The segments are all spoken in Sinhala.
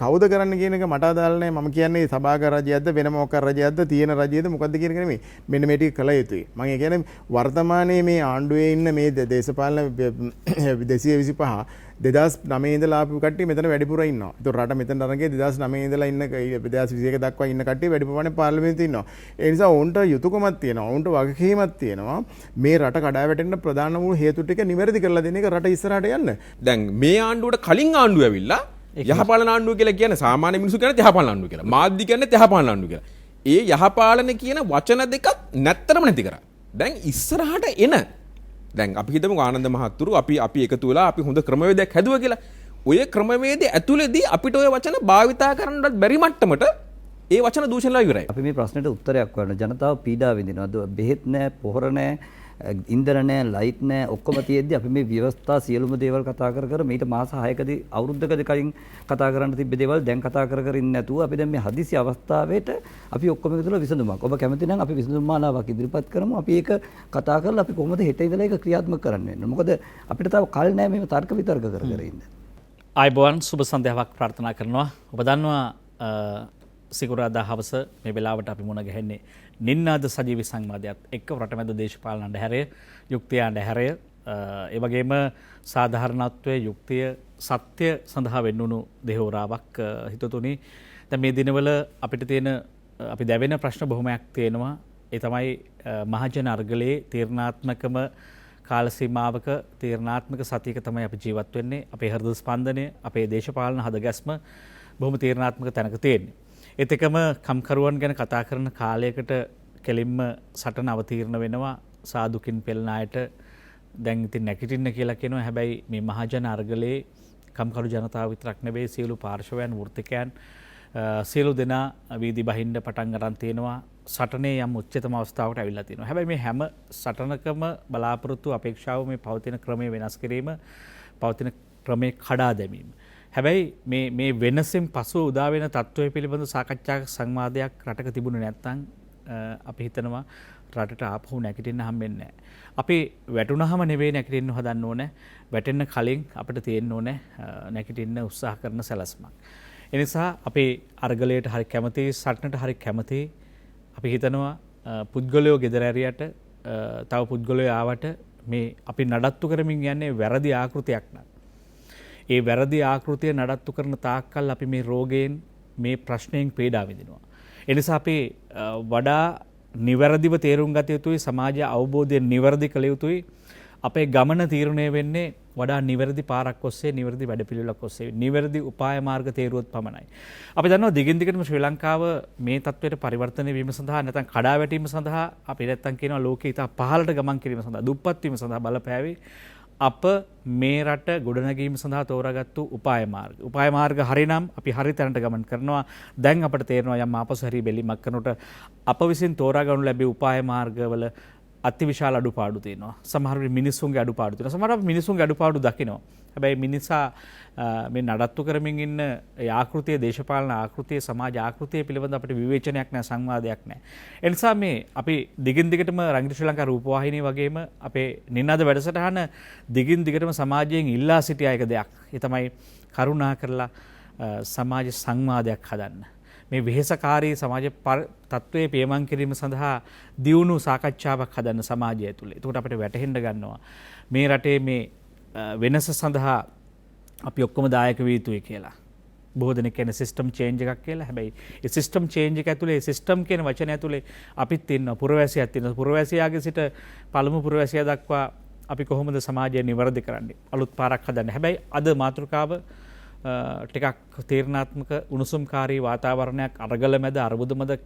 කවුද කරන්න කියන එක මට අදාළ නැහැ. මම කියන්නේ සභාගත රජයක්ද වෙන මොකක් රජයක්ද තියෙන රජයද මොකද්ද කියන එක නෙමෙයි. මෙන්න මේ ටික කළ යුතුයි. මම කියන්නේ වර්තමානයේ මේ ආණ්ඩුවේ ඉන්න මේ දේශපාලන 225 2009 ඉඳලා ආපු කට්ටිය මෙතන වැඩිපුර ඉන්නවා. ඒතකොට රට මෙතන අරගෙන 2009 ඉඳලා ඉන්න 2021 දක්වා ඉන්න කට්ටිය වැඩි ප්‍රමාණයක් පාර්ලිමේන්තුවේ ඉන්නවා. ඒ නිසා ඔවුන්ට යුතුයකමක් තියෙනවා. ඔවුන්ට වගකීමක් තියෙනවා. මේ රට කඩා වැටෙන්න ප්‍රධාන වූ හේතු ටික නිවැරදි කරලා දෙන එක රට ඉස්සරහට යන්න. දැන් මේ ආණ්ඩුවට කලින් ආණ්ඩුව ඇවිල්ලා යහපාලන ආණ්ඩුව කියලා කියන්නේ සාමාන්‍ය මිනිස්සු කියන්නේ යහපාලන ආණ්ඩුව කියලා. මාධ්‍ය කියන්නේ යහපාලන ආණ්ඩුව කියලා. ඒ යහපාලන කියන වචන දෙකක් නැත්තරම නැති කරා. දැන් ඉස්සරහට එන දැන් අපි හිතමු ආනන්ද මහත්තුරු අපි එකතු වෙලා අපි හොඳ ක්‍රමවේදයක් හැදුවා කියලා. ඔය ක්‍රමවේදය ඇතුළේදී අපිට ඔය වචන භාවිතා කරන්නවත් බැරි මට්ටමට ඒ වචන දූෂණලා ඉවරයි. අපි මේ ප්‍රශ්නෙට උත්තරයක් හොයන්න ජනතාව පීඩා විඳිනවා. බෙහෙත් නැහැ, පොහොර නැහැ, ඉන්ධන නැහැ, ලයිට් නැහැ, ඔක්කොම තියෙද්දි අපි මේ ව්‍යවස්ථා සියලුම දේවල් කතා කර මීට මාස 6කදී අවුරුද්දකදී කලින් කතා කරන්න තිබ්බ දේවල් දැන් කතා කර ඉන්නේ නැතුව අපි දැන් මේ හදිසි අවස්ථාවේට අපි ඔක්කොම එකතුලා විසඳුමක්. ඔබ කැමති නම් අපි විසඳුම් මාලාවක් ඉදිරිපත් කරමු. අපි ඒක කතා කරලා අපි කොහොමද හෙට ඉඳලා ඒක ක්‍රියාත්මක කරන්න වෙන්නේ. මොකද අපිට තව කල් නැහැ මේ තර්ක විතර්ක කර ඉන්න. ආයුබෝවන් සුබ සන්ධ්‍යාවක් ප්‍රාර්ථනා කරනවා. ඔබ දන්නවා සිකුරාදා හවස මේ වෙලාවට අපි මුණ ගැහෙන්නේ නින්නාද සජීවී සංවාදයත් එක්ක රටමැද දේශපාලන අන්ධහැරය, යුක්තිය අන්ධහැරය, ඒ වගේම සාධාරණත්වයේ යුක්තිය සත්‍ය සඳහා වෙන්නුණු දෙහෝරාවක් හිතතුනි. දැන් මේ දිනවල අපිට තියෙන අපි දැවෙන ප්‍රශ්න බොහොමයක් තියෙනවා. ඒ තමයි මහජන අර්ගලයේ තීරණාත්මකම කාල සීමාවක තීරණාත්මක සතියක තමයි අපි ජීවත් වෙන්නේ. අපේ හෘද ස්පන්දනය, අපේ දේශපාලන හදගැස්ම බොහොම තීරණාත්මක තැනක තියෙන්නේ. ඒත් එකම කම්කරුවන් ගැන කතා කරන කාලයකට කෙලින්ම සටන අවතීර්ණ වෙනවා. සාදුකින් පෙළන අයට දැන් ඉතින් නැගිටින්න කියලා කියනවා. හැබැයි මේ මහජන අර්ගලයේ කම්කරු ජනතාව විතරක් නෙවෙයි සියලු පාර්ශවයන්, වෘත්තිකයන් සියලු දෙනා වීදි බහින්න පටන් ගන්න තියෙනවා. සටනේ යම් උච්චතම අවස්ථාවකට ඇවිල්ලා තියෙනවා. හැබැයි මේ හැම සටනකම බලාපොරොත්තු අපේක්ෂාව මේ පවතින ක්‍රමය වෙනස් කිරීම, පවතින ක්‍රමේ කඩා දැමීම. හැබැයි මේ වෙනසින් පසුව උදා වෙන තත්ත්වය පිළිබඳ සාකච්ඡාවක් සංවාදයක් රටක තිබුණේ නැත්නම් අපි හිතනවා රටට ආපහු නැගිටින්න හම්බෙන්නේ නැහැ. අපි වැටුණාම නෙවෙයි නැගිටින්න හදන්න ඕනේ. වැටෙන්න කලින් අපිට තියෙන්න ඕනේ නැගිටින්න උත්සාහ කරන සැලැස්මක්. ඒ නිසා අපේ අර්ගලයට හරි කැමති, සටනට හරි කැමති. අපි හිතනවා පුද්ගලයෝ ගෙදර ඇරියට තව පුද්ගලයෝ ආවට මේ අපි නඩත්තු කරමින් යන්නේ වැරදි ආකෘතියක් නක්. ඒ වැරදි ආකෘතිය නඩත්තු කරන තාක්කල් අපි මේ රෝගයෙන්, මේ ප්‍රශ්නයෙන් පීඩා විඳිනවා. ඒ නිසා අපි වඩා නිවැරදිව තේරුම් ගත යුතුයි, සමාජ අවබෝධය නිවැරදි කළ යුතුයි. අපේ ගමන තීරණය වෙන්නේ වඩා නිවැරදි පාරක් ඔස්සේ, නිවැරදි වැඩපිළිවෙලක් ඔස්සේ, නිවැරදි උපාය මාර්ග තේරුවොත් පමණයි. අපි දන්නවා දිගින් දිගටම ශ්‍රී ලංකාව මේ තත්ත්වයට පරිවර්තනය වීම සඳහා නැත්නම් කඩා වැටීම සඳහා අපි නැත්නම් කියනවා ලෝකයේ ඉතා පහළට ගමන් කිරීම සඳහා, දුප්පත් වීම සඳහා බලපෑවේ අප මේ රට ගොඩනැගීම සඳහා තෝරාගත්තු උපාය මාර්ග. උපාය මාර්ග හරිනම් අපි හරි තැනට ගමන් කරනවා. දැන් අපිට තේරෙනවා යම් ආපසු හැරී බැලීමක් කරනකොට අප විසින් තෝරා ගන්නු ලැබෙ උපාය මාර්ගවල අතිවිශාල අඩුපාඩු තියෙනවා. සමහර වෙලාවට මිනිස්සුන්ගේ අඩුපාඩු තියෙනවා. සමහර වෙලාවට මිනිස්සුන්ගේ අඩුපාඩු දකිනවා. හැබැයි මිනිසා මේ නඩත්තු කරමින් ඉන්න ආකෘතිය, දේශපාලන ආකෘතිය, සමාජ ආකෘතිය පිළිබඳ අපිට විවේචනයක් නැහැ, සංවාදයක් නැහැ. ඒ නිසා මේ අපි දිගින් දිගටම රංගිත ශ්‍රී ලංකා රූපවාහිනිය වගේම අපේ නිනාද වැඩසටහන දිගින් දිගටම සමාජයෙන් ඉල්ලා සිටිය එක දෙයක්. ඒ තමයි කරුණා කරලා සමාජ සංවාදයක් හදන්න. මේ වෙහෙසකාරී සමාජ තත්ත්වයේ පියමන් කිරීම සඳහා දියුණු සාකච්ඡාවක් හදන්න සමාජය ඇතුළේ. එතකොට අපිට වැටහෙන්න ගන්නවා මේ රටේ මේ වෙනස සඳහා අපි ඔක්කොම දායක විය යුතුයි කියලා. බොහෝ දෙනෙක් කියන්නේ සිස්ටම් චේන්ජ් එකක් කියලා. හැබැයි ඒ සිස්ටම් චේන්ජ් එක ඇතුලේ සිස්ටම් කියන වචනේ ඇතුලේ අපිත් ඉන්නවා, පුරවැසියක් ඉන්නවා. පුරවැසියාගේ සිට පළමු පුරවැසියා දක්වා අපි කොහොමද සමාජය නිවැරදි කරන්නේ? අලුත් පාරක් හදන්නේ. හැබැයි අද මාතෘකාව ටිකක් තීරණාත්මක උණුසුම්කාරී වාතාවරණයක් අරගල මැද, අරුබුද මැද,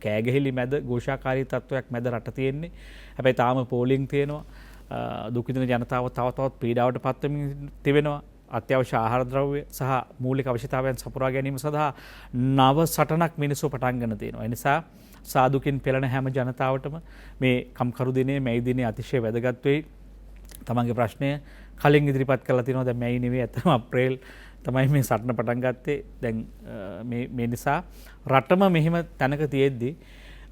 කෑගහිලි මැද, ഘോഷාකාරී තත්වයක් මැද රට තියෙන්නේ. හැබැයි තාම පෝලිං තියෙනවා. දුක් විඳින ජනතාව තව තවත් පීඩාවට පත් වෙමින් තිබෙනවා. අත්‍යවශ්‍ය ආහාර ද්‍රව්‍ය සහ මූලික අවශ්‍යතාවයන් සපුරා ගැනීම සඳහා නව සටනක් මිනිස්සු පටන් ගන්න තියෙනවා. ඒ නිසා සාදුකින් පෙළෙන හැම ජනතාවටම මේ කම්කරු දිනේ, මැයි දිනේ අතිශය වැදගත් වෙයි. තමන්ගේ ප්‍රශ්නය කලින් ඉදිරිපත් කරලා තිනවා. දැන් මැයි නෙවෙයි, අතම අප්‍රේල් තමයි මේ සටන පටන් ගත්තේ. දැන් මේ නිසා රටම මෙහෙම තැනක තියෙද්දි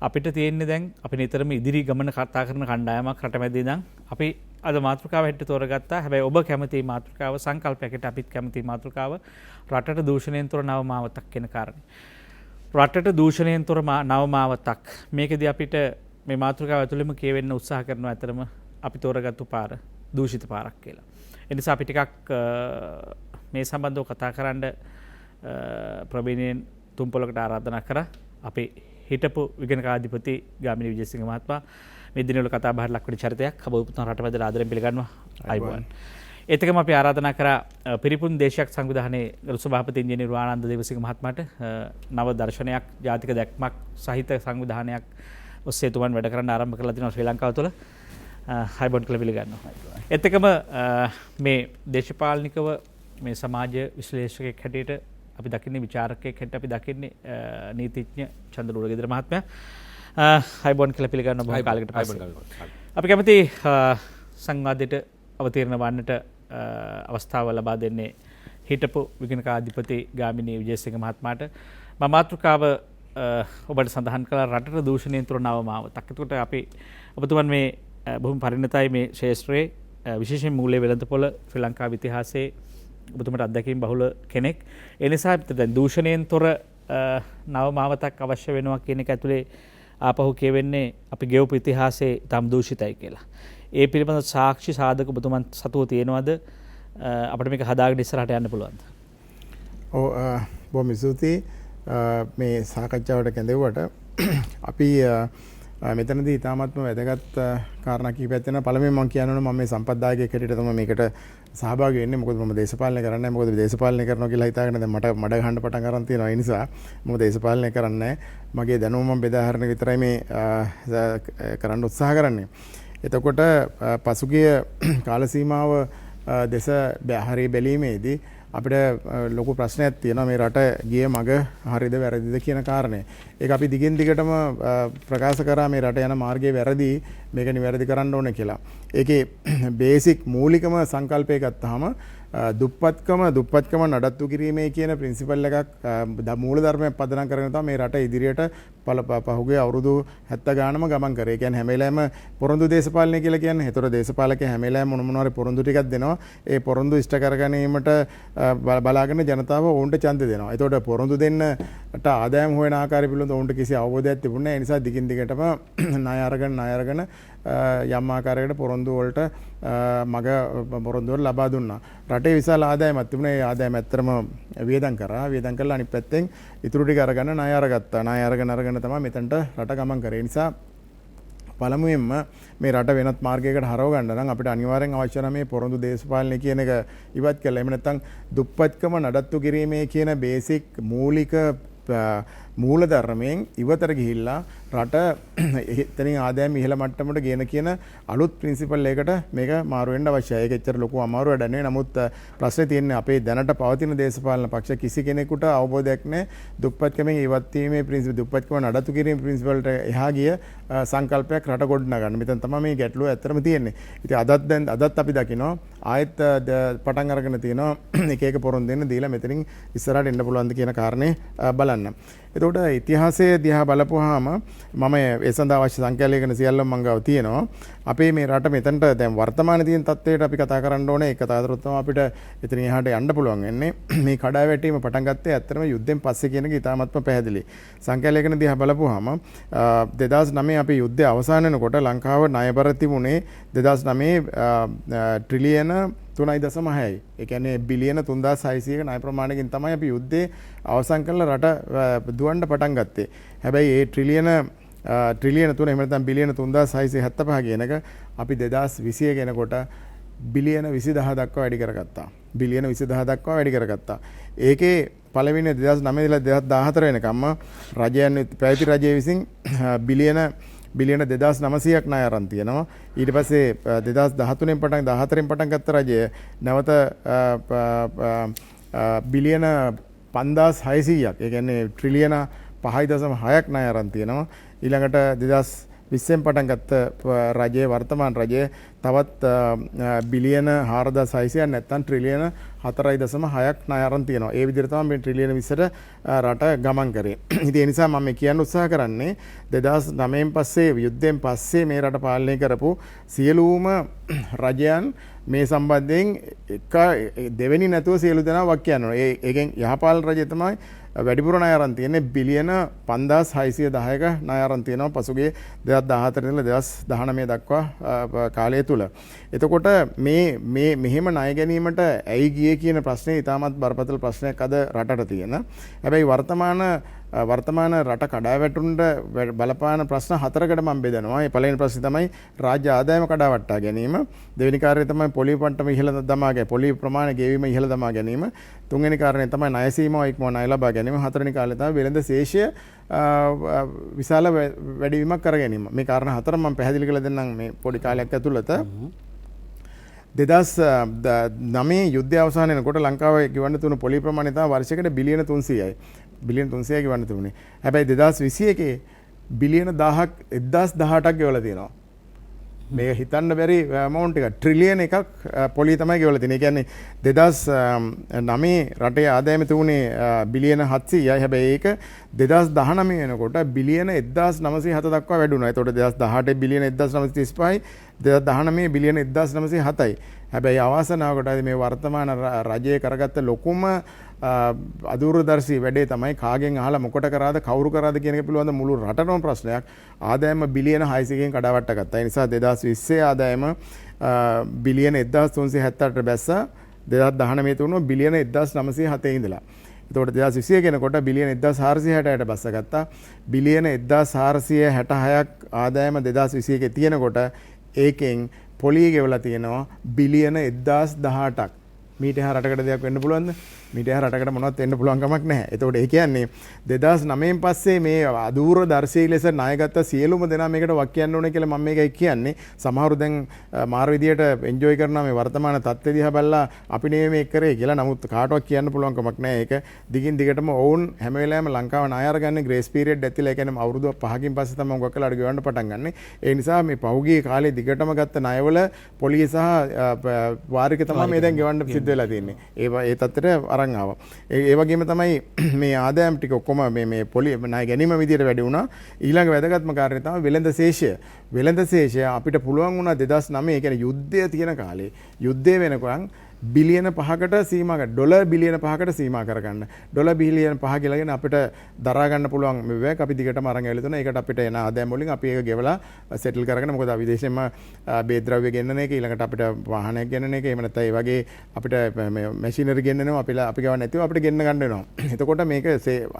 අපිට තියෙන්නේ දැන් අපි නිතරම ඉදිරි ගමන කතා කරන කණ්ඩායමක් රටමැද ඉඳන් අපි අද මාතෘකාව හැට තෝරගත්තා. හැබැයි ඔබ කැමති මාතෘකාව සංකල්පයකට අපිත් කැමති මාතෘකාව රටට දූෂණයෙන් තොර නව මාවතක් කියන කාරණේ. රටට දූෂණයෙන් තොර නව මාවතක්. මේකදී අපිට මේ මාතෘකාව ඇතුළෙම කියවෙන්න උත්සාහ කරනවා අතරම අපි තෝරගත්තු පාර දූෂිත පාරක් කියලා. ඒ නිසා අපි ටිකක් මේ සම්බන්ධව කතා කරන්න ප්‍රවීණයන් තුම්පලකට ආරාධනා කරා. අපි හිටපු විගණකාධිපති ගාමිණී විජේසිංහ මහත්මයා මේ දිනවල කතා බහට ලක් වෙන චරිතයක් ඔබ පුතුන් රටවැදලා ආදරෙන් පිළිගන්නවා. අයිබෝන්. ඒතකම අපි ආරාධනා කරා පිරිපුන් දේශයක් සංවිධානයේ ගරු සභාපති ඉංජිනේරු ආනන්ද දේවසිංහ මහත්මයාට නව දර්ශනයක් ජාතික දැක්මක් සහිත සංවිධානයක් ඔස්සේ තුමන් වැඩ කරන්න ආරම්භ කරලා තිනවා ශ්‍රී ලංකාව තුළ. අයිබෝන් කියලා පිළිගන්නවා. ඒතකම මේ දේශපාලනිකව මේ සමාජ විශ්ලේෂකයෙක් හැටියට අපි දකින්නේ විචාරකයෙක් හැටියට අපි දකින්නේ නීතිඥ චන්ද්‍රලෝල ගෙදර මහත්මයා. අයිබෝන් කියලා පිළිගන්න බොහෝ කාලයකට පස්සේ. අපි කැමති සංවාදයට අවතීර්ණ වන්නට අවස්ථාව ලබා දෙන්නේ හිටපු විගණකාධිපති ගාමිණී විජේසිංහ මහත්මයාට. මම මාතෘකාව ඔබට සඳහන් කළා රටට දූෂණයෙන් තොර නව මාවතක්. එතකොට අපි ඔබතුමන් මේ බොහොම පරිණතයි මේ ක්ෂේත්‍රයේ විශේෂයෙන් මූල්‍ය වෙළඳපොළ ශ්‍රී ලංකාවේ ඉතිහාසයේ ඔබතුමට අත්දැකීම් බහුල කෙනෙක්. ඒ නිසා දැන් දූෂණයෙන් තොර නව මාවතක් අවශ්‍ය වෙනවා කියන එක ඇතුලේ ආපහු කියවෙන්නේ අපි ගෙවපු ඉතිහාසයේ තම දූෂිතයි කියලා. ඒ පිළිබඳ සාක්ෂි සාධක ඔබතුමන් සතුව තියෙනවද? අපිට මේක හදාගෙන ඉස්සරහට යන්න පුළුවන්ද? ඔව් බොහොම ස්තුතියි මේ සාකච්ඡාවට කැඳෙව්වට. අපි මෙතනදී ඉතාමත්ම වැදගත් කාරණා කිහිපයක් තියෙනවා. පළමුවෙන් මම කියනවා මම මේ සම්පත්දායකයෙක් හැටියට තමයි මේකට සහභාගී වෙන්නේ. මොකද මම දේශපාලනය කරන්නේ නැහැ. මොකද දේශපාලනය කරනවා කියලා හිතාගෙන දැන් මට මඩ ගහන්න පටන් ගන්න තියෙනවා. ඒ නිසා මම දේශපාලනය කරන්නේ නැහැ. මගේ දැනුම මම බෙදා හරින විතරයි මේ කරන්න උත්සාහ කරන්නේ. එතකොට පසුගිය කාල සීමාව දෙස හරි බැලීමේදී අපිට ලොකු ප්‍රශ්නයක් තියෙනවා මේ රට ගිය මග හරිද වැරදිද කියන කාරණේ. ඒක අපි දිගින් දිගටම ප්‍රකාශ කරා මේ රට යන මාර්ගයේ වැරදි මේක නිවැරදි කරන්න ඕනේ කියලා. ඒකේ බේසික් මූලිකම සංකල්පය ගත්තාම දුප්පත්කම නඩත්තු කිරීමේ කියන ප්‍රින්සිපල් එකක් මූල ධර්මයක් පදනම් කරගෙන තමයි මේ රට ඉදිරියට පහුගිය අවුරුදු 70 ගානම ගමන් කරේ. ඒ කියන්නේ හැම වෙලාවෙම පොරොන්දු දේශපාලනය කියලා කියන්නේ. ඒතර දේශපාලකයන් හැම වෙලාවෙම මොනවාරි පොරොන්දු ටිකක් දෙනවා. ඒ පොරොන්දු ඉෂ්ට කර ගැනීමට බලාගෙන ජනතාව ඔවුන්ට ඡන්ද දෙනවා. ඒතකොට පොරොන්දු දෙන්නට ආදායම් හොයන ආකාරය පිළිබඳව ඔවුන්ට කිසි අවබෝධයක් තිබුණේ නැහැ. ඒ නිසා දිගින් දිගටම ණය අරගෙන යම් ආකාරයකට පොරොන්දු වලට මග පොරොන්දු වල ලබා දුන්නා. රටේ විශාල ආදායමක් තිබුණා. ඒ ආදායම ඇත්තටම වියදම් කරා. වියදම් කළා අනිත් පැත්තෙන් ඉතුරු ටික අරගෙන ණය අරගත්තා. ණය අරගෙන තමයි මෙතනට රට ගමන් කරේ. ඒ නිසා පළමුවෙන්ම මේ රට වෙනත් මාර්ගයකට හරව ගන්න නම් අපිට අනිවාර්යෙන් අවශ්‍ය නම් මේ පොරොන්දු දේශපාලනය කියන එක ඉවත් කළා. එහෙම නැත්නම් දුප්පත්කම නඩත්තු කිරීමේ කියන බේසික් මූලික මූලධර්මයෙන් ඉවතර ගිහිල්ලා රට එතනින් ආදායම ඉහළ මට්ටමට ගෙන කියන අලුත් ප්‍රින්සිපල් එකකට මේක මාරු වෙන්න අවශ්‍යයි. ඒක එච්චර ලොකු අමාරු වැඩක් නෙවෙයි. නමුත් ප්‍රශ්නේ තියෙන්නේ අපේ දැනට පවතින දේශපාලන පක්ෂ කිසි කෙනෙකුට අවබෝධයක් නැහැ. දුප්පත්කමෙන් ඉවත් වීමේ ප්‍රින්සිපල් දුප්පත්කම නඩත්තු කිරීමේ ප්‍රින්සිපල් වලට එහා ගිය සංකල්පයක් රට ගොඩනගන්න. මෙතන තමයි මේ ගැටලුව ඇත්තටම තියෙන්නේ. ඉතින් අදත් අපි දකිනවා ආයෙත් පටන් අරගෙන තියෙනවා එක එක පොරොන්දු දෙන්න දීලා මෙතනින් ඉස්සරහට එන්න පුළුවන්ද කියන කාරණේ බලන්න. එතකොට ඉතිහාසයේ දිහා බලපුවාම මම ඒ සඳහා අවශ්‍ය සංකල්පයකන සියල්ලම මම ගාව තියෙනවා. අපේ මේ රට මෙතනට දැන් වර්තමානයේ තියෙන තත්ත්වයට අපි කතා කරන්න ඕනේ. ඒක තාතරොත් තමයි අපිට එතන එහාට යන්න පුළුවන් වෙන්නේ. මේ කඩාවැටීම පටන් ගත්තේ ඇත්තටම යුද්ධෙන් පස්සේ කියන එක ඉතාමත්ම පැහැදිලි. සංකල්පයකන දිහා බලපුවාම 2009 අපි යුද්ධය අවසන් වෙනකොට ලංකාව ණයබර තිබුණේ 2009 ට්‍රිලියන 3.6යි. ඒ කියන්නේ බිලියන 3600ක ණය ප්‍රමාණයකින් තමයි අපි යුද්ධේ අවසන් කරලා රට දුවන්න පටන් ගත්තේ. හැබැයි ඒ ට්‍රිලියන 3 එහෙම නැත්නම් බිලියන 3675 කියන එක අපි 2021 කෙනකොට බිලියන 20000 දක්වා වැඩි කරගත්තා. බිලියන 20000 දක්වා වැඩි කරගත්තා. ඒකේ පළවෙනි 2009 ඉඳලා 2014 වෙනකම්ම රජයන් පැවති රජය විසින් බිලියන 2900ක් ණය අරන් තියෙනවා. ඊට පස්සේ 2013 පටන් 14 පටන් ගත්ත රජය නැවත බිලියන 5600ක් ඒ කියන්නේ ට්‍රිලියන 5.6ක් ණය අරන් තියෙනවා. ඊළඟට 20 පටන් ගත්ත රජයේ වර්තමාන රජය තවත් බිලියන 4600ක් නැත්නම් ට්‍රිලියන 4.6ක් ණය අරන් තියෙනවා. ඒ විදිහට තමයි මේ ට්‍රිලියන 20ට රට ගමන් කරේ. ඉතින් ඒ නිසා මම මේ කියන්න උත්සාහ කරන්නේ 2009න් පස්සේ යුද්ධයෙන් පස්සේ මේ රට පාලනය කරපු සියලුම රජයන් මේ සම්බන්ධයෙන් දෙවෙනි නැතුව සියලු දෙනා වක් කියනවා. ඒකෙන් යහපාලන රජය තමයි වැඩිපුර ණය අරන් තියෙන්නේ බිලියන 5610ක ණය අරන් තියෙනවා පසුගිය 2014 ඉඳලා 2019 දක්වා කාලය තුල. එතකොට මේ මෙහෙම ණය ගැනීමට ඇයි ගියේ කියන ප්‍රශ්නේ ඉතාමත් බරපතල ප්‍රශ්නයක් අද රටට තියෙන. හැබැයි වර්තමාන රට කඩා වැටුණට බලපාන ප්‍රශ්න හතරකට මම බෙදනවා. ඒ පළවෙනි ප්‍රශ්නේ තමයි රාජ්‍ය ආදායම කඩා වට්ටා ගැනීම. දෙවෙනි කාර්යය තමයි පොලි පන්ටම ඉහළ දමා ගැනීම. පොලි ප්‍රමාණය ගෙවීම ඉහළ දමා ගැනීම. තුන්වෙනි කාරණය තමයි ණය සීමාව ඉක්මව ණය ලබා ගැනීම. හතරවෙනි කාර්යය තමයි වෙළඳ ශේෂය විශාල වැඩිවීමක් කර ගැනීම. මේ කාරණා හතර මම පැහැදිලි කරලා දෙන්නම් මේ පොඩි කාලයක් ඇතුළත. 2009 යුද්ධය අවසන් වෙනකොට ලංකාවේ ගෙවන්න තුන පොලි ප්‍රමාණය තමයි වර්ෂයකට බිලියන 300යි. බිලියන 300ක් ගෙවන්න තිබුණේ. හැබැයි 2021 බිලියන 1000ක් 1018ක් ගෙවලා තියෙනවා. මේක හිතන්න බැරි amount එක ට්‍රිලියන එකක් පොලි තමයි ගෙවලා තියෙන්නේ. ඒ කියන්නේ 2009 රටේ ආදායම තිබුණේ බිලියන 700යි. හැබැයි ඒක 2019 වෙනකොට බිලියන 1907 දක්වා වැඩි වුණා. ඒතකොට 2018 බිලියන 1935යි 2019 බිලියන 1907යි. හැබැයි අවාසනාවකට මේ වර්තමාන රජයේ කරගත්ත ලොකුම අදූරදර්ශී වැඩේ තමයි කාගෙන් අහලා මොකට කරාද කවුරු කරාද කියන එක පිළිබඳ මුළු රටටම ප්‍රශ්නයක්. ආදායම බිලියන 600කින් කඩාවට්ට ගත්තා. ඒ නිසා 2020 ආදායම බිලියන 1378ට බැස්සා 2019 තුන බිලියන 1907 ඉඳලා. එතකොට 2021 කෙනකොට බිලියන 1460ට බස්ස ගත්තා. බිලියන 1466ක් ආදායම 2021 තියෙනකොට ඒකෙන් පොලි ගෙවලා තියෙනවා බිලියන 1018ක්. මීට එහා රටකට දෙයක් වෙන්න පුළුවන්ද? මීට එහා රටකට මොනවත් වෙන්න පුළුවන් කමක් නැහැ. එතකොට ඒ කියන්නේ 2009න් පස්සේ මේ අදූර දර්ශී ලෙස ණයගත්ත සියලුම දෙනා මේකට වක් කියන්න ඕනේ කියලා මම මේකයි කියන්නේ. සමහරු දැන් මාර විදියට එන්ජොයි කරනවා මේ වර්තමාන තත්ත්වය දිහා බලලා අපි නෙමෙයි මේක කරේ කියලා. නමුත් කාටවත් කියන්න පුළුවන් කමක් නැහැ. ඒක දිගින් දිගටම ඔවුන් හැම වෙලාවෙම ලංකාව ණය අරගන්නේ ග්‍රේස් පීරියඩ් ඇතුළේ. ඒ කියන්නේ අවුරුදු 5කින් පස්සේ තමයි මොකක් කළාට ගෙවන්න පටන් ගන්න. ඒ නිසා මේ පහුගිය කාලේ දිගටම ගත්ත ණයවල පොලිය සහ වාරික තමයි මේ දැන් ගෙවන්න සිද්ධ වෙලා තියෙන්නේ. ඒ තත්ත්වයට අරන් ආවා. ඒ වගේම තමයි මේ ආදායම් ටික ඔක්කොම මේ පොලි ණය ගැනීම විදියට වැඩි වුණා. ඊළඟ වැදගත්ම කාරණේ තමයි වෙළඳ ශේෂය. වෙළඳ ශේෂය අපිට පුළුවන් වුණා 2009 ඒ කියන්නේ යුද්ධය තියෙන කාලේ යුද්ධය වෙනකන් බිලියන 5කට සීමා කරගන්න. ඩොලර් බිලියන 5කට සීමා කරගන්න. ඩොලර් බිලියන 5 කියලාගෙන අපිට දරා ගන්න පුළුවන් මේක අපි දිගටම අරන් ඇවිල්ලා තුන. ඒකට අපිට එන ආදායම් වලින් අපි ඒක ගෙවලා සෙටල් කරගෙන මොකද විදේශෙන්ම බේද්‍රව්‍ය ගෙන්නන එක ඊළඟට අපිට වාහනයක් ගෙන්නන එක එහෙම නැත්නම් ඒ වගේ අපිට මැෂිනරි ගෙන්නනවා අපි ගවන්න නැතිව අපිට ගෙන්න ගන්න වෙනවා. එතකොට මේක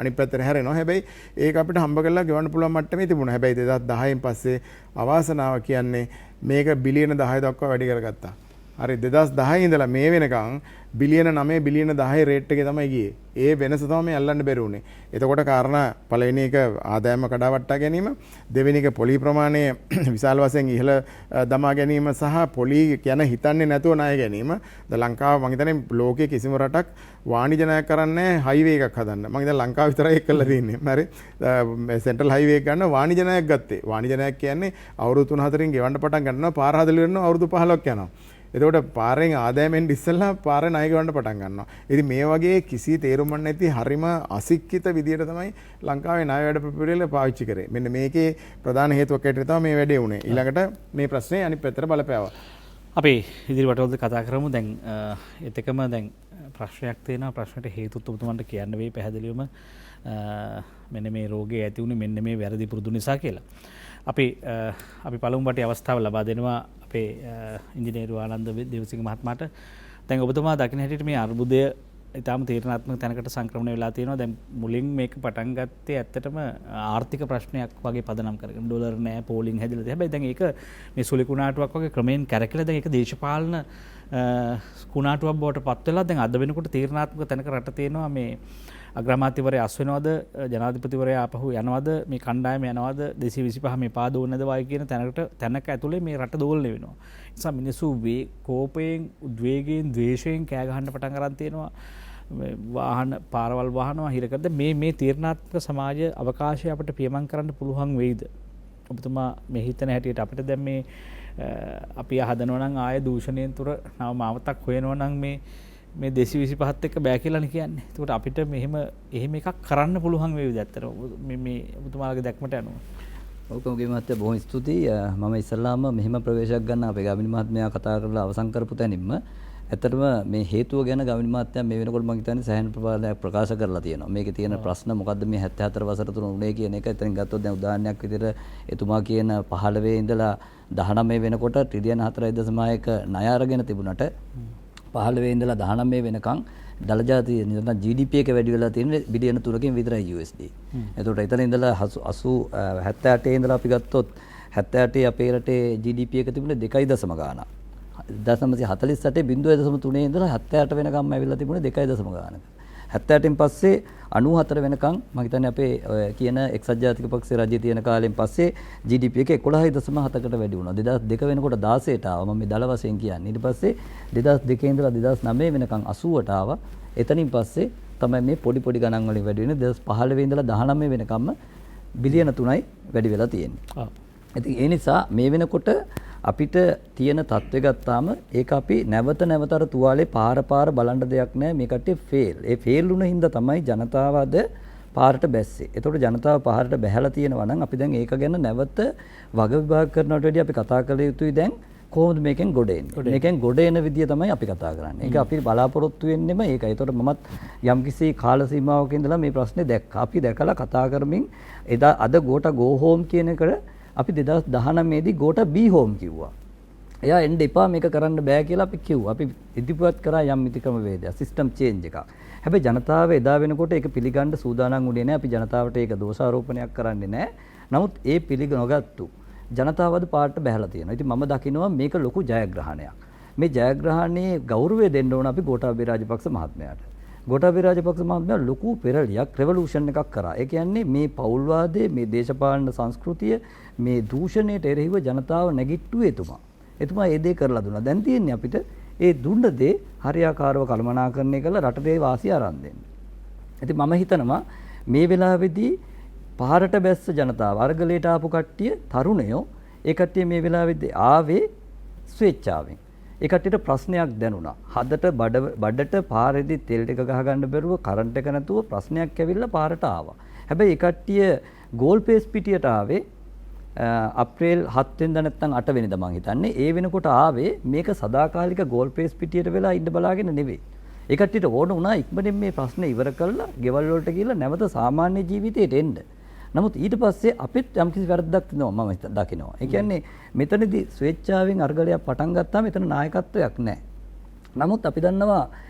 අනිත් පැත්තට හැරෙනවා. හැබැයි ඒක අපිට හම්බ කරලා ගෙවන්න පුළුවන් මට්ටමේ තිබුණා. හැබැයි 2010න් පස්සේ අවාසනාව කියන්නේ මේක බිලියන 10 දක්වා වැඩි කරගත්තා. හරි 2010 ඉඳලා මේ වෙනකන් බිලියන 9 බිලියන 10 රේට් එකේ තමයි ගියේ. ඒ වෙනස තමයි මේ අල්ලන්න බැරි වුනේ. එතකොට කාරණා පළවෙනි එක ආදායම කඩාවට්ටා ගැනීම, දෙවෙනි එක පොලි ප්‍රමාණය විශාල වශයෙන් ඉහළ දමා ගැනීම සහ පොලි කියන හිතන්නේ නැතුව ණය ගැනීම. ද ලංකාව මම හිතන්නේ ලෝකයේ කිසිම රටක් වාණිජ ණයක් කරන්නේ හයිවේ එකක් හදන්න. මම හිතන්නේ ලංකාව විතරයි ඒක කරලා තියෙන්නේ. හරි. සෙන්ට්‍රල් හයිවේ එක ගන්න වාණිජ ණයක් ගත්තේ. වාණිජ ණයක් කියන්නේ අවුරුදු 3-4න් ගෙවන්න පටන් ගන්නවා. පාර හදලා ඉවරනවා අවුරුදු 15ක් යනවා. එතකොට පාරෙන් ආදායමෙන් ඉස්සෙල්ලා පාරේ ණය ගවන්න පටන් ගන්නවා. ඉතින් මේ වගේ කිසි තේරුමක් නැති හරිම අසික්කිත විදියට තමයි ලංකාවේ ණය වැඩ පිළිවෙල පාවිච්චි කරේ. මෙන්න මේකේ ප්‍රධාන හේතුවක් ඇටියට තමයි මේ වැඩේ වුනේ. ඊළඟට මේ ප්‍රශ්නේ අනිත් පැත්තට බලපෑවා. අපි ඉදිරියටද කතා කරමු. දැන් එතකම දැන් ප්‍රශ්නයක් තියෙනවා. ප්‍රශ්නට හේතුත් ඔබතුමන්ට කියන්න වෙයි පැහැදිලිවම මෙන්න මේ රෝගය ඇති වුණේ මෙන්න මේ වැරදි පුරුදු නිසා කියලා. අපි පළමු වටේ අවස්ථාව ලබා දෙනවා අපේ ඉංජිනේරු ආනන්ද දේවසිංහ මහත්මයාට. දැන් ඔබතුමා දකින්න හැටියට මේ අර්බුදය ඉතාම තීරණාත්මක තැනකට සංක්‍රමණය වෙලා තියෙනවා. දැන් මුලින් මේක පටන් ගත්තේ ඇත්තටම ආර්ථික ප්‍රශ්නයක් වගේ පදනම් කරගෙන ඩොලර් නෑ පෝලිං හැදිලා තියෙනවා. හැබැයි දැන් ඒක මේ සුළි කුණාටුවක් වගේ ක්‍රමයෙන් කැරකිලා දැන් ඒක දේශපාලන කුණාටුවක් බවට පත් වෙලා දැන් අද වෙනකොට තීරණාත්මක තැනක රට තියෙනවා. මේ අග්‍රාමාත්‍යවරයා අස් වෙනවද, ජනාධිපතිවරයා ආපහු යනවද, මේ කණ්ඩායම යනවද, 225 මේ පා දෝන්නද වයි කියන තැනක ඇතුලේ මේ රට දෝලණය වෙනවා. ඒ නිසා මිනිස්සු කෝපයෙන්, උද්වේගයෙන්, ද්වේෂයෙන් කෑ ගහන්න පටන් අරන් තියෙනවා. වාහන පාරවල් වහනවා හිර කරද මේ තීරණාත්මක සමාජ අවකාශය අපිට පියමන් කරන්න පුළුවන් වෙයිද? ඔබතුමා මේ හිතන හැටියට අපිට දැන් මේ අපි හදනවා නම් ආය දූෂණයෙන් තුර නව මාවතක් හොයනවා නම් මේ 225ත් එක්ක බෑ කියලානේ කියන්නේ. ඒකට අපිට එහෙම එකක් කරන්න පුළුවන් වේවිද ඇත්තට මේ ඔබතුමාලගේ දැක්මට අනුව? ඔව් කෝගේ මහත්තයා බොහොම ස්තුතියි. මම ඉස්සල්ලාම මෙහෙම ප්‍රවේශයක් ගන්න අපේ ගාමිණී මහත්මයා කතා කරලා අවසන් කරපු තැනින්ම ඇත්තටම මේ හේතුව ගැන ගාමිණී මහත්මයා මේ වෙනකොට මම හිතන්නේ සෑහෙන ප්‍රමාණයක් ප්‍රකාශ කරලා තියෙනවා. මේකේ තියෙන ප්‍රශ්න මොකද්ද මේ 74 වසර තුන උනේ කියන එක. එතනින් ගත්තොත් දැන් උදාහරණයක් විදිහට එතුමා කියන 15 ඉඳලා 19 වෙනකොට ට්‍රිලියන් 4.1 ණය අරගෙන තිබුණට 15 ඉඳලා 19 වෙනකන් දලජාති නැත්නම් GDP එක වැඩි වෙලා තියෙන්නේ බිලියන 3කින් විතරයි USD. එතකොට එතන ඉඳලා 78 ඉඳලා අපි ගත්තොත් 78 අපේ රටේ GDP එක තිබුණේ 2.0 ගාණක්. 1948.3 ඉඳලා 78 වෙනකම් ඇවිල්ලා තිබුණේ 2.0 ගාණක. 78න් පස්සේ 94 වෙනකම් මම හිතන්නේ අපේ කියන එක්සත් ජාතික පක්ෂයේ රජයේ තියෙන කාලෙන් පස්සේ GDP එක 11.7කට වැඩි වුණා. 2002 වෙනකොට 16ට ආවා. මම මේ දල වශයෙන් කියන්නේ. ඊට පස්සේ 2002 ඉඳලා 2009 වෙනකම් 80ට ආවා. එතනින් පස්සේ තමයි මේ පොඩි පොඩි ගණන් වලින් වැඩි වෙන්නේ. 2015 ඉඳලා 19 වෙනකම්ම බිලියන 3යි වැඩි වෙලා තියෙන්නේ. ඉතින් ඒ නිසා මේ වෙනකොට අපිට තියෙන තත්ත්වය ගත්තාම ඒක අපි නැවත අර තුවාලේ පාර බලන්න දෙයක් නැහැ. මේ කට්ටිය ෆේල්. ඒ ෆේල් වුණ හින්දා තමයි ජනතාව අද පාරට බැස්සේ. ඒතකොට ජනතාව පාරට බැහැලා තියෙනවා නම් අපි දැන් ඒක ගැන නැවත වග විභාග කරනවට වැඩිය අපි කතා කළ යුතුයි දැන් කොහොමද මේකෙන් ගොඩ එන්නේ. මේකෙන් ගොඩ එන විදිය තමයි අපි කතා කරන්නේ. ඒක අපි බලාපොරොත්තු වෙන්නෙම ඒකයි. ඒතකොට මමත් යම්කිසි කාල සීමාවක ඉඳලා මේ ප්‍රශ්නේ දැක්කා. අපි දැකලා කතා කරමින් එදා අද ගෝට ගෝ හෝම් කියන එකට අපි 2019 දී ගෝට බී හෝම් කිව්වා. එයා එන්න එපා මේක කරන්න බෑ කියලා අපි කිව්වා. අපි ඉදිරිපත් කරා යම් මිතික්‍රම වේදයක් සිස්ටම් චේන්ජ් එකක්. හැබැයි ජනතාව එදා වෙනකොට ඒක පිළිගන්න සූදානම් වුණේ නැහැ. අපි ජනතාවට ඒක දෝෂාරෝපණයක් කරන්නේ නැහැ. නමුත් ඒ පිළිගනොගත්තු ජනතාව අද පාට බැහැලා තියෙනවා. ඉතින් මම දකිනවා මේක ලොකු ජයග්‍රහණයක්. මේ ජයග්‍රහණයේ ගෞරවය දෙන්න ඕන අපි ගෝඨාභය රාජපක්ෂ මහත්මයාට. ගෝඨාභය රාජපක්ෂ මහත්මයා ලොකු පෙරලියක් රෙවොලූෂන් එකක් කරා. ඒ කියන්නේ මේ පෞල්වාදයේ මේ දේශපාලන සංස්කෘතිය මේ දූෂණයට එරෙහිව ජනතාව නැගිට්ටුවේ එතුමා ඒ දේ කරලා දුන්නා. දැන් තියෙන්නේ අපිට ඒ දුන්න දේ හරියාකාරව කළමනාකරණය කරලා රටේ වාසිය අරන් දෙන්න. ඉතින් මම හිතනවා මේ වෙලාවේදී පාරට බැස්ස ජනතාව අර්ගලයට ආපු කට්ටිය තරුණයෝ ඒ කට්ටිය මේ වෙලාවේදී ආවේ ස්වේච්ඡාවෙන්. ඒ කට්ටියට ප්‍රශ්නයක් දැනුණා. හදට බඩට පාරේදී තෙල් ටික ගහ ගන්න බැරුව කරන්ට් එක නැතුව ප්‍රශ්නයක් ඇවිල්ලා පාරට ආවා. හැබැයි ඒ කට්ටිය ගෝල් පේස් පිටියට ආවේ අප්‍රේල් 7 වෙනිදා නැත්නම් 8 වෙනිදා මං හිතන්නේ. ඒ වෙනකොට ආවේ මේක සදාකාලික ගෝල් පේස් පිටියට වෙලා ඉන්න බලාගෙන නෙවෙයි. ඒ කට්ටියට ඕන වුණා ඉක්මනින් මේ ප්‍රශ්නේ ඉවර කරලා ගෙවල් වලට ගිහලා නැවත සාමාන්‍ය ජීවිතයට එන්න. නමුත් ඊට පස්සේ අපිත් යම්කිසි වැරද්දක් තියෙනවා මම දකිනවා. ඒ කියන්නේ මෙතනදී ස්වේච්ඡාවෙන් අර්ගලයක් පටන් ගත්තාම මෙතන නායකත්වයක් නැහැ. නමුත් අපි දන්නවා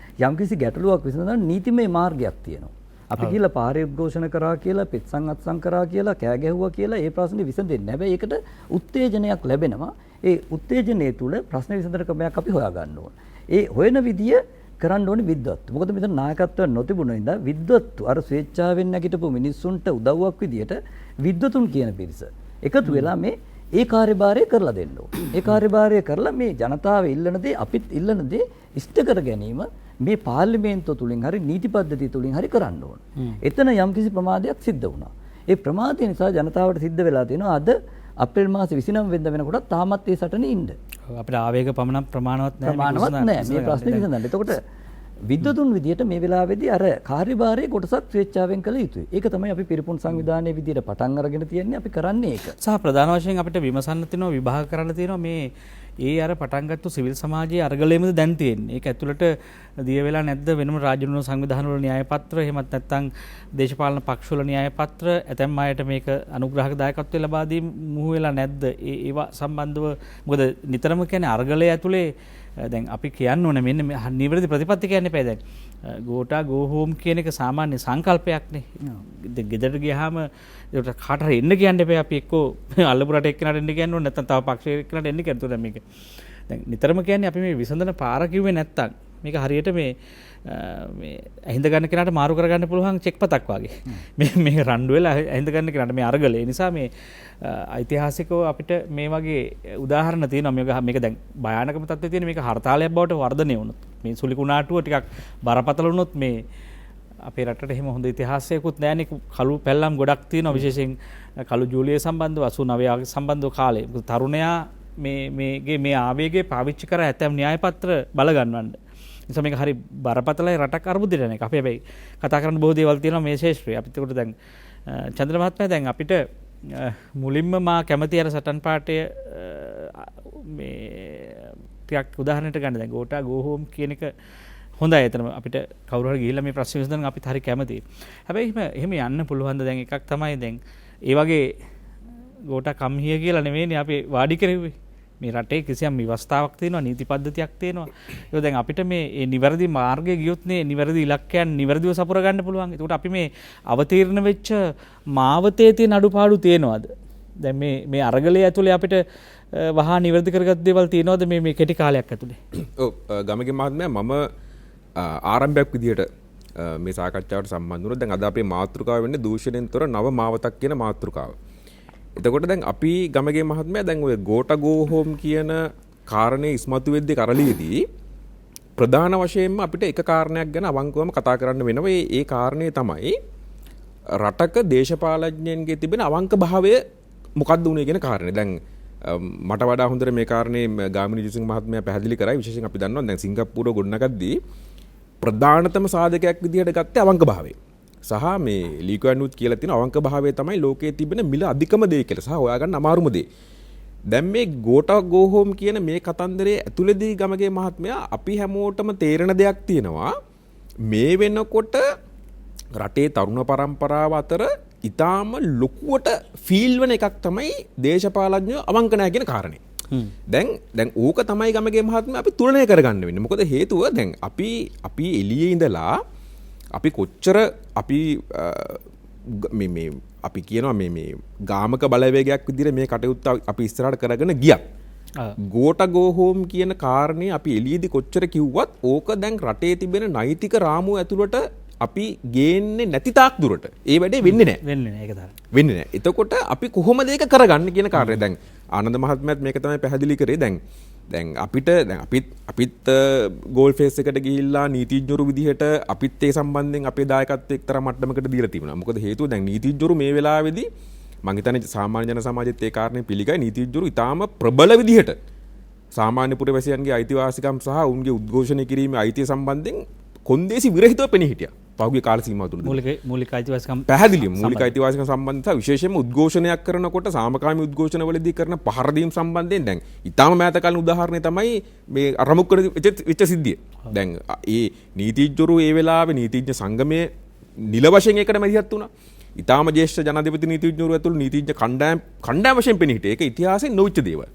යම්කිසි ගැටලුවක් විසඳන්න නීතිමය මාර්ගයක් තියෙනවා. අපි කියලා පාරේ උද්ඝෝෂණ කරා කියලා පෙත්සම් අත්සම් කරා කියලා කෑ ගැහුවා කියලා ඒ ප්‍රශ්නේ විසඳෙන්නේ. හැබැයි ඒකට උත්තේජනයක් ලැබෙනවා. ඒ උත්තේජනයේ තුල ප්‍රශ්න විසඳන ක්‍රමයක් අපි හොයාගන්න ඕන. ඒ හොයන විදිය කරන්න ඕනේ විද්වත්තු. මොකද මෙතන නායකත්වයක් නොතිබුණු ඉඳා විද්වත්තු අර ස්වේච්ඡාවෙන් නැගිටපු මිනිස්සුන්ට උදව්වක් විදියට විද්වතුන් කියන පිරිස එකතු වෙලා මේ ඒ කාර්යභාරය කරලා දෙන්න ඕනේ. ඒ කාර්යභාරය කරලා මේ ජනතාව ඉල්ලන දේ අපිත් ඉල්ලන දේ ඉෂ්ට කර ගැනීම මේ පාර්ලිමේන්තුව තුලින් හරි නීති පද්ධතිය තුලින් හරි කරන්න ඕන. එතන යම්කිසි ප්‍රමාදයක් සිද්ධ වුණා. ඒ ප්‍රමාදය නිසා ජනතාවට සිද්ධ වෙලා තියෙනවා අද අප්‍රේල් මාසේ 29 වෙනිදා වෙනකොට තාමත් ඒ සටනේ ඉන්න. අපිට ආවේග පමණක් ප්‍රමාණවත් නැහැ මේ ප්‍රශ්නේ විසඳන්න. එතකොට විද්වතුන් විදියට මේ වෙලාවේදී අර කාර්යභාරයේ කොටසක් ස්වේච්ඡාවෙන් කළ යුතුයි. ඒක තමයි අපි පිරිපුන් සංවිධානයේ විදියට පටන් අරගෙන තියෙන්නේ. අපි කරන්නේ ඒක. සහ ප්‍රධාන වශයෙන් අපිට විමසන්න තියෙනවා විභාග කරන්න තියෙනවා මේ ඒ අර පටන් ගත්තු සිවිල් සමාජයේ අර්ගලයේමද දැන් තියෙන්නේ. ඒක ඇතුළට දිය වෙලා නැද්ද වෙනම රාජ්‍ය සංවිධානවල න්‍යාය පත්‍ර එහෙමත් නැත්නම් දේශපාලන පක්ෂවල න්‍යාය පත්‍ර ඇතැම් අයට මේක අනුග්‍රහක දායකත්වය ලබා දීම මුහු වෙලා නැද්ද? ඒවා සම්බන්ධව මොකද නිතරම කියන්නේ අර්ගලය ඇතුලේ දැන් අපි කියන්න ඕනේ මෙන්න නිවැරදි ප්‍රතිපත්ති කියන්න එපා දැන් ගෝටා ගෝ හෝම් කියන එක සාමාන්‍ය සංකල්පයක්නේ. ගෙදරට ගියාම ඒකට කාට හරි එන්න කියන්න එපා. අපි එක්කෝ අල්ලපු රට එක්කනට එන්න කියන්න ඕනේ නැත්නම් තව පක්ෂයක එක්කනට එන්න කියන්න. දැන් මේක දැන් නිතරම කියන්නේ අපි මේ විසඳන පාර කිව්වේ නැත්තම් මේක හරියට මේ ඇහිඳ ගන්න කෙනාට මාරු කරගන්න පුළුවන් චෙක් පතක් වගේ. මේ රණ්ඩු වෙලා ඇහිඳ ගන්න කෙනාට මේ අරගලේ නිසා මේ ඓතිහාසිකව අපිට මේ වගේ උදාහරණ තියෙනවා. මේක දැන් භයානකම තත්ත්වයේ තියෙන මේක හර්තාලයක් බවට වර්ධනය වුණොත් මේ සුළි කුණාටුව ටිකක් බරපතල වුණොත් මේ අපේ රටට එහෙම හොඳ ඉතිහාසයකුත් නෑනේ. කළු පැල්ලම් ගොඩක් තියෙනවා විශේෂයෙන් කළු ජූලිය සම්බන්ධව 89 සම්බන්ධව කාලේ. තරුණයා මේ ආවේගය පාවිච්චි කර ඇතැම් න්‍යාය පත්‍ර බලගන්නවන්න. නිසා මේක හරි බරපතලයි රටක් අර්බුදයට නේ. අපි හැබැයි කතා කරන්න බොහෝ දේවල් තියෙනවා මේ ශාස්ත්‍රයේ. අපිට ඒකට දැන් චන්ද්‍ර මහත්මයා දැන් අපිට මුලින්ම මා කැමති අර සටන් පාටය මේ ටිකක් උදාහරණයක් ගන්න. දැන් ගෝටා ගෝ හෝම් කියන එක හොඳයි. එතන අපිට කවුරු හරි ගිහිල්ලා මේ ප්‍රශ්න විසඳන අපිත් හරි කැමතියි. හැබැයි එහෙම යන්න පුළුවන් ද? දැන් එකක් තමයි දැන් ඒ වගේ ගෝටා කම්හිය කියලා නෙවෙයිනේ අපි වාඩි කරෙව්වේ. මේ රටේ කිසියම් ව්‍යවස්ථාවක් තියෙනවා, නීති පද්ධතියක් තියෙනවා. ඒක දැන් අපිට මේ නිවැරදි මාර්ගයේ ගියොත් නේ නිවැරදි ඉලක්කයන් නිවැරදිව සපුර ගන්න පුළුවන්. ඒකට අපි මේ අවතීර්ණ වෙච්ච මාවතේ තියෙන අඩුපාඩු තියෙනවද? දැන් මේ අරගලයේ ඇතුලේ අපිට වහා නිවැරදි කරගත් දේවල් තියෙනවද මේ කෙටි කාලයක් ඇතුලේ? ඔව් ගමගේ මහත්මයා මම ආරම්භයක් විදිහට මේ සාකච්ඡාවට සම්බන්ධ වුණා. දැන් අද අපේ මාතෘකාව වෙන්නේ දූෂණයෙන් තොර නව මාවතක් කියන මාතෘකාව. එතකොට දැන් අපි ගමගේ මහත්මයා දැන් ඔය ගෝටා ගෝ හෝම් කියන කාරණේ ඉස්මතු වෙද්දී කරලියේදී ප්‍රධාන වශයෙන්ම අපිට එක කාරණයක් ගැන අවංකවම කතා කරන්න වෙනවා. ඒ කාරණේ තමයි රටක දේශපාලඥයන්ගේ තිබෙන අවංක භාවය මොකක්ද උනේ කියන කාරණේ. දැන් මට වඩා හොඳට මේ කාරණේ ගාමිණී ජයසිංහ මහත්මයා පැහැදිලි කරයි. විශේෂයෙන් අපි දන්නවා දැන් සිංගප්පූරුව ගොඩනගද්දී ප්‍රධානතම සාධකයක් විදිහට ගත්තේ අවංක භාවය. සහ මේ ලී කුවන් යූත් කියලා තියෙන අවංක භාවය තමයි ලෝකයේ තිබෙන මිල අධිකම දේ කියලා. සහ හොයාගන්න අමාරුම දේ. දැන් මේ ගෝටා ගෝ හෝම් කියන මේ කතන්දරයේ ඇතුළේදී ගමගේ මහත්මයා අපි හැමෝටම තේරෙන දෙයක් තියෙනවා. මේ වෙනකොට රටේ තරුණ පරම්පරාව අතර ඊටාම ලොකුවට ෆීල් වෙන එකක් තමයි දේශපාලඥයෝ අවංක නැහැ කියන කාරණේ. දැන් ඕක තමයි ගමගේ මහත්මයා අපි තුලනය කරගන්න වෙන්නේ. මොකද හේතුව දැන් අපි එළියේ ඉඳලා අපි කොච්චර අපි අපි කියනවා මේ ගාමක බලවේගයක් විදිහට මේ කටයුත්ත අපි ඉස්සරහට කරගෙන ගියත් ගෝටා ගෝ හෝම් කියන කාරණේ අපි එළියේදී කොච්චර කිව්වත් ඕක දැන් රටේ තිබෙන නෛතික රාමුව ඇතුළට අපි ගේන්නේ නැති තාක් දුරට ඒ වැඩේ වෙන්නේ නැහැ. වෙන්නේ නැහැ ඒක තමයි. වෙන්නේ නැහැ. එතකොට අපි කොහොමද ඒක කරගන්නේ කියන කාරණේ දැන් ආනන්ද මහත්මයාත් මේක තමයි පැහැදිලි කරේ. දැන් අපිත් ගෝල් ෆේස් එකට ගිහිල්ලා නීතිඥවරු විදිහට අපිත් ඒ සම්බන්ධයෙන් අපේ දායකත්වය එක්තරා මට්ටමකට දීලා තිබුණා. මොකද හේතුව දැන් නීතිඥවරු මේ වෙලාවේදී මම හිතන්නේ සාමාන්‍ය ජන සමාජයේත් ඒ කාරණේ පිළිගයි. නීතිඥවරු ඊටාම ප්‍රබල විදිහට සාමාන්‍ය පුරවැසියන්ගේ අයිතිවාසිකම් සහ උන්ගේ උද්ඝෝෂණය කිරීමේ අයිතිය සම්බන්ධයෙන් කොන්දේසි විරහිතව පෙනී හිටියා. පහුගිය කාල සීමාව තුළදී මූලික අයිතිවාසිකම් පැහැදිලිව මූලික අයිතිවාසිකම් සම්බන්ධව විශේෂයෙන්ම උද්ඝෝෂණයක් කරනකොට සාමකාමී උද්ඝෝෂණවලදී කරන පහර දීම් සම්බන්ධයෙන් දැන් ඊටාම මෑත කාලේ උදාහරණය තමයි මේ අරමුක් වෙච්ච සිද්ධිය. දැන් ඒ නීතිඥවරු ඒ වෙලාවේ නීතිඥ සංගමයේ නිල වශයෙන් ඒකට මැදිහත් වුණා. ඊටාම ජ්‍යෙෂ්ඨ ජනාධිපති නීතිඥවරු ඇතුළු නීතිඥ කණ්ඩායම් වශයෙන් පෙනී හිටියේ. ඒක ඉතිහාසයෙන් නොවිච්ච දේවල්.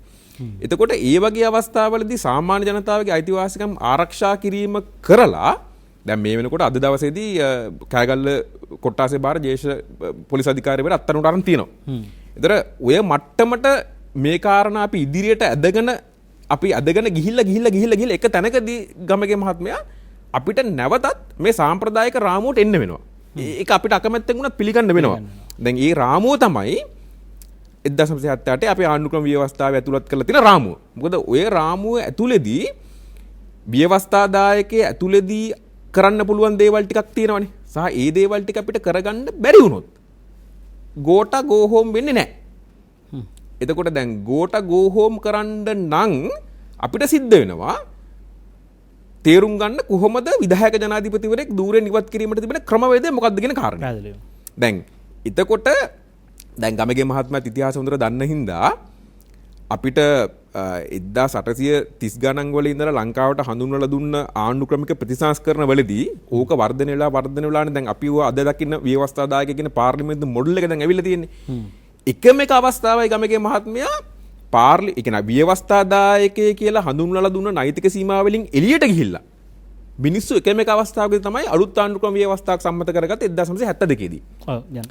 එතකොට ඒ වගේ අවස්ථාවලදී සාමාන්‍ය ජනතාවගේ අයිතිවාසිකම් ආරක්ෂා කිරීම කරලා දැන් මේ වෙනකොට අද දවසේදී කෑගල්ල කොට්ටාසේ බාර ජ්‍යෙෂ්ඨ පොලිස් අධිකාරිවරු අත්අඩංගුවට අරන් තියෙනවා. ඒතර ඔය මට්ටමට මේ කාරණා අපි ඉදිරියට ඇදගෙන ගිහිල්ලා එක තැනකදී ගමගේ මහත්මයා අපිට නැවතත් මේ සාම්ප්‍රදායික රාමුවට එන්න වෙනවා. ඒක අපිට අකමැත්තෙන් වුණත් පිළිගන්න වෙනවා. දැන් මේ රාමුව තමයි 1978 අපේ ආණ්ඩුක්‍රම ව්‍යවස්ථාවේ ඇතුළත් කරලා තියෙන රාමුව. මොකද ඔය රාමුව ඇතුළේදී ව්‍යවස්ථාදායකයේ ඇතුළේදී කරන්න පුළුවන් දේවල් ටිකක් තියෙනවනේ. සහ ඒ දේවල් ටික අපිට කරගන්න බැරි වුණොත් ගෝටා ගෝ හෝම් වෙන්නේ නැහැ. එතකොට දැන් ගෝටා ගෝ හෝම් කරන්න නම් අපිට සිද්ධ වෙනවා තේරුම් ගන්න කොහොමද විධායක ජනාධිපතිවරයෙක් ධූරයෙන් ඉවත් කිරීමට තිබෙන ක්‍රමවේදය මොකක්ද කියන කාරණා. දැන් එතකොට දැන් ගමගේ මහත්මයාත් ඉතිහාස හොඳට දන්න හින්දා අපිට 1830 ගණන් වල ඉඳලා ලංකාවට හඳුන්වලා දුන්න ආණ්ඩු ක්‍රමික ප්‍රතිසංස්කරණ වලදී ඕක වර්ධනය වෙලානේ දැන් අපි අද දකින්න ව්‍යවස්ථාදායක කියන පාර්ලිමේන්තු මොඩල් එක දැන් ඇවිල්ලා තියෙන්නේ. එකම එක අවස්ථාවයි ගමගේ මහත්මයා ඒ කියන්නේ ව්‍යවස්ථාදායකය කියලා හඳුන්වලා දුන්න නෛතික සීමාවලින් එළියට ගිහිල්ලා මිනිස්සු එකම එක අවස්ථාවකදී තමයි අලුත් ආණ්ඩු ක්‍රම ව්‍යවස්ථාවක් සම්මත කරගත්තේ 1972 දී. ඔව් යන්න.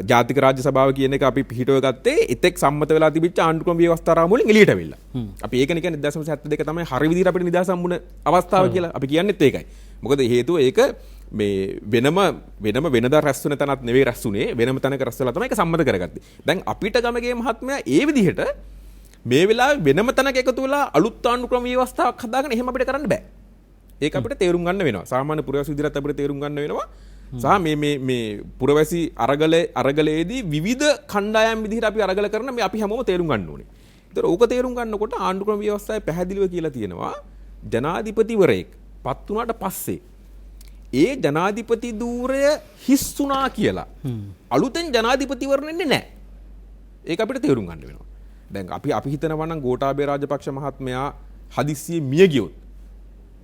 ජාතික රාජ්‍ය සභාව කියන එක අපි පිහිටව ගත්තේ එතෙක් සම්මත වෙලා තිබිච්ච ආණ්ඩු ක්‍රම ව්‍යවස්ථා රාමුවලින් එළියට අවිල්ලා. අපි ඒකනේ කියන්නේ 1972 තමයි හරි විදිහට අපිට නිදහස හම්බුන අවස්ථාව කියලා. අපි කියන්නේත් ඒකයි. මොකද හේතුව ඒක මේ වෙනදා රැස්ුනේ තැනත් නෙවෙයි රැස්ුනේ වෙනම තැනක රැස්වලා තමයි ඒක සම්මත කරගත්තේ. දැන් අපිට ගමගේ මහත්මයා ඒ විදිහට මේ වෙලාවේ වෙනම තැනක එකතු වෙලා අලුත් ආණ්ඩු ක්‍රම ව්‍යවස්ථාවක් හදාගෙන එහෙම අපිට කරන්න බෑ. ඒක අපිට තේරුම් ගන්න වෙනවා. සාමාන්‍ය පුරවැසි විදිහට අපිට තේරුම් ගන්න වෙනවා. සහ මේ පුරවැසි අරගලයේදී විවිධ කණ්ඩායම් විදිහට අපි අරගල කරන මේ අපි හැමෝම තේරුම් ගන්න ඕනේ. ඒතර ඕක තේරුම් ගන්නකොට ආණ්ඩු ක්‍රම ව්‍යවස්ථාවේ පැහැදිලිව කියලා තියෙනවා ජනාධිපතිවරයෙක් පත් වුණාට පස්සේ ඒ ජනාධිපති ධූරය හිස් වුණා කියලා අලුතෙන් ජනාධිපතිවරණ එන්නේ නැහැ. ඒක අපිට තේරුම් ගන්න වෙනවා. දැන් අපි හිතනවා නම් ගෝඨාභය රාජපක්ෂ මහත්මයා හදිස්සියේ මිය ගියොත්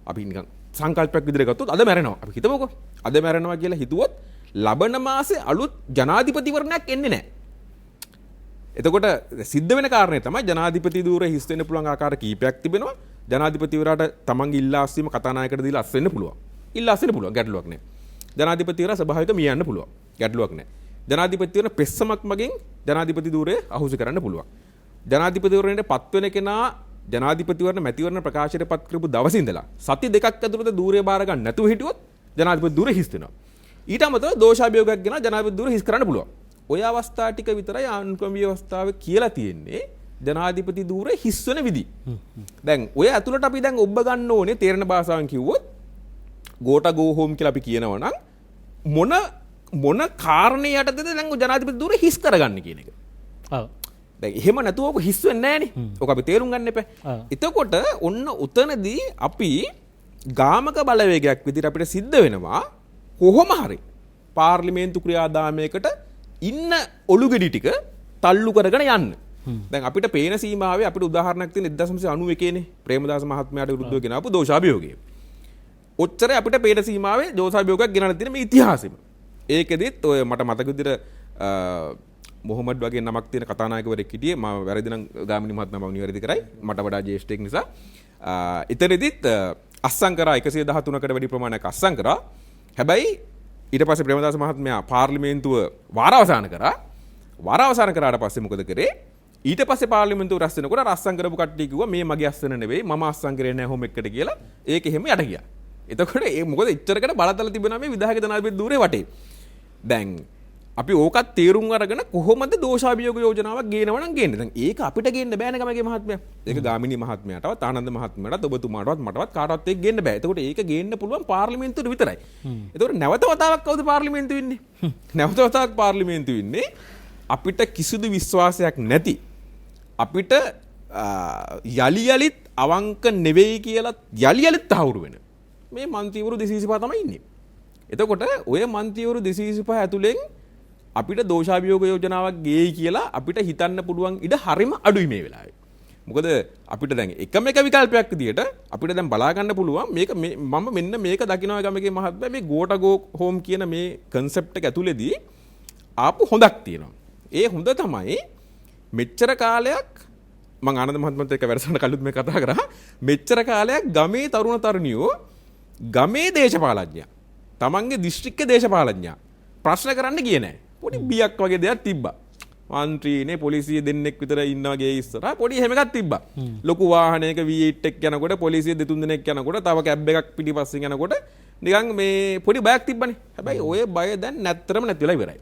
අපි නිකන් සංකල්පයක් විදිහට ගත්තොත් අද මැරෙනවා. අපි හිතමුකෝ. අද මැරෙනවා කියලා හිතුවොත් ලබන මාසේ අලුත් ජනාධිපතිවරණයක් එන්නේ නැහැ. එතකොට සිද්ධ වෙන කාරණේ තමයි ජනාධිපති ධූරය හිස් වෙන්න පුළුවන් ආකාර කීපයක් තිබෙනවා. ජනාධිපතිවරයාට තමන්ගේ ඉල්ලා අස්වීම කතානායකට දීලා අස් වෙන්න පුළුවන්. ඉල්ලා අස් වෙන්න පුළුවන් ගැටලුවක් නැහැ. ජනාධිපතිවරයා ස්වභාවික මිය යන්න පුළුවන්. ගැටලුවක් නැහැ. ජනාධිපතිවරයා පෙස්සමක් මගින් ජනාධිපති ධූරය අහුසි කරන්න පුළුවන්. ජනාධිපතිවරණයට පත් වෙන කෙනා ජනාධිපතිවරණ මැතිවරණ ප්‍රකාශයට පත් කරපු දවසේ ඉඳලා සති දෙකක් ඇතුළත ධූරය බාර ගන්න නැතුව හිටියොත් ජනාධිපති ධූරය හිස් වෙනවා. ඊට අමතරව දෝෂාභියෝගයක් ගෙන ජනාධිපති ධූරය හිස් කරන්න පුළුවන්. ඔය අවස්ථා ටික විතරයි ආණ්ඩු ක්‍රම ව්‍යවස්ථාවේ කියලා තියෙන්නේ ජනාධිපති ධූරය හිස් වෙන විදි. දැන් ඔය ඇතුළට අපි දැන් ඔබ ගන්න ඕනේ තේරෙන භාෂාවෙන් කිව්වොත් ගෝඨා ගෝ හෝම් කියලා අපි කියනවා නම් මොන කාරණේ යටතේද දැන් ජනාධිපති ධූරය හිස් කරගන්නේ කියන එක. ඔව්. දැන් එහෙම නැතුව ඔක හිස් වෙන්නේ නැහනේ. ඔක අපි තේරුම් ගන්න එපා. එතකොට ඔන්න උතනදී අපි ගාමක බලවේගයක් විදිහට අපිට සිද්ධ වෙනවා කොහොම හරි පාර්ලිමේන්තු ක්‍රියාදාමයකට ඉන්න ඔලුගෙඩි ටික තල්ලු කරගෙන යන්න. දැන් අපිට පේන සීමාවේ අපිට උදාහරණයක් තියෙන 1991 නේ ප්‍රේමදාස මහත්මයාට විරුද්ධව ගෙන ආපු දෝෂාභියෝගය. ඔච්චර අපිට පේන සීමාවේ දෝෂාභියෝගයක් ගෙනල්ලා තියෙන මේ ඉතිහාසෙම. ඒකෙදිත් ඔය මට මතක විදිහට මොහොමඩ් වගේ නමක් තියෙන කතානායකවරයෙක් හිටියේ මම වැරදි නම් ගාමිණී මහත්මයා මම නිවැරදි කරයි මට වඩා ජ්‍යෙෂ්ඨයෙක් නිසා ඉතින්ෙදිත් අස්සම් කරා 113කට වැඩි ප්‍රමාණයක් අස්සම් කරා හැබැයි ඊට පස්සේ ප්‍රේමදාස මහත්මයා පාර්ලිමේන්තුව වාරවසාන කරාට පස්සේ මොකද කරේ ඊට පස්සේ පාර්ලිමේන්තුව රැස් වෙනකොට අස්සම් කරපු කට්ටිය කිව්වා මේ මගේ අස්සන නෙවෙයි මම අස්සම් කරේ නැහැ හොම් එකට කියලා ඒක එහෙම යට ගියා එතකොට ඒ මොකද ඉච්චරකට බලතල තිබුණා මේ විධායක ජනාධිපති ධූරේ වටේ දැන් අපි ඕකත් තේරුම් අරගෙන කොහොමද දෝෂාභියෝග යෝජනාවක් ගේනවා නම් ගේන්නේ. දැන් ඒක අපිට ගේන්න බෑනේ ගමගේ මහත්මයා. ඒක ගාමිණී මහත්මයාටවත් ආනන්ද මහත්මයාටවත් ඔබතුමාටවත් මටවත් කාටවත් ඒක ගේන්න බෑ. එතකොට ඒක ගේන්න පුළුවන් පාර්ලිමේන්තුවට විතරයි. එතකොට නැවත වතාවක් කවුද පාර්ලිමේන්තුවේ ඉන්නේ? නැවත වතාවක් පාර්ලිමේන්තුවේ ඉන්නේ අපිට කිසිදු විශ්වාසයක් නැති අපිට යලි යලිත් අවංක නෙවෙයි කියලා යලි යලිත් තහවුරු වෙන මේ മന്ത്രിවරු 225 තමයි ඉන්නේ. එතකොට ඔය മന്ത്രിවරු 225 ඇතුලෙන් අපිට දෝෂාභියෝග යෝජනාවක් ගේයි කියලා අපිට හිතන්න පුළුවන් ඉඩ හරිම අඩුයි මේ වෙලාවේ. මොකද අපිට දැන් එකම එක විකල්පයක් විදියට අපිට දැන් බලා ගන්න පුළුවන් මේක මම මෙන්න මේක දකිනවා ගමගේ මහත්මයා මේ ගෝඨා ගෝ හෝම් කියන මේ concept එක ඇතුලේදී ආපු හොඳක් තියෙනවා. ඒ හොඳ තමයි මෙච්චර කාලයක් මම ආනන්ද මහත්මයාත් එක්ක වැඩසටහන කලින් මේ කතා කරා මෙච්චර කාලයක් ගමේ තරුණ තරුණියෝ ගමේ දේශපාලඥයා තමන්ගේ දිස්ත්‍රික්ක දේශපාලඥයා ප්‍රශ්න කරන්න ගියේ නැහැ. පොඩි බියක් වගේ දෙයක් තිබ්බා. මන්ත්‍රීනේ පොලිසිය දෙන්නෙක් විතර ඉන්නවා ගේ ඉස්සරහා පොඩි එහෙම එකක් තිබ්බා. ලොකු වාහනයක V8 එකක් යනකොට පොලිසිය දෙතුන් දෙනෙක් යනකොට තව කැබ් එකක් පිටිපස්සෙන් යනකොට නිකන් මේ පොඩි බයක් තිබ්බනේ. හැබැයි ඔය බය දැන් නැත්තරම නැති වෙලා ඉවරයි.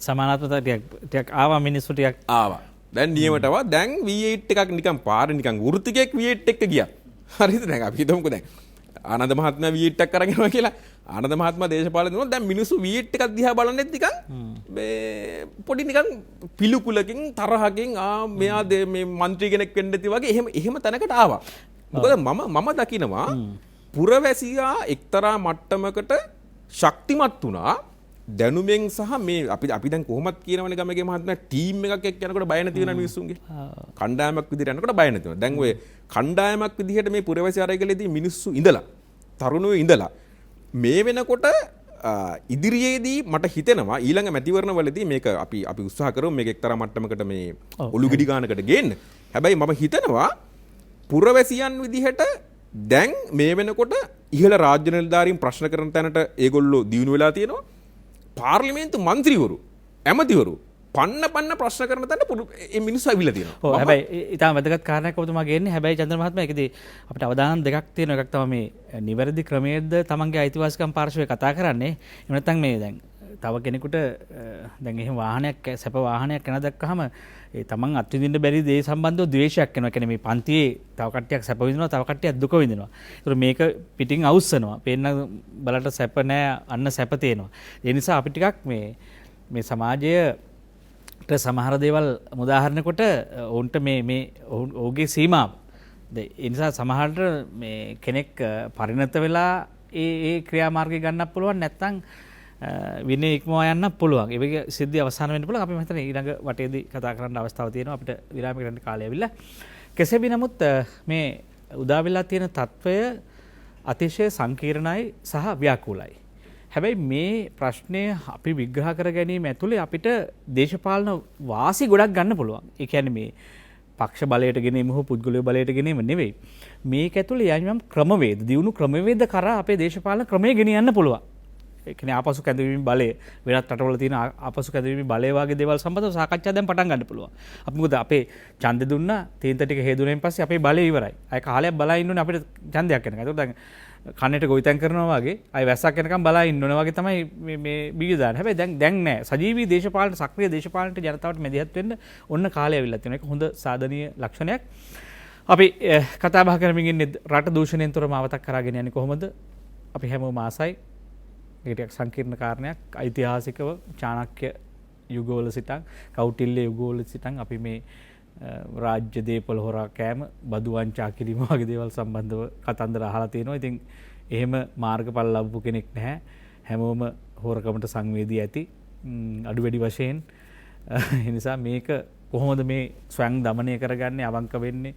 සමානාත්මකතා ටිකක් ආවා මිනිස්සු ටිකක් ආවා. දැන් නියමටව දැන් V8 එකක් නිකන් පාරේ නිකන් වෘත්තිකෙක් V8 එක ගියා. හරිද දැන් අපි හිතමුකෝ දැන් ආනන්ද මහත්මයා V8 එකක් අරන් යනවා කියලා. ආනන්ද මහත්මයා දේශපාලන දුන්නා දැන් මිනිස්සු V8 එකක් දිහා බලන්නෙත් නිකන් මේ පොඩි නිකන් පිළිකුලකින් තරහකින් මෙයා මේ മന്ത്രി කෙනෙක් වෙන්න ඇති වගේ එහෙම තැනකට ආවා. මොකද මම දකිනවා පුරවැසියා එක්තරා මට්ටමකට ශක්තිමත් වුණා දැනුමෙන් සහ මේ අපි දැන් කොහොමද කියනවනේ ගමගේ මහත්මයා ටීම් එකක් එක්ක යනකොට බය නැති වෙන මිනිස්සුන්ගේ කණ්ඩායමක් විදිහට යනකොට බය නැති වෙනවා. දැන් ඔය කණ්ඩායමක් විදිහට මේ පුරවැසි අරගලේදී මිනිස්සු ඉඳලා තරුණයෝ ඉඳලා මේ වෙනකොට ඉදිරියේදී මට හිතෙනවා ඊළඟ මැතිවරණවලදී මේක අපි උත්සාහ කරමු මේක එක්තරා මට්ටමකට මේ ඔලුගෙඩි ගානකට ගේන්න. හැබැයි මම හිතනවා පුරවැසියන් විදිහට දැන් මේ වෙනකොට ඉහළ රාජ්‍ය නිලධාරීන් ප්‍රශ්න කරන තැනට ඒගොල්ලෝ දියුණු වෙලා තියෙනවා. පාර්ලිමේන්තු මන්ත්‍රීවරු ඇමතිවරු පන්න ප්‍රශ්න කරන තැනට මේ මිනිස්සු අවිලා තියෙනවා. ඔව් හැබැයි ඊටම වැදගත් කාරණයක් ඔබතුමා ගේන්නේ. හැබැයි චන්ද්‍ර මහත්මයා ඒකදී අපිට අවදානම් දෙකක් තියෙනවා. එකක් තමයි මේ නිවැරදි ක්‍රමයේද තමන්ගේ අයිතිවාසිකම් පාර්ශවය කතා කරන්නේ. එහෙම නැත්නම් මේ දැන් තව කෙනෙකුට දැන් එහෙම වාහනයක් සැප වාහනයක් එන දැක්කහම ඒ තමන් අත්විඳින්න බැරි දේ සම්බන්ධව ද්වේෂයක් එනවා. කියන්නේ මේ පන්තියේ තව කට්ටියක් සැප විඳිනවා, තව කට්ටියක් දුක විඳිනවා. ඒතර මේක පිටින් අවුස්සනවා. පේන්න බලට සැප නැහැ, අන්න සැප තියෙනවා. ඒ නිසා අපි ටිකක් මේ සමාජයට සමහර දේවල් උදාහරණයකට ඔවුන්ට මේ ඔහුගේ සීමාව. ඒ නිසා සමහරට මේ කෙනෙක් පරිණත වෙලා ඒ ක්‍රියාමාර්ගය ගන්නත් පුළුවන්, නැත්නම් විනය ඉක්මවා යන්න පුළුවන්. ඒ වගේ සිද්ධි අවසන් වෙන්න පුළුවන්. අපි මම හිතන්නේ ඊළඟ වටේදී කතා කරන්න අවස්ථාවක් තියෙනවා. අපිට විරාමයකට යන්න කාලය ඇවිල්ලා. කෙසේ වෙ නමුත් මේ උදා වෙලා තියෙන తত্ত্বය අතිශය සංකීර්ණයි සහ ව්‍යාකූලයි. හැබැයි මේ ප්‍රශ්නය අපි විග්‍රහ කර ගැනීම ඇතුලේ අපිට දේශපාලන වාසි ගොඩක් ගන්න පුළුවන්. ඒ කියන්නේ මේ පක්ෂ බලයට ගෙනීම හෝ පුද්ගලය බලයට ගෙනීම නෙවෙයි. මේක ඇතුලේ යම් ක්‍රමවේද, දියුණු ක්‍රමවේද කරා අපේ දේශපාලන ක්‍රමය ගෙනියන්න පුළුවන්. ඒ කියන්නේ ආපසු කැඳවීමේ බලය, වෙනත් රටවල තියෙන ආපසු කැඳවීමේ බලය වගේ දේවල් සම්බන්ධව සාකච්ඡා දැන් පටන් ගන්න පුළුවන්. අපි මොකද අපේ ඡන්දෙ දුන්නා, තීන්ත ටික හේදුනෙන් පස්සේ අපේ බලය ඉවරයි. අය කාලයක් බලා ඉන්න ඕනේ අපිට ඡන්දයක් එනකන්. ඒක දැන් කන්නට ගොවිතැන් කරනවා වගේ අය වැස්සක් එනකම් බලා ඉන්න ඕනේ වගේ තමයි මේ බීජ දාන. හැබැයි දැන් නෑ. සජීවී දේශපාලන, සක්‍රීය දේශපාලනට ජනතාවට මැදිහත් වෙන්න ඔන්න කාලය ඇවිල්ලා තියෙනවා. ඒක හොඳ සාධනීය ලක්ෂණයක්. අපි කතා බහ කරමින් ඉන්නේ රට දූෂණයෙන් තොර මාවතක් කරගෙන යන්නේ කොහොමද? අපි හැමෝම ආසයි. ඒක ටිකක් සංකීර්ණ කාරණයක්. ඓතිහාසිකව චාණක්‍ය යුගවල සිටන්, කෞටිල්‍ය යුගවල සිටන් අපි මේ රාජ්‍ය දේපොළ හොරා කෑම, බදු වංචා කිරීම වගේ දේවල් සම්බන්ධව කතන්දර අහලා තියෙනවා. ඉතින් එහෙම මාර්ගඵල ලැබපු කෙනෙක් නැහැ. හැමෝම හොරකමට සංවේදී ඇති අඩු වැඩි වශයෙන්. ඒ නිසා මේක කොහොමද මේ ස්වයං දමනය කරගන්නේ, අවංක වෙන්නේ,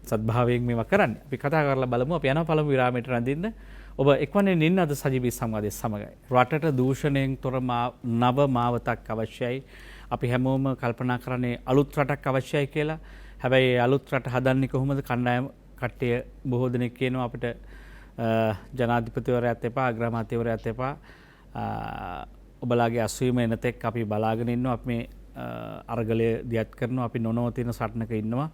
සත්භාවයෙන් මේවා කරන්නේ? අපි කතා කරලා බලමු. අපි යනවා පළමු විරාමයට රැඳින්න. ඔබ එක්වන්නේ නින්නද සජීවී සංවාදයේ සමගයි. රටට දූෂණයෙන් තොර නව මාවතක් අවශ්‍යයි. අපි හැමෝම කල්පනා කරන්නේ අලුත් රටක් අවශ්‍යයි කියලා. හැබැයි අලුත් රට හදන්නේ කොහොමද? කණ්ඩායම කට්ටිය බොහෝ දෙනෙක් කියනවා අපිට ජනාධිපතිවරයාත් එපා, අග්‍රාමාත්‍යවරයාත් එපා. ඔබලාගේ අස්වීම එනතෙක් අපි බලාගෙන ඉන්නවා. අපි මේ අරගලය දියත් කරනවා. අපි නොනවතින සටනක ඉන්නවා.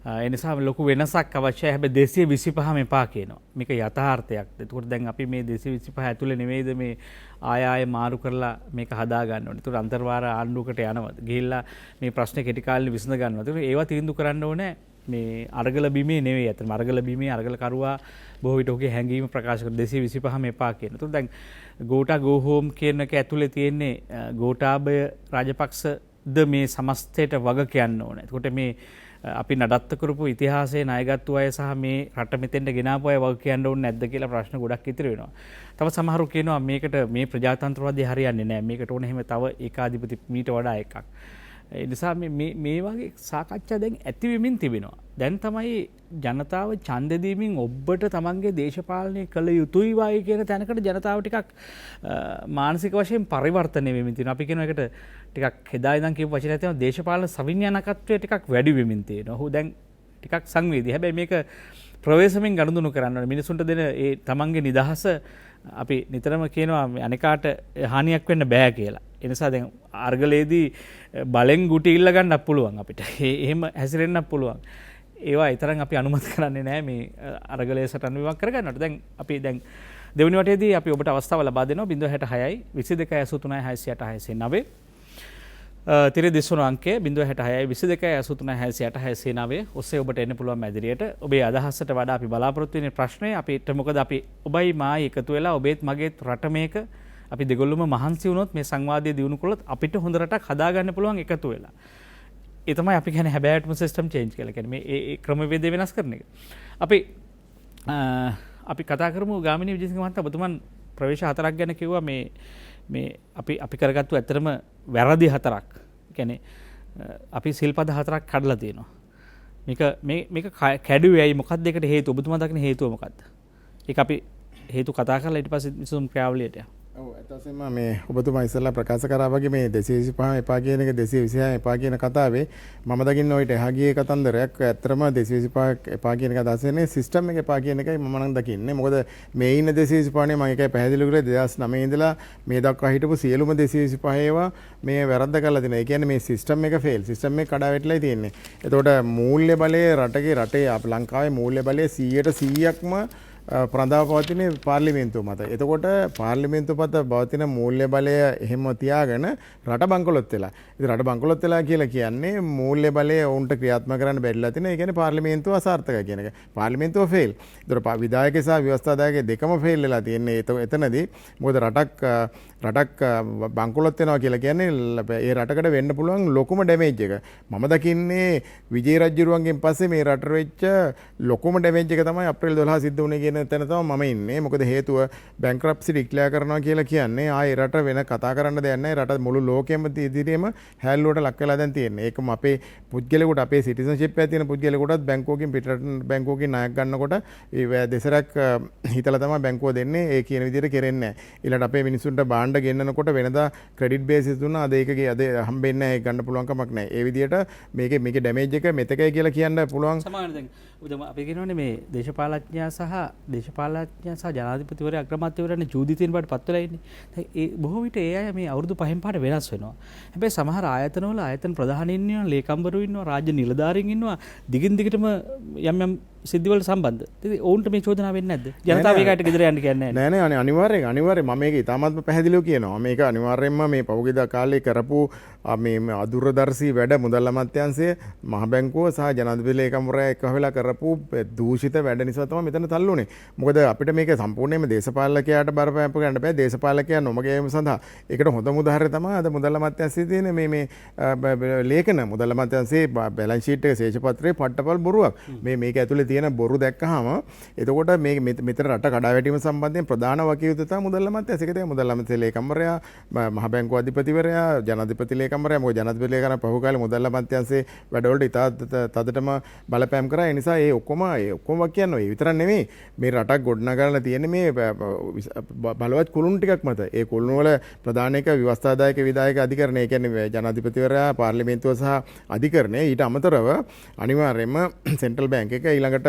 ඒ නිසා ලොකු වෙනසක් අවශ්‍යයි. හැබැයි 225ම එපා කියනවා. මේක යථාර්ථයක්. ඒකට දැන් අපි මේ 225 ඇතුලේ නෙවෙයිද මේ ආය මාරු කරලා මේක හදා ගන්න ඕනේ. ඒකට අන්තර්වාර ආණ්ඩුවකට යනවා. ගිහිල්ලා මේ ප්‍රශ්නේ කෙටි කාලෙ විසඳ ගන්නවා. ඒකට ඒවා තීන්දුව කරන්න ඕනේ මේ අරගල බිමේ නෙවෙයි. අතන අරගල බිමේ අරගල කරුවා බොහෝ විට ඔහුගේ හැඟීම ප්‍රකාශ කර 225ම එපා කියන. ඒකට දැන් ගෝටා ගෝ හෝම් කියන එක ඇතුලේ තියෙන්නේ ගෝඨාභය රාජපක්ෂද මේ සමස්තයට වග කියන්න ඕනේ. ඒකට මේ අපි නඩත්ත කරපු ඉතිහාසයේ ණයගත්තු අය සහ මේ රට මෙතෙන්ට ගෙනාපු අය වග කියන්න ඕනේ නැද්ද කියලා ප්‍රශ්න ගොඩක් ඉතිරි වෙනවා. තව සමහරු කියනවා මේකට මේ ප්‍රජාතන්ත්‍රවාදී හරියන්නේ නැහැ. මේකට ඕනේ එහෙම තව ඒකාධිපති මීට වඩා එකක්. ඒ නිසා මේ වගේ සාකච්ඡා දැන් ඇති වෙමින් තිබෙනවා. දැන් තමයි ජනතාව ඡන්දෙ දීමින් ඔබට තමන්ගේ දේශපාලනය කළ යුතුයි වයි කියන තැනකට ජනතාව ටිකක් මානසික වශයෙන් පරිවර්තනය වෙමින් තියෙනවා. අපි කියන එකට ටිකක් එදා ඉඳන් කියපු වචනයක් තියෙනවා දේශපාලන සවිඥානිකත්වය ටිකක් වැඩි වෙමින් තියෙනවා. ඔහු දැන් ටිකක් සංවේදී. හැබැයි මේක ප්‍රවේශමෙන් ගනුදෙනු කරන්න ඕනේ. මිනිසුන්ට දෙන ඒ තමන්ගේ නිදහස අපි නිතරම කියනවා අනිකාට හානියක් වෙන්න බෑ කියලා. ඒ නිසා දැන් අර්ගලේදී බලෙන් ගුටි ඉල්ල ගන්නත් පුළුවන් අපිට. එහෙම හැසිරෙන්නත් පුළුවන්. ඒවා ඊතරම් අපි අනුමත කරන්නේ නැහැ මේ අර්ගලයේ සටන් විමක් කරගන්නට. දැන් අපි දැන් දෙවෙනි වටේදී අපි ඔබට අවස්ථාව ලබා දෙනවා 066 22 83 668 609 තිර දිස්වන අංකය 066 22 83 668 609 ඔස්සේ ඔබට එන්න පුළුවන් මැදිරියට. ඔබේ අදහසට වඩා අපි බලාපොරොත්තු වෙන ප්‍රශ්නේ අපිට මොකද අපි ඔබයි මායි එකතු වෙලා ඔබේත් මගේත් රට මේක අපි දෙගොල්ලොම මහන්සි වුණොත් මේ සංවාදය දියුණු කළොත් අපිට හොඳ රටක් හදාගන්න පුළුවන් එකතු වෙලා. ඒ තමයි අපි කියන්නේ හැබෑටම සිස්ටම් චේන්ජ් කියලා. කියන්නේ මේ ඒ ක්‍රමවේදය වෙනස් කරන එක. අපි කතා කරමු ගාමිණී විජේසිංහ මහත්තයා ඔබතුමන් ප්‍රවේශ 4ක් ගැන කිව්වා මේ අපි කරගත්තු ඇත්තටම වැරදි 4ක්. කියන්නේ අපි සිල්පද 4ක් කඩලා තියෙනවා. මේක කැඩුවේ ඇයි මොකක්ද ඒකට හේතුව? ඔබතුමා දකින හේතුව මොකක්ද? ඒක අපි හේතු කතා කරලා ඊට පස්සේ විසඳුම් ක්‍රියාවලියට යමු. ඔව් ඇත්තටම මේ ඔබතුමා ඉස්සෙල්ලා ප්‍රකාශ කරා වගේ මේ 225 එපා කියන එක 226 එපා කියන කතාවේ මම දකින්න ඔයිට එහා ගියේ කතන්දරයක්. ඇත්තටම 225 එපා කියන එක අදහසනේ සිස්ටම් එක එපා කියන එකයි මම නම් දකින්නේ. මොකද මේ ඉන්න 225 නේ මම ඒකයි පැහැදිලි කරේ 2009 ඉඳලා මේ දක්වා හිටපු සියලුම 225 ඒවා මේ වැරද්ද කරලා තිනවා. ඒ කියන්නේ මේ සිස්ටම් එක ෆේල්. සිස්ටම් එක කඩා වැටලායි තියෙන්නේ. එතකොට මූල්‍ය බලය රටේ ලංකාවේ මූල්‍ය බලය 100%ක්ම ප්‍රඳාව පවතින පාර්ලිමේන්තුව මත. එතකොට පාර්ලිමේන්තුව මත පවතින මූල්‍ය බලය එහෙම තියාගෙන රට බංකොලොත් වෙලා. ඉතින් රට බංකොලොත් වෙලා කියලා කියන්නේ මූල්‍ය බලය උන්ට ක්‍රියාත්මක කරන්න බැරිලා තියෙන. ඒ කියන්නේ පාර්ලිමේන්තුව අසාර්ථකයි කියන එක. පාර්ලිමේන්තුව ෆේල්. ඒතර විධායක සහ ව්‍යවස්ථාදායක දෙකම ෆේල් වෙලා තියෙන්නේ. එතනදී මොකද රටක් බංකොලොත් වෙනවා කියලා කියන්නේ ඒ රටකට වෙන්න පුළුවන් ලොකුම ඩැමේජ් එක. මම දකින්නේ විජේ රජුරුවන්ගෙන් පස්සේ මේ රටට වෙච්ච ලොකුම ඩැමේජ් එක තමයි අප්‍රේල් 12 සිද්ධ වුණේ කියන තැන තමයි මම ඉන්නේ. මොකද හේතුව බැංක්‍රප්සි ඩික්ලෙයාර් කරනවා කියලා කියන්නේ ආයේ රට වෙන කතා කරන්න දෙයක් නැහැ. රට මුළු ලෝකෙම ඉදිරියේම හැල්ලුවට ලක් වෙලා දැන් තියෙන්නේ. ඒකම අපේ පුද්ගලයෙකුට අපේ සිටිසන්ෂිප් එකේ තියෙන පුද්ගලයෙකුටත් බැංකුවකින් පිටරට බැංකුවකින් ණයක් ගන්නකොට ඒ දෙසරක් හිතලා තමයි බැංකුව දෙන්නේ. ඒ කියන විදිහට කෙරෙන්නේ නැහැ. ඊළඟට අපේ මිනිස්සුන්ට බාණ්ඩ ගෙන්නනකොට වෙනදා ක්‍රෙඩිට් බේසිස් දුන්නා. අද ඒකගේ අද හම්බෙන්නේ නැහැ. ඒක ගන්න පුළුවන් කමක් නැහැ. ඒ විදිහට මේකේ ඩැමේජ් එක මෙතකයි කියලා කියන්න පුළුවන්. සමාන දැන් උදම අපි කියනවනේ මේ දේශපාලඥයා සහ ජනාධිපතිවරයා අග්‍රාමාත්‍යවරයානේ ජූදිතෙන් බඩ පත් වෙලා ඉන්නේ. දැන් ඒ බොහෝ විට ඒ අය මේ අවුරුදු 5න් පාට වෙනස් වෙනවා. හැබැයි සමහර ආයතනවල ආයතන ප්‍රධානීන් ඉන්නවා, ලේකම්වරු ඉන්නවා, රාජ්‍ය නිලධාරීන් ඉන්නවා. දිගින් දිගටම යම් සිද්ධිවලට සම්බන්ධ. ඉතින් ඔවුන්ට මේ චෝදනාව වෙන්නේ නැද්ද? ජනතාව ඒකට ගෙදර යන්න කියන්නේ නැහැ. නෑ අනිවාර්යෙන් මම මේක ඉතාමත්ම පැහැදිලිව කියනවා. මේක අනිවාර්යෙන්ම මේ පහුගියදා කාලේ කරපු මේ අදුරදර්ශී වැඩ මුදල් අමාත්‍යාංශය මහ බැංකුව සහ ජනාධිපති ලේකම්වරයා එක්ව වෙලා කරපු දූෂිත වැඩ නිසා තමයි මෙතන තල්ලුනේ. මොකද අපිට මේක සම්පූර්ණයෙන්ම දේශපාලකයාට බරපෑම් කරන්න බෑ. දේශපාලකයා නොමග යාම සඳහා ඒකට හොඳම උදාහරණය තමයි අද මුදල් අමාත්‍යාංශයේ තියෙන මේ ලේඛන මුදල් අමාත්‍යාංශයේ බැලන්ස් ෂීට් එක ශේෂපත්‍රයේ පට්ටපල් බොරුවක්. මේක ඇතුලේ තියෙන බොරු දැක්කහම එතකොට මේ මෙතන රට කඩාවැටීම සම්බන්ධයෙන් ප්‍රධාන වකීලුව තමයි මුදල් අමාත්‍යාංශය. ඒක තමයි මුදල් අමාත්‍යාංශයේ ලේකම්වරයා, මහ බැංකුව අධිපතිවරයා, ජනාධිපති ලේකම්වරයා. මොකද ජනාධිපති ලේකම්වරයා පහු කාලේ මුදල් අමාත්‍යාංශයේ වැඩවලට ඉතා තදටම බලපෑම් කරා. ඒ නිසා ඒ ඔක්කොම කියන්නේ ඒ විතරක් නෙමෙයි. මේ රටක් ගොඩනගලා තියෙන මේ බලවත් කුළුණු ටිකක් මත. ඒ කුළුණු වල ප්‍රධාන එක ව්‍යවස්ථාදායක විධායක අධිකරණය. ඒ කියන්නේ ජනාධිපතිවරයා, පාර්ලිමේන්තුව සහ අධිකරණය. ඊට අමතරව අනිවාර්යයෙන්ම සෙන්ට්‍රල් බැංක් එක, ඊළඟට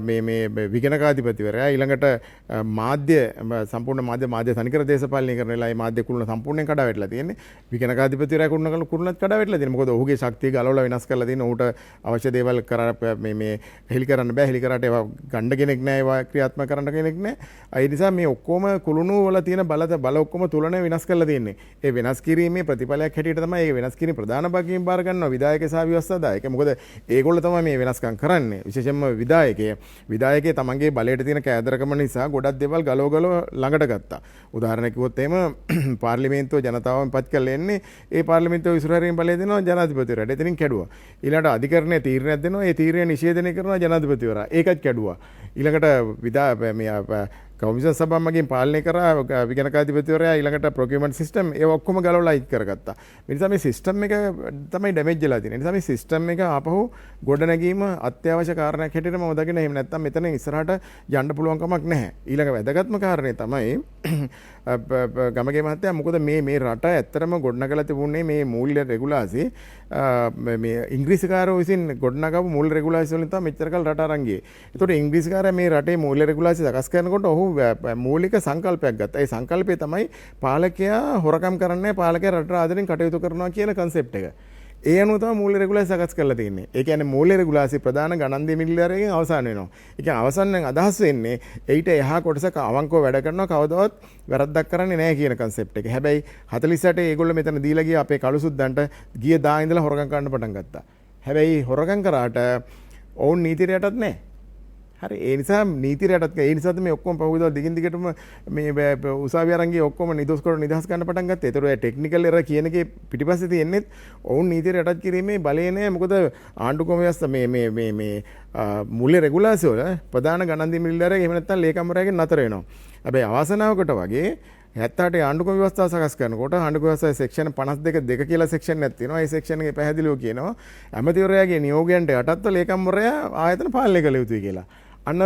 මේ විගණකාධිපතිවරයා, ඊළඟට මාධ්‍ය සම්පූර්ණ මාධ්‍ය තනිකර දේශපාලනය කරන වෙලාවේ මාධ්‍ය කුළුණ සම්පූර්ණයෙන් කඩා වැටලා තියෙන්නේ. විගණකාධිපතිවරයා කුළුණත් කඩා වැටලා තියෙනවා. මොකද ඔහුගේ ශක්තිය ගලවලා වෙනස් කරලා තියෙන. ඔහුට අවශ්‍ය දේවල් මේ හෙලි කරන්න බෑ. හෙලි කරාට ඒවා ගණ්ඩ කෙනෙක් නෑ. ඒවා ක්‍රියාත්මක කරන්න කෙනෙක් නෑ. ඒ නිසා මේ ඔක්කොම කුළුණු වල තියෙන බල ඔක්කොම තුලනේ වෙනස් කරලා තියෙන්නේ. ඒ වෙනස් කිරීමේ ප්‍රතිඵලයක් හැටියට තමයි ඒ වෙනස් කිරීම ප්‍රධාන භාගයෙන් බාර ගන්නවා විධායක සහ ව්‍යවස්ථාදායක. මොකද ඒගොල්ලෝ තමයි මේ වෙනස්කම් කරන්නේ. විශේෂයෙන්ම විධායකයේ තමන්ගේ බලයට තියෙන කෑදරකම නිසා ගොඩක් දේවල් ගලව ළඟට ගත්තා. උදාහරණයක් කිව්වොත් එහෙම පාර්ලිමේන්තුව ජනතාවම පත් කරලා එන්නේ. ඒ පාර්ලිමේන්තුව ඉස්සරහින් බලය දෙනවා ජනාධිපතිවරයාට. එතනින් කැඩුවා. ඊළඟට අධිකරණයේ තීරණයක් දෙනවා. ඒ තීරණය නිෂේධනය කරනවා ජනාධිපතිවරයා. ඒකත් කැඩුවා. ඊළඟට කමිෂන් සභාව මගින් පාලනය කරා විගණකාධිපතිවරයා. ඊළඟට ප්‍රොකියුමන්ට් සිස්ටම් ඒ ඔක්කොම ගලවලා අයිත් කරගත්තා. ඒ නිසා මේ සිස්ටම් එක තමයි ඩැමේජ් වෙලා තියෙන්නේ. ඒ නිසා මේ සිස්ටම් එක ආපහු ගොඩනැගීම අත්‍යවශ්‍ය කාරණයක් හැටියට මම දකිනවා. එහෙම නැත්නම් මෙතන ඉස්සරහට යන්න පුළුවන් කමක් නැහැ. ඊළඟ වැදගත්ම කාරණේ තමයි ගමගේ මහත්තයා මොකද මේ රට ඇත්තටම ගොඩනගලා තිබුණේ මේ මූල්‍ය රෙගුලාසි මේ ඉංග්‍රීසිකාරයෝ විසින් ගොඩනගපු මූල්‍ය රෙගුලාසි වලින් තමයි මෙච්චර කල් රට අරන් ගියේ. ඒතකොට ඉංග්‍රීසිකාරයා මේ රටේ මූල්‍ය රෙගුලාසි සකස් කරනකොට ඔහු මූලික සංකල්පයක් ගත්තා. ඒ සංකල්පය තමයි පාලකයා හොරකම් කරන්නේ, පාලකයා රට ආදරෙන් කටයුතු කරනවා කියන කන්සෙප්ට් එක. ඒ අනුව තමයි මූල්‍ය රෙගුලාසි සකස් කරලා තියෙන්නේ. ඒ කියන්නේ මූල්‍ය රෙගුලාසි ප්‍රධාන ගණන් දෙක මිලියනයකින් අවසන් වෙනවා. ඒ කියන්නේ අවසන් අදහස් වෙන්නේ ඊට එහා කොටසක අවංකව වැඩ කරනවා, කවදාවත් වැරද්දක් කරන්නේ නැහැ කියන කන්සෙප්ට් එක. හැබැයි 48 ඒගොල්ලෝ මෙතන දීලා ගිය අපේ කළු සුද්දන්ට ගිය දා ඉඳලා හොරකම් කරන්න පටන් ගත්තා. හැබැයි හොරකම් කරාට ඔවුන් නීතියටත් නැහැ. හරි ඒ නිසා නීතියටත් ඒ නිසාද මේ ඔක්කොම පහුගියදා දිගින් දිගටම මේ උසාවිය අරන් ගිය ඔක්කොම නිදොස් කොට නිදහස් ගන්න පටන් ගත්තා. ඒතර ඔය ටෙක්නිකල් එරර් කියන එකේ පිටිපස්සේ තියෙන්නේ ඔවුන් නීතියට කිරීමේ බලය නෑ. මොකද ආණ්ඩුක්‍රම ව්‍යවස්ථා මේ මූල්‍ය රෙගුලාසි වල ප්‍රධාන ගණන් දෙන මිලියනරයෙක් එහෙම නැත්නම් ලේකම්වරයාගෙන් නතර වෙනවා. හැබැයි අවාසනාවකට වගේ 78 ආණ්ඩුක්‍රම ව්‍යවස්ථාව සකස් කරනකොට ආණ්ඩුක්‍රම ව්‍යවස්ථාවේ සෙක්ෂන් 52 කියලා සෙක්ෂන් එකක් තියෙනවා. ඒ සෙක්ෂන් එකේ පැහැදිලිව කියනවා ඇමතිවරයාගේ නියෝගයන්ට යටත්ව ලේකම්වරයා ආයතන පාලනය කළ යුතුයි කියලා. අන්න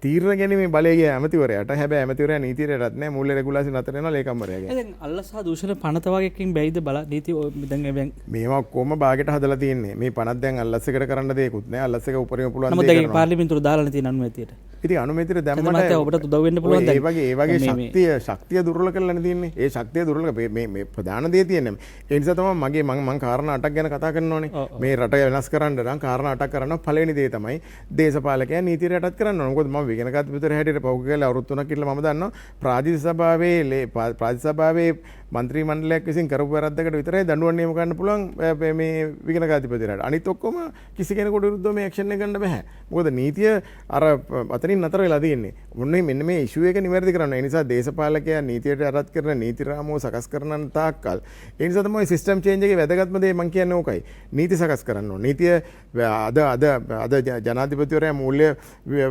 තීරණ ගැනීමේ බලය ගිය ඇමතිවරයාට. හැබැයි ඇමතිවරයා නීතියටත් නැහැ. මූල්‍ය රෙගුලාසි නතර වෙනවා ලේකම්වරයාගේ. දැන් අල්ලස් සහ දූෂණ පනත වගේකින් බැයිද බල නීති දැන් මේවා කොහොම බාගෙට හදලා තියෙන්නේ. මේ පනත් දැන් අල්ලස් එකට කරන්න දෙයක්වත් නැහැ. අල්ලස් එක උපරිම පුළුවන් දෙයක් කරනවා. නමුත් පාර්ලිමේන්තුවට දාලා තියෙන අනුමැතියට. ඉතින් අනුමැතියට දැම්මට ඔබට උදව් වෙන්න පුළුවන් දැන්. ඒ වගේ ශක්තිය දුර්වල කරලානේ තියෙන්නේ. ඒ ශක්තිය දුර්වල මේ ප්‍රධාන දේ තියෙන්නේ. ඒ නිසා තමයි මම කාරණා 8ක් ගැන කතා කරනවානේ. මේ රට වෙනස් කරන්න නම් කාරණා 8ක් කරනවා. පළවෙනි දේ තමයි දේශපාලකයා නීතියට යටත් කරන්න ඕන. මොකද මම විගණකාධිපතිවරයා හැටියට පහු කියලා අවුරුදු 3ක් ඉඳලා මම දන්නවා ප්‍රාදේශ සභාවේ මන්ත්‍රී මණ්ඩලයක් විසින් කරපු වැරද්දකට විතරයි දඬුවම් නියම කරන්න පුළුවන් මේ විගණකාධිපතිවරයාට. අනිත් ඔක්කොම කිසි කෙනෙකුට විරුද්ධව මේ ඇක්ෂන් එක ගන්න බෑ. මොකද නීතිය අර අතනින් නතර වෙලා තියෙන්නේ. මොන්නේ මෙන්න මේ ඉෂුව එක නිවැරදි කරන්න. ඒ නිසා දේශපාලකයා නීතියට යටත් කරන නීති රාමුව සකස් කරන තාක්කල් ඒ නිසා තමයි සිස්ටම් චේන්ජ් එකේ වැදගත්ම දේ මම කියන්නේ ඕකයි. නීති සකස් කරන්න ඕන. නීතිය අද ජනාධිපතිවරයා මූල්‍ය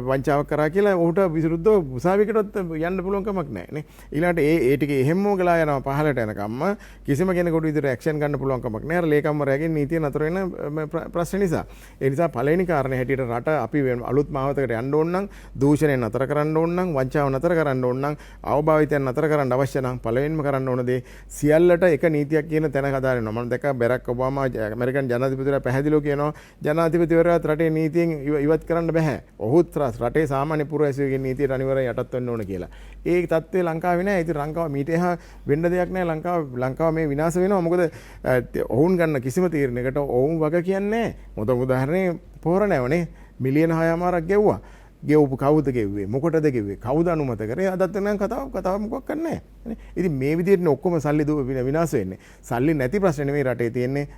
වංචාවක් කරා කියලා ඔහුට විරුද්ධව උසාවියකටත් යන්න පුළුවන් කමක් නැහැ නේ. ඊළඟට ඒ ටික එහෙම්ම ගලා යනවා පහලට යනකම්ම කිසිම කෙනෙකුට විදිහට ඇක්ෂන් ගන්න පුළුවන් කමක් නැහැ. අර ලේකම්වරයාගේ නීතිය නතර වෙන ප්‍රශ්න නිසා. ඒ නිසා පළවෙනි කාරණේ හැටියට රට අපි අලුත් මාවතකට යන්න ඕන නම් දූෂණය නතර කරන්න ඕන නම් වංචාව නතර කරන්න ඕන නම් අවභාවිතයන් නතර කරන්න අවශ්‍ය නම් පළවෙනිම කරන්න ඕන දේ සියල්ලට එක නීතියක් කියන තැන හදාගන්නවා. මම දැක්කා බැරක් ඔබාමා ඇමරිකන් ජනාධිපතිවරයා පැහැදිලිව කියනවා ජනාධිපතිවරයාත් රටේ නීතියෙන් ඉවත් කරන්න බෑ. ඔහුත් රටේ සාමාන්‍ය පුරවැසියෙකුගේ නීතියට අනිවාර්යයෙන් යටත් වෙන්න ඕන කියලා. ඒ තත්ත්වය ලංකාවේ නෑ. ඉතින් ලංකාව මීට එහා වෙන්න දෙයක් නෑ. ලංකාව මේ විනාශ වෙනවා. මොකද ඔවුන් ගන්න කිසිම තීරණයකට ඔවුන් වග කියන්නේ නෑ. උදාහරණේ පොහොර නැවනේ මිලියන 6මාරක් ගෙව්වා. ගෙවපු කවුද ගෙව්වේ? මොකටද ගෙව්වේ? කවුද අනුමත කරේ? අදත් නම් කතාව මොකක් නැහැ. ඉතින් මේ විදිහට ඔක්කොම සල්ලි විනාශ වෙන්නේ. සල්ලි නැති ප්‍රශ්නේ නෙමෙයි රටේ තියෙන්නේ.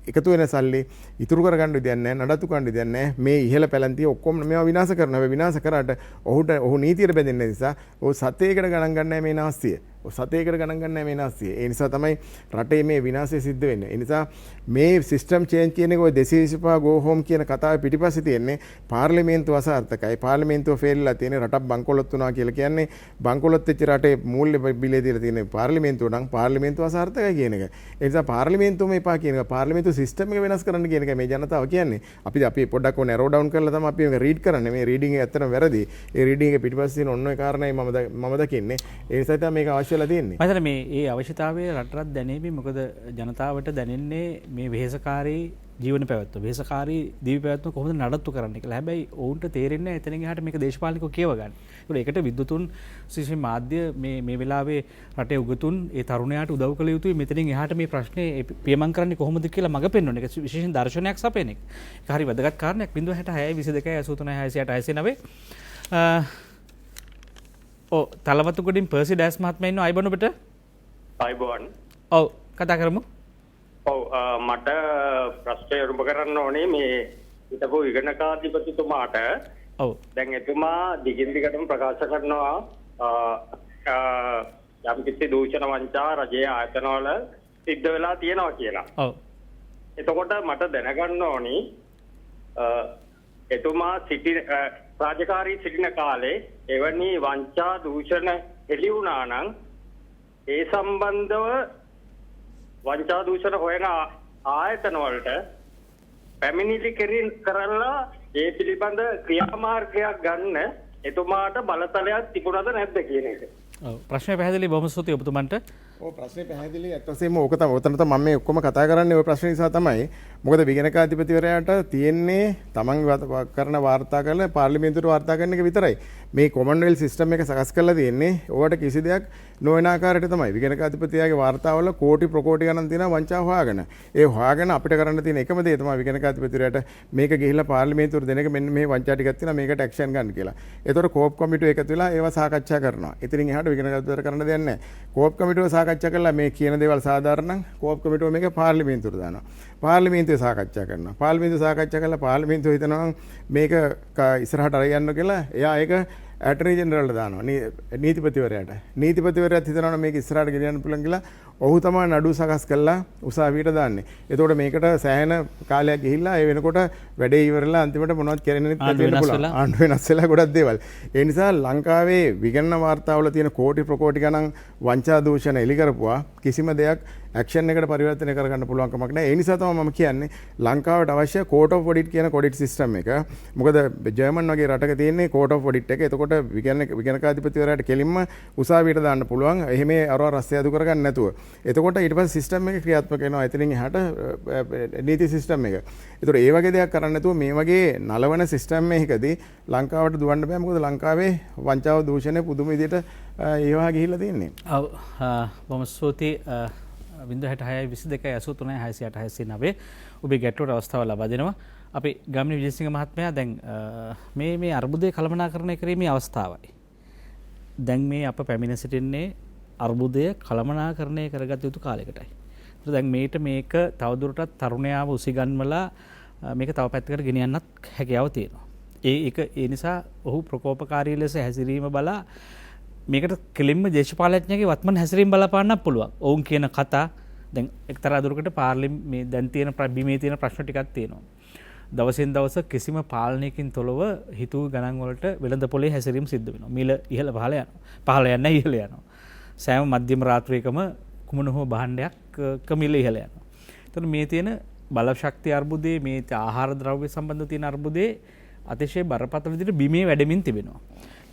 එකතු වෙන සල්ලි ඉතුරු කරගන්න විදියක් නැහැ. නඩත්තු කරන්න විදියක් නැහැ. මේ ඉහළ පැලැන්තිය ඔක්කොම මේවා විනාශ කරනවා. විනාශ කරාට ඔහු නීතියට බැඳෙන්නේ නිසා ඔහු සතේකට ගණන් ගන්නෑ මේ නාස්තිය. සතේකට ගණන් ගන්නෑ මේ නාස්තිය. ඒ නිසා තමයි රටේ මේ විනාශය සිද්ධ වෙන්නේ. ඒ නිසා මේ සිස්ටම් චේන්ජ් කියන එක ඔය 225 go home කියන කතාවේ පිටිපස්සේ තියෙන්නේ පාර්ලිමේන්තුව අසාර්ථකයි. පාර්ලිමේන්තුව ෆේල්ලා තියෙන රටක් බංකොලොත් වුණා කියලා කියන්නේ බංකොලොත් වෙච්ච රටේ මූල්‍ය බිලේ දීලා තියෙන පාර්ලිමේන්තුව නම් පාර්ලිමේන්තුව අසාර්ථකයි කියන එක. ඒ නිසා පාර්ලිමේන්තුවම එපා කියන එක පාර්ලිමේන්තු සිස්ටම් එක වෙනස් කරන්න කියන එක මේ ජනතාව කියන්නේ. අපි පොඩ්ඩක් ඕන ඇරෝ ඩවුන් කරලා තමයි අපි මේක රීඩ් කරන්නේ. මේ රීඩින් එක ඇත්තටම වැරදි. ඒ රීඩින් එක පිටිපස්සේ තියෙන ඔන්න ඔය කාරණායි මම දකින්නේ. ඒ නිසා තමයි මේක අවශ්‍ය වෙලා තියෙන්නේ. මම හිතන්නේ මේ අවශ්‍යතාවය රටට දැනෙන්නේ මොකද ජනතාවට දැනෙන්නේ මේ වෙහෙසකාරී ජීවන පැවැත්ම වෙහෙසකාරී දිවි පැවැත්ම කොහොමද නඩත්තු කරන්නේ කියලා. හැබැයි ඔවුන්ට තේරෙන්නේ නැහැ එතනින් එහාට මේක දේශපාලනිකව කියව ගන්න. ඒකට විද්වතුන් විශේෂ මාධ්‍ය මේ වෙලාවේ රටේ උගතුන් ඒ තරුණයාට උදව් කළ යුතුයි. මෙතනින් එහාට මේ ප්‍රශ්නේ පියමන් කරන්නේ කොහොමද කියලා මඟ පෙන්වන එක විශේෂයෙන් දර්ශනයක් සපයන එක. ඒක හරි වැදගත් කාරණයක්. 066 22 83 689 තලවතුගොඩින් පර්සි ඩෑස් මහත්මයා ඉන්නවා. අයිබෝන් ඔබට. අයිබෝන්. ඔව් කතා කරමු. ඔව් මට ප්‍රශ්නය යොමු කරන්න ඕනේ මේ හිටපු විගණකාධිපතිතුමාට. ඔව් දැන් එතුමා දිගින් දිගටම ප්‍රකාශ කරනවා යම්කිසි දූෂණ වංචා රජයේ ආයතනවල සිද්ධ වෙලා තියෙනවා කියලා. ඔව් එතකොට මට දැනගන්න ඕනි එතුමා රාජකාරී සිටින කාලේ එවැනි වංචා දූෂණ එළි වුණා නම් ඒ සම්බන්ධව වංචා දූෂණ හොයන ආයතන වලට පැමිණිලි කරලා ඒ පිළිබඳ ක්‍රියාමාර්ගයක් ගන්න එතුමාට බලතලයක් තිබුණද නැද්ද කියන එක. ඔව් ප්‍රශ්නේ පැහැදිලි. බොහොම ස්තුතියි ඔබතුමන්ට. ඔව් ප්‍රශ්නේ පැහැදිලි. ඇත්ත වශයෙන්ම ඕක තමයි. ඔතන තමයි මම මේ ඔක්කොම කතා කරන්නේ ওই ප්‍රශ්න නිසා තමයි. මොකද විගණකාධිපතිවරයාට තියෙන්නේ තමන් කරන වාර්තා කරලා පාර්ලිමේන්තුවට වාර්තා කරන එක විතරයි. මේ කොමන්වෙල්ත් සිස්ටම් එක සකස් කරලා තියෙන්නේ ඕවට කිසි දෙයක් නොවන ආකාරයට තමයි. විගණකාධිපතියාගේ වාර්තාවල කෝටි ප්‍රකෝටි ගණන් තියෙනවා වංචා හොයාගෙන. ඒ හොයාගෙන අපිට කරන්න තියෙන එකම දේ තමයි විගණකාධිපතිවරයාට මේක ගිහිල්ලා පාර්ලිමේන්තුවට දෙන එක මෙන්න මේ වංචා ටිකක් තියෙනවා මේකට ඇක්ෂන් ගන්න කියලා. ඒතකොට කෝප් කමිටුව එකතු වෙලා ඒවා සාකච්ඡා කරනවා. ඉතින් එහාට විගණකාධිපතිවරයා කරන්න දෙයක් නැහැ. කෝප් කමිටුව සාකච්ඡා කළා මේ කියන දේවල් සාධාරණ නම් කෝප් කමිටුව මේක පාර්ලිමේන්තුවට දානවා. පාර්ලිමේන්තුවේ සාකච්ඡා කරනවා. පාර්ලිමේන්තුව සාකච්ඡා කළා පාර්ලිමේන්තුව හිතනවා මේක ඉස්සරහට අරගෙන කියලා එයා ඒක ඇටර්නි ජෙනරල්ට දානවා නීතිපතිවරයාට. නීතිපතිවරයාත් හිතනවා මේක ඉස්සරහට ගෙනියන්න පුළුවන් කියලා ඔහු තමයි නඩුව සකස් කළා උසාවියට දාන්නේ. එතකොට මේකට සෑහෙන කාලයක් ගිහිල්ලා ඒ වෙනකොට වැඩේ ඉවරලා අන්තිමට මොනවද කරන්නේ නැති වෙන්න පුළුවන්. ආණ්ඩුව වෙනස් වෙලා ගොඩක් දේවල්. ඒ නිසා ලංකාවේ විගණන වාර්තාවල තියෙන කෝටි ප්‍රකෝටි ගණන් වංචා දූෂණ එලි කරපුවා කිසිම දෙයක් ඇක්ෂන් එකට පරිවර්තනය කරගන්න පුළුවන් කමක් නැහැ. ඒ නිසා තමයි මම කියන්නේ ලංකාවට අවශ්‍ය කෝට් ඔෆ් ඔඩිට් කියන ඔඩිට් සිස්ටම් එක. මොකද ජර්මන් වගේ රටක තියෙන්නේ කෝට් ඔෆ් ඔඩිට් එක. එතකොට විගණකාධිපතිවරයාට කෙලින්ම උසාවියට දාන්න පුළුවන්. එහෙම අරව රස්සේ අදු කරගන්න නැතුව. එතකොට ඊට පස්සේ සිස්ටම් එක ක්‍රියාත්මක වෙනවා. එතනින් එහාට නීති සිස්ටම් එක. ඒතකොට ඒ වගේ දෙයක් කරන්න නැතුව මේ වගේ නලවන සිස්ටම් එකකදී ලංකාවට දුවන්න බෑ. මොකද ලංකාවේ වංචාව දූෂණය පුදුම විදිහට ඒවා ගිහිල්ලා තියෙන්නේ. ඔව් බොහොම ස්තුතියි .66 ඔබේ ගැටලුවට අවස්ථාව ලබා දෙනවා. අපි ගාමිණී විජේසිංහ මහත්මයා දැන් මේ අර්බුදය කළමනාකරණය කිරීමේ අවස්ථාවයි. දැන් මේ අප පැමිණ සිටින්නේ අර්බුදය කළමනාකරණය කරගත යුතු කාලයකටයි. දැන් මේක තවදුරටත් තරුණයාව උසිගන්වලා මේක තව පැත්තකට ගෙනියන්නත් හැකියාව තියෙනවා. ඒ නිසා ඔහු ප්‍රකෝපකාරී ලෙස හැසිරීම බලා මේකට කෙලින්ම දේශපාලඥයෙක්ගේ වත්මන් හැසිරීම බලපාන්නත් පුළුවන්. ඔවුන් කියන කතා දැන් එක්තරා දුරකට පාර්ලිමේ දැන් තියෙන බිමේ තියෙන ප්‍රශ්න ටිකක් තියෙනවා. දවසින් දවස කිසිම පාලනයකින් තොරව හිතුව ගණන් වලට වෙළඳ පොලේ හැසිරීම සිද්ධ වෙනවා. මිල ඉහළ පහළ යනවා. ඉහළ යනවා. සෑම මධ්‍යම රාත්‍රියකම කුමන හෝ භාණ්ඩයක් මිල ඉහළ යනවා. එතකොට මේ තියෙන බලශක්ති අර්බුදයේ මේ ආහාර ද්‍රව්‍ය සම්බන්ධ තියෙන අර්බුදයේ අතිශය බරපතල විදිහට බිමේ වැඩමින් තිබෙනවා.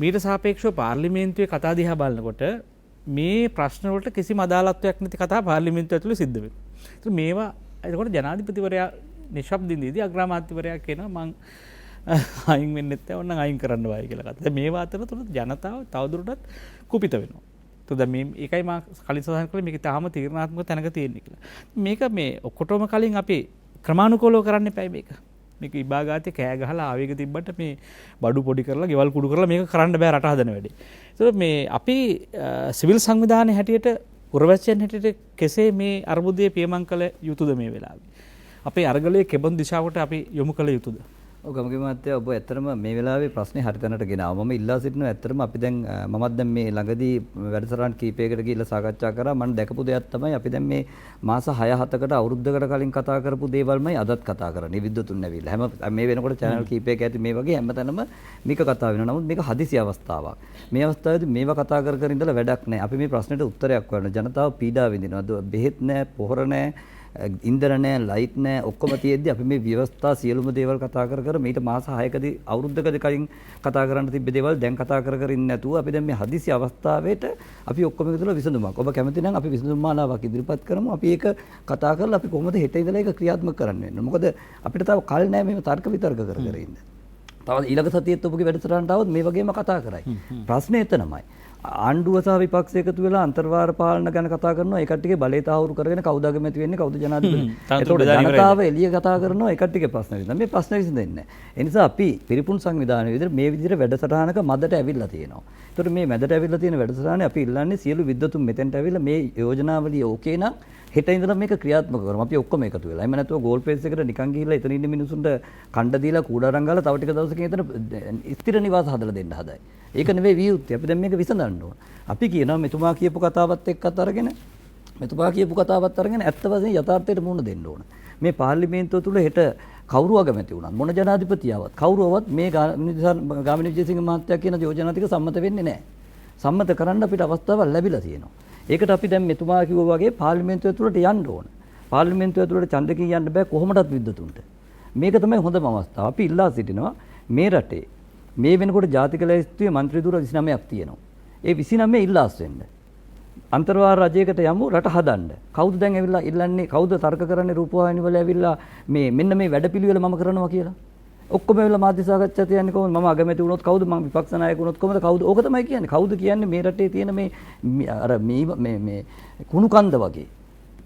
මීට සාපේක්ෂව පාර්ලිමේන්තුවේ කතා දිහා බලනකොට මේ ප්‍රශ්න වලට කිසිම අදාළත්වයක් නැති කතා පාර්ලිමේන්තුව ඇතුළේ සිද්ධ වෙනවා. ඒත් මේවා එතකොට ජනාධිපතිවරයා නිශ්ශබ්දින්දීදී අග්‍රාමාත්‍යවරයා කියනවා මං අයින් වෙන්නෙත් නැහැ ඕනනම් අයින් කරන්න වයි කියලා කතා. මේවා අතරතුර ජනතාව තවදුරටත් කුපිත වෙනවා. දැන් මේ ඒකයි මම කලින් සඳහන් කළේ මේක තාම තීරණාත්මක තැනක තියෙන්නේ කියලා. මේක මේ ඔක්කොටම කලින් අපි ක්‍රමානුකූලව කරන්න එපයි මේක. මේක ඉබාගාතේ කෑ ගහලා ආවේග තිබ්බට මේ බඩු පොඩි කරලා ගෙවල් කුඩු කරලා මේක කරන්න බෑ රට හදන වැඩේ. ඒතකොට මේ අපි සිවිල් සංවිධානයේ හැටියට පුරවැසියන් හැටියට කෙසේ මේ අර්බුදයේ පියමන් කළ යුතුද මේ වෙලාවේ? අපේ අරගලයේ කෙබඳු දිශාවකට අපි යොමු කළ යුතුද? ඔව් ගමගේ මහත්තයා ඔබ ඇත්තටම මේ වෙලාවේ ප්‍රශ්නේ හරි තැනට ගෙනාවා. මම ඉල්ලා සිටිනවා ඇත්තටම අපි දැන් මමත් දැන් මේ ළඟදී වැඩසටහන් කීපයකට ගිහිල්ලා සාකච්ඡා කරා. මම දැකපු දෙයක් තමයි අපි දැන් මේ මාස 6-7කට අවුරුද්දකට කලින් කතා කරපු දේවල්මයි අදත් කතා කරන්නේ. විද්‍යුතුන් නැවිලා. හැම මේ වෙනකොට channel කීපයක ඇති මේ වගේ හැමතැනම මේක කතා වෙනවා. නමුත් මේක හදිසි අවස්ථාවක්. මේ අවස්ථාවේදී මේවා කතා කර ඉඳලා වැඩක් නැහැ. අපි මේ ප්‍රශ්නෙට උත්තරයක් හොයන්න. ජනතාව පීඩා විඳිනවා. බෙහෙත් නැහැ, පොහොර නැහැ, ඉන්දර නැහැ, ලයිට් නැහැ, ඔක්කොම තියෙද්දි අපි මේ ව්‍යවස්ථා සියලුම දේවල් කතා කර මීට මාස 6කදී අවුරුද්දකදී කලින් කතා කරන්න තිබ්බ දේවල් දැන් කතා කර ඉන්නේ නැතුව අපි දැන් මේ හදිසි අවස්ථාවේට අපි ඔක්කොම එකතුලා විසඳුමක්. ඔබ කැමති නම් අපි විසඳුම් මාලාවක් ඉදිරිපත් කරමු. අපි ඒක කතා කරලා අපි කොහොමද හෙට ඉඳලා ඒක ක්‍රියාත්මක කරන්න වෙන්නේ. මොකද අපිට තව කල් නැහැ මේ තර්ක විතර්ක කර ඉන්න. තව ඊළඟ සතියේත් ඔබගේ වැඩසටහනට આવොත් මේ වගේම කතා කරයි. ප්‍රශ්නේ එතනමයි. ආණ්ඩුව සහ විපක්ෂ එකතු වෙලා අන්තර්වාර පාලන ගැන කතා කරනවා. ඒ කට්ටියගේ බලය තහවුරු කරගෙන කවුද අගමැති වෙන්නේ, කවුද ජනාධිපති. ඒතකොට ජනතාව එළිය කතා කරනවා. ඒ කට්ටියගේ ප්‍රශ්න විසඳන්න. මේ ප්‍රශ්න විසඳෙන්නේ නැහැ. ඒ නිසා අපි පිරිපුන් සංවිධානයේ විදිහට මේ විදිහට වැඩසටහනක මැදට ඇවිල්ලා තියෙනවා. ඒතකොට මේ මැදට ඇවිල්ලා තියෙන වැඩසටහනේ අපි ඉල්ලන්නේ සියලු විද්වතුන් මෙතෙන්ට ඇවිල්ලා මේ යෝජනාවලිය ඕකේ නම් හෙට ඉඳලා මේක ක්‍රියාත්මක කරමු. අපි ඔක්කොම එකතු වෙලා. එහෙම නැතුව ගෝල් පේස් එකට නිකන් ගිහිල්ලා එතන ඉන්න මිනිසුන්ට කණ්ඩ දීලා කූඩාරම් ගාලා තව ටික දවසකින් එතන ස්ථිර නිවාස හදලා දෙන්න හදයි. ඒක නෙවෙයි වියුත්තේ. අපි දැන් මේක විසඳන්න ඕන. අපි කියනවා මෙතුමා කියපු කතාවත් එක්කත් අරගෙන ඇත්ත වශයෙන් යථාර්ථයට මුහුණ දෙන්න ඕන. මේ පාර්ලිමේන්තුව තුල හෙට කවුරු අගමැති වුණත් මොන ජනාධිපතියවත් කවුරුවවත් මේ ගාමිණී විජේසිංහ මහත්තයා කියන යෝජනා ටික සම්මත වෙන්නේ නැහැ. සම්මත කරන්න අපිට අවස්ථාවක් ලැබිලා තියෙනවා. ඒකට අපි දැන් මෙතුමා කිව්වා වගේ පාර්ලිමේන්තුව ඇතුළට යන්න ඕන. පාර්ලිමේන්තුව ඇතුළට ඡන්දකින් යන්න බෑ කොහොමදත් විද්වතුන්ට. මේක තමයි හොඳම අවස්ථාව. අපි ඉල්ලා සිටිනවා මේ රටේ මේ වෙනකොට ජාතික ලැයිස්තුවේ മന്ത്രി ධුර 29ක් තියෙනවා. ඒ 29 ඉල්ලාස් වෙන්න. අන්තර්වාර රජයකට යමු රට හදන්න. කවුද දැන් ඇවිල්ලා ඉල්ලන්නේ? කවුද තර්ක කරන්නේ රූපවාහිනී වල ඇවිල්ලා මෙන්න මේ වැඩපිළිවෙල මම කරනවා කියලා? ඔක්කොම වෙලා මාධ්‍ය සාකච්ඡාට යන්නේ කොහොමද? මම අගමැති වුණොත් කවුද? මම විපක්ෂ නායක වුණොත් කොහොමද? කවුද? ඕක තමයි කියන්නේ. කවුද කියන්නේ මේ රටේ තියෙන මේ අර මේ කුණු කන්ද වගේ.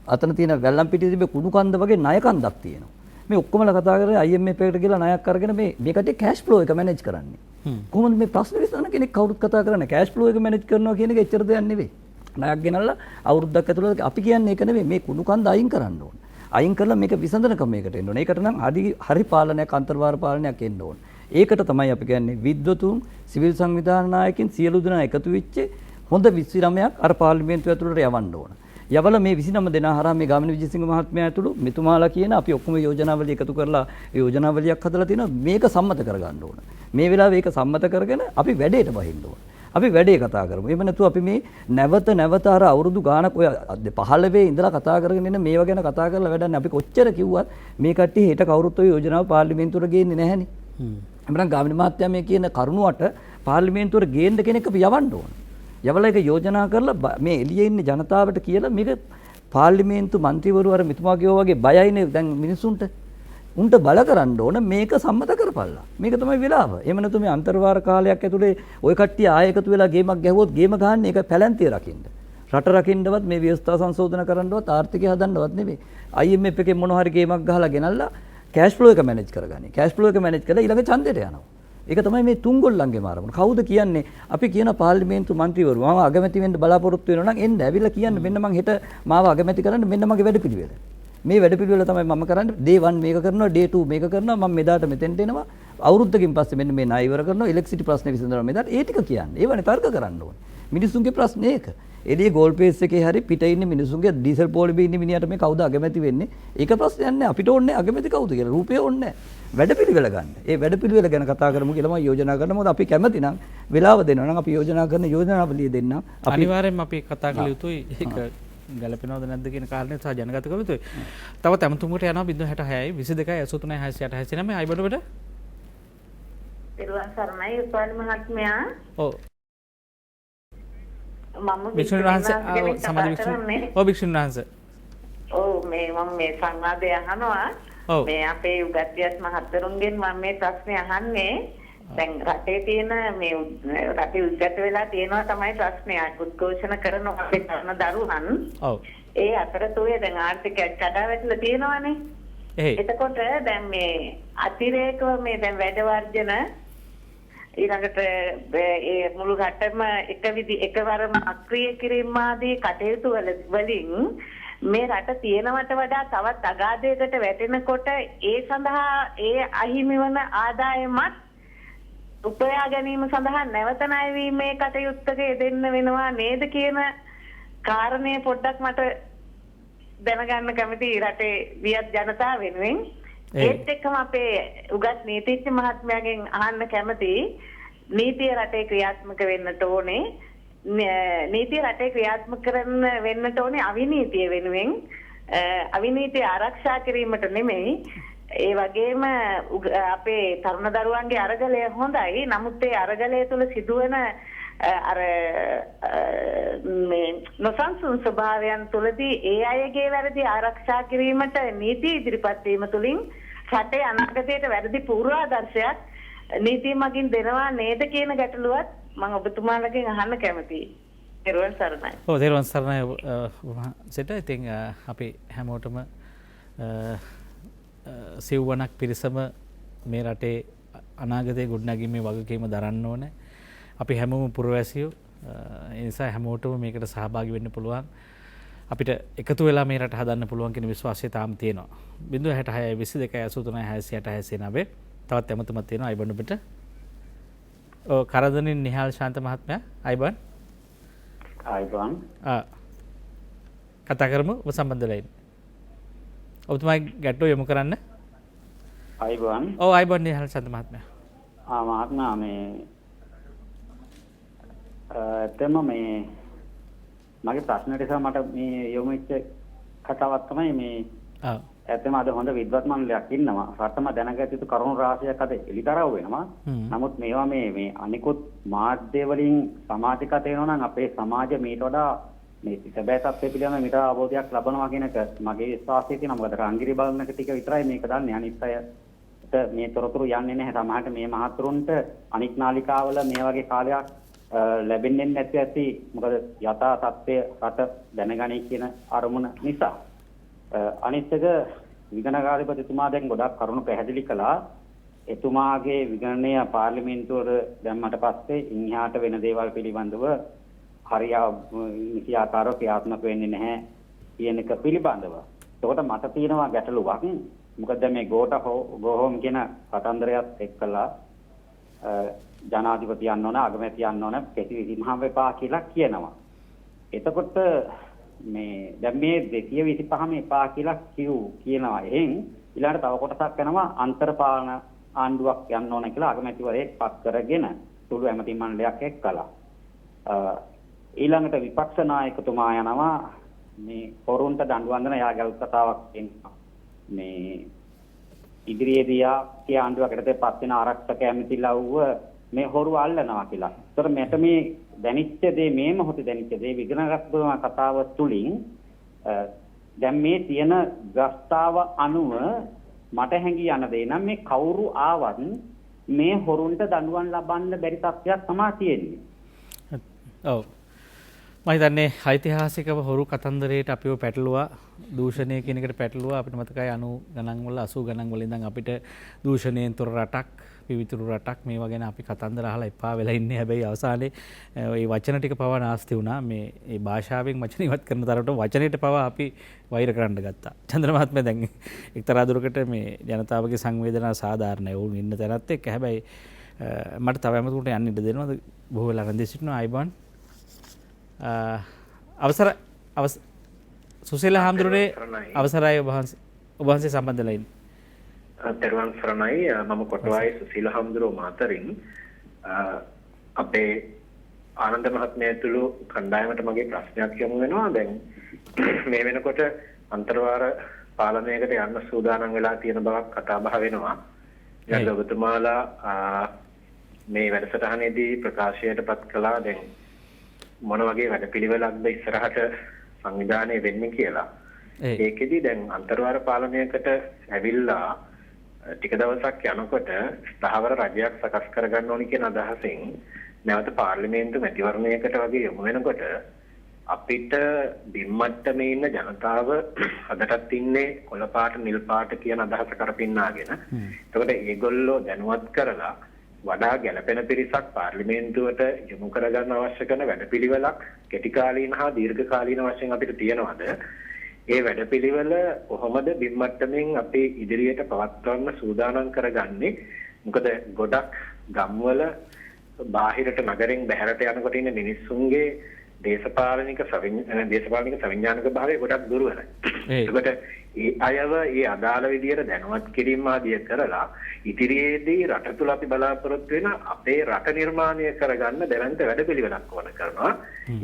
අතන තියෙන වැල්ලම් පිටියේ තිබෙ කුණු කන්ද වගේ ණය කන්දක් තියෙනවා. මේ ඔක්කොමලා කතා කරලා IMF එකට ගිහලා ණයක් අරගෙන මේ කටේ කෑෂ් ෆ්ලෝ එක මැනේජ් කරන්නේ. කොහොමද මේ ප්‍රශ්න විසඳන කෙනෙක් කවුරුත් කතා කරන්නේ කෑෂ් ෆ්ලෝ එක මැනේජ් කරනවා කියන එක එච්චර දෙයක් නෙවෙයි. ණයක් ගෙනල්ලා අවුරුද්දක් ඇතුළත අපි කියන්නේ ඒක නෙවෙයි. මේ කුණු කන්ද අයින් කරන්න ඕන. අයින් කරලා මේක විසඳන ක්‍රමයකට එන්න ඕන. ඒකට නම් හරි පාලනයක් අන්තර්වාර පාලනයක් එන්න ඕන. ඒකට තමයි අපි කියන්නේ විද්වතුන් සිවිල් සංවිධාන නායකින් සියලු දෙනා එකතු වෙච්ච හොඳ 29ක් අර පාර්ලිමේන්තුව ඇතුළට යවන්න ඕන. යවල මේ 29 දෙනා හරහා මේ ගාමිණී විජේසිංහ මහත්මයා ඇතුළු මෙතුමාලා කියන අපි ඔක්කොම යෝජනාවලිය එකතු කරලා යෝජනාවලියක් හදලා තිනවා මේක සම්මත කරගන්න ඕන. මේ වෙලාවේ ඒක සම්මත කරගෙන අපි වැඩේට බහින්න ඕන. අපි වැඩේ කතා කරමු. එහෙම නැතුව අපි මේ නැවත අර අවුරුදු ගාණක් ඔය 15 ඉඳලා කතා කරගෙන ඉන්න මේවා ගැන කතා කරලා වැඩන්නේ. අපි කොච්චර කිව්වත් මේ කට්ටිය හෙට කවුරුත් ඔය යෝජනාව පාර්ලිමේන්තුවට ගේන්නේ නැහැනේ. එහෙනම් ගාමිණී මහත්තයා මේ කියන කරුණුවට පාර්ලිමේන්තුවට ගේන්න කෙනෙක් අපි යවන්න ඕන. යවලා ඒක යෝජනා කරලා මේ එළියේ ඉන්න ජනතාවට කියලා මේක පාර්ලිමේන්තු മന്ത്രിවරු අර මෙතුමා කියෝ වගේ බයයිනේ දැන් මිනිසුන්ට. උන්ට බල කරන්න ඕන මේක සම්මත කරපල්ලා. මේක තමයි වෙලාව. එහෙම නැතු මේ අන්තර්වාර කාලයක් ඇතුලේ ওই කට්ටිය ආයෙ එකතු වෙලා ගේමක් ගැහුවොත් ගේම ගහන්නේ ඒක පැලැන්තිය රකින්න. රට රකින්නවත් මේ ව්‍යවස්ථා සංශෝධන කරන්නවත් ආර්ථිකය හදන්නවත් නෙමෙයි. IMF එකේ මොන හරි ගේමක් ගහලා ගෙනල්ලා කෑෂ් ෆ්ලෝ එක මැනේජ් කරගන්නේ. කෑෂ් ෆ්ලෝ එක මැනේජ් කරලා ඊළඟ ඡන්දයට යනවා. ඒක තමයි මේ තුන්ගොල්ලන්ගේ මාරමුණ. කවුද කියන්නේ? අපි කියන පාර්ලිමේන්තු මන්ත්‍රීවරු මම අගමැති වෙන්න බලාපොරොත්තු වෙනවා නම් එන්න ඇවිල්ලා කියන්න මෙන්න මං හෙට මාව අගමැති කරන්න මෙන්න මගේ වැඩපිළිවෙල. මේ වැඩපිළිවෙල තමයි මම කරන්නේ. day 1 මේක කරනවා, day 2 මේක කරනවා. මම මෙදාට මෙතෙන්ට එනවා. අවුරුද්දකින් පස්සේ මෙන්න මේ ණය ඉවර කරනවා. ඉලෙක්ට්‍රිසිටි ප්‍රශ්නේ විසඳනවා මෙදාට. ඒ ටික කියන්නේ. ඒවනේ තර්ක කරන්න ඕනේ. මිනිස්සුන්ගේ ප්‍රශ්නේ ඒක. එළියේ ගෝල් පේස් එකේ හරි පිට ඉන්න මිනිස්සුන්ගේ ඩීසල් පොලිමේ ඉන්න මිනිහට මේ කවුද අගමැති වෙන්නේ? ඒක ප්‍රශ්නයක් නෑ. අපිට ඕනේ අගමැති කවුද කියලා. රූපය ඕනේ නෑ. වැඩපිළිවෙල ගන්න. ඒ වැඩපිළිවෙල ගැන කතා කරමු කියලා මම යෝජනා කරනවා. මොකද අපි කැමති නම් වෙලාව දෙනවා නම් අපි යෝජනා කරන යෝජනාවලිය දෙන්න. අපි අනිවාර්යෙන්ම අපි කතා කළ යුතුයි. ඒක ගැලපෙනවද නැද්ද කියන කාරණේ සහ ජනගත කළ යුතුයි. තවත් ඇමතුමකට යනවා 066යි 22යි 83යි 689 අයිබඩුවට. පිරුවන් සරණයි උපාලි මහත්මයා. ඔව්. මම භික්ෂුන් වහන්සේ සමාජ භික්ෂුන්. ඔව් භික්ෂුන් වහන්සේ. ඔව් මම මේ සංවාදය අහනවා. ඔව්. මේ අපේ උගත්තියස් මහත්වරුන්ගෙන් මම මේ ප්‍රශ්නේ අහන්නේ. දැන් රටේ තියෙන මේ රටේ උද්ගත වෙලා තියෙනවා තමයි ප්‍රශ්නයක්. උද්ඝෝෂණ කරන අපේ තරුණ දරුවන්. ඔව්. ඒ අතරතුරේ දැන් ආර්ථිකය කඩා වැටලා තියෙනවානේ. එතකොට දැන් මේ අතිරේකව මේ දැන් වැඩ වර්ජන ඊළඟට ඒ මුළු රටම එකවරම අක්‍රිය කිරීම ආදී කටයුතු වලින් මේ රට තියෙනවට වඩා තවත් අගාධයකට වැටෙනකොට ඒ සඳහා ඒ අහිමි වන ආදායමත් උපයා ගැනීම සඳහා නැවත ණය වීමේ කටයුත්තක යෙදෙන්න වෙනවා නේද කියන කාරණේ පොඩ්ඩක් මට දැනගන්න කැමතියි රටේ වියත් ජනතාව වෙනුවෙන්. ඒත් එක්කම අපේ උගත් නීතිඥ මහත්මයාගෙන් අහන්න කැමතියි නීතිය රටේ ක්‍රියාත්මක වෙන්නට ඕනේ. නීතිය රටේ ක්‍රියාත්මක කරන්න වෙන්නට ඕනේ අවිනීතිය වෙනුවෙන්. අවිනීතිය ආරක්ෂා කිරීමට නෙමෙයි. ඒ වගේම අපේ තරුණ දරුවන්ගේ අරගලය හොඳයි. නමුත් ඒ අරගලය තුළ සිදුවන අර මේ නොසන්සුන් ස්වභාවයන් තුළදී ඒ අයගේ වැරදි ආරක්ෂා කිරීමට නීති ඉදිරිපත් වීම තුළින් රටේ අනාගතයට වැරදි පූර්වාදර්ශයක් නීතිය මගින් දෙනවා නේද කියන ගැටලුවත් මම ඔබතුමාලගෙන් අහන්න කැමතියි. තෙරුවන් සරණයි. ඔව් තෙරුවන් සරණයි සිට. ඉතින් අපි හැමෝටම සිව්වනක් පිරිසම මේ රටේ අනාගතයේ ගොඩනැගීමේ වගකීම දරන්න ඕනේ. අපි හැමෝම පුරවැසියෝ. ඒ නිසා හැමෝටම මේකට සහභාගී වෙන්න පුළුවන්. අපිට එකතු වෙලා මේ රට හදන්න පුළුවන් කියන විශ්වාසය තාම තියෙනවා. 066 22 83 689 තවත් එමතුමක් තියෙනවා අයිබන් ඔබට. ඔව් කරදනින් නිහාල් ශාන්ත මහත්මයා අයිබන්. අයිබන්. කතා කරමු ඔබ සම්බන්ධ වෙලා ඉන්න. ඔබතුමායි ගැට්ටෝ යොමු කරන්න. අයිබන්. ඔව් අයිබන් නිහාල් ශාන්ත මහත්මයා. මහත්මයා මේ එතම මේ මගේ ප්‍රශ්නට නිසා මට මේ යොමු වෙච්ච කතාවක් තමයි මේ ඇත්තම අද හොඳ විද්වත් මණ්ඩලයක් ඉන්නවා. රටම දැනගත යුතු කරුණු රාශියක් අද එළිදරව් වෙනවා. නමුත් මේවා මේ අනිකුත් මාධ්‍ය වලින් සමාජිකත වෙනවා නම් අපේ සමාජය මීට වඩා මේ සැබෑ තත්ත්වය පිළිබඳව මීට අවබෝධයක් ලබනවා කියන එක මගේ විශ්වාසය තියෙනවා. මොකද රංගිරි බලන එක ටික විතරයි මේක දන්නේ. අනිත් අයට මේ තොරතුරු යන්නේ නැහැ. සමහරට මේ මහතුරුන්ට අනික් නාලිකාවල මේ වගේ කාලයක් ලැබෙන්නේ නැති ඇති. මොකද යථා තත්ත්වය රට දැනගනි කියන අරමුණ නිසා. අනිත් එක විගණකාධිපතිතුමා දැන් ගොඩක් කරුණු පැහැදිලි කළා. එතුමාගේ විගණනය පාර්ලිමේන්තුවට දැම්මට පස්සේ ඉන්හාට වෙන දේවල් පිළිබඳව හරිය ආකාරව ක්‍රියාත්මක වෙන්නේ නැහැ කියන එක පිළිබඳව. ඒකට මට තියෙනවා ගැටලුවක්. මොකද මේ ගෝහෝම් කියන කතන්දරයත් එක්කලා ජනාධිපතියන් ඕන අගමැතියන් ඕන ප්‍රතිවිධිමහම එපා කියලා කියනවා. එතකොට මේ දැන් මේ 225ම එපා කියලා කියනවා. එහෙන් ඊළඟට තව කොටසක් යනවා අන්තර්පාලන ආණ්ඩුවක් යන්න ඕන කියලා අගමැතිවරයෙක් පත් කරගෙන සුළු ඇමති මණ්ඩලයක් එක්කලා. ඊළඟට විපක්ෂ නායකතුමා යනවා මේ හොරුන්ට දඬු වන්දන යාගල් කතාවක් එනවා. මේ ඉදිරියේදී ආණ්ඩුවකට පත් වෙන ආරක්ෂක ඇමතිලව්ව මේ හොරු අල්ලනවා කියලා. ඒතර මට මේ දැනිච්ච දේ මේ මොහොතේ දැනිච්ච දේ විගණකතුමා කතාව තුලින් දැන් මේ තියෙන ගස්තාව අනුව මට හැඟී යන දේ නම් මේ කවුරු ආවත් මේ හොරුන්ට දඬුවම් ලබන්න බැරි තත්ත්වයක් තමයි තියෙන්නේ. ඔව්. මම හිතන්නේ ඓතිහාසිකව හොරු කතන්දරයට අපිව පැටලුවා දූෂණය කියන එකට පැටලුවා අපිට මතකයි 90 ගණන් වල 80 ගණන් වල ඉඳන් අපිට දූෂණයෙන් තොර රටක් පිවිතුරු රටක් මේවා ගැන අපි කතන්දර අහලා එපා වෙලා ඉන්නේ. හැබැයි අවසානයේ ඒ වචන ටික පවා නාස්ති වුණා. මේ භාෂාවෙන් වචන ඉවත් කරන තරමට වචනයට පවා අපි වෛර කරන්න ගත්තා. චන්ද්‍ර මහත්මයා දැන් එක්තරා දුරකට මේ ජනතාවගේ සංවේදනා සාධාරණයි. වුන් ඉන්න තැනත් එක්ක. හැබැයි මට තව යමතුකට යන්න ඉඩ දෙනවද? බොහෝ වෙලා රැඳී සිටිනවා. අයිබන් සුසීල හාමුදුරනේ අවසරයි ඔබ වහන්සේ සම්බන්ධ වෙලා ඉන්නේ. තෙරුවන් සරණයි. මම කොටුවායේ සුසීල හාමුදුරුවෝ මාතරින් අපේ ආනන්ද මහත්මයා ඇතුළු කණ්ඩායමට මගේ ප්‍රශ්නයක් යොමු වෙනවා. දැන් මේ වෙනකොට අන්තර්වාර පාලනයකට යන්න සූදානම් වෙලා තියෙන බවක් කතා බහ වෙනවා. දැන් ඔබතුමාලා මේ වැඩසටහනේදී ප්‍රකාශයටපත් කළා දැන් මොන වගේ වැඩපිළිවෙලක්ද ඉස්සරහට සංවිධානය වෙන්නේ කියලා. ඒකෙදි දැන් අන්තර්වාර පාලනයකට ඇවිල්ලා ටික දවසක් යනකොට ස්ථාවර රජයක් සකස් කරගන්න ඕනි කියන අදහසින් නැවත පාර්ලිමේන්තු මැතිවරණයකට වගේ යොමු වෙනකොට අපිට බිම්මට්ටමේ ඉන්න ජනතාව අදටත් ඉන්නේ කොළ පාට නිල් පාට කියන අදහස කරපින්නාගෙන. එතකොට ඒගොල්ලෝ දැනුවත් කරලා වඩා ගැළපෙන පිරිසක් පාර්ලිමේන්තුවට යොමු කරගන්න අවශ්‍ය කරන වැඩපිළිවෙලක් කෙටි කාලීන හා දීර්ඝ කාලීන වශයෙන් අපිට තියෙනවද? ඒ වැඩපිළිවෙල කොහොමද බිම්මට්ටමින් අපි ඉදිරියට පවත්වන්න සූදානම් කරගන්නේ? මොකද ගොඩක් ගම්වල බාහිරට නගරෙන් බැහැරට යනකොට ඉන්න මිනිස්සුන්ගේ දේශපාලනික සවිඥානික භාවය ගොඩක් දුර්වලයි. ඒකට ඒ අයව ඒ අදාළ විදියට දැනුවත් කිරීම ආදිය කරලා ඉදිරියේදී රට තුල අපි බලාපොරොත්තු වෙන අපේ රට නිර්මාණය කරගන්න දැවැන්ත වැඩපිළිවෙලක් ඕන කරනවා.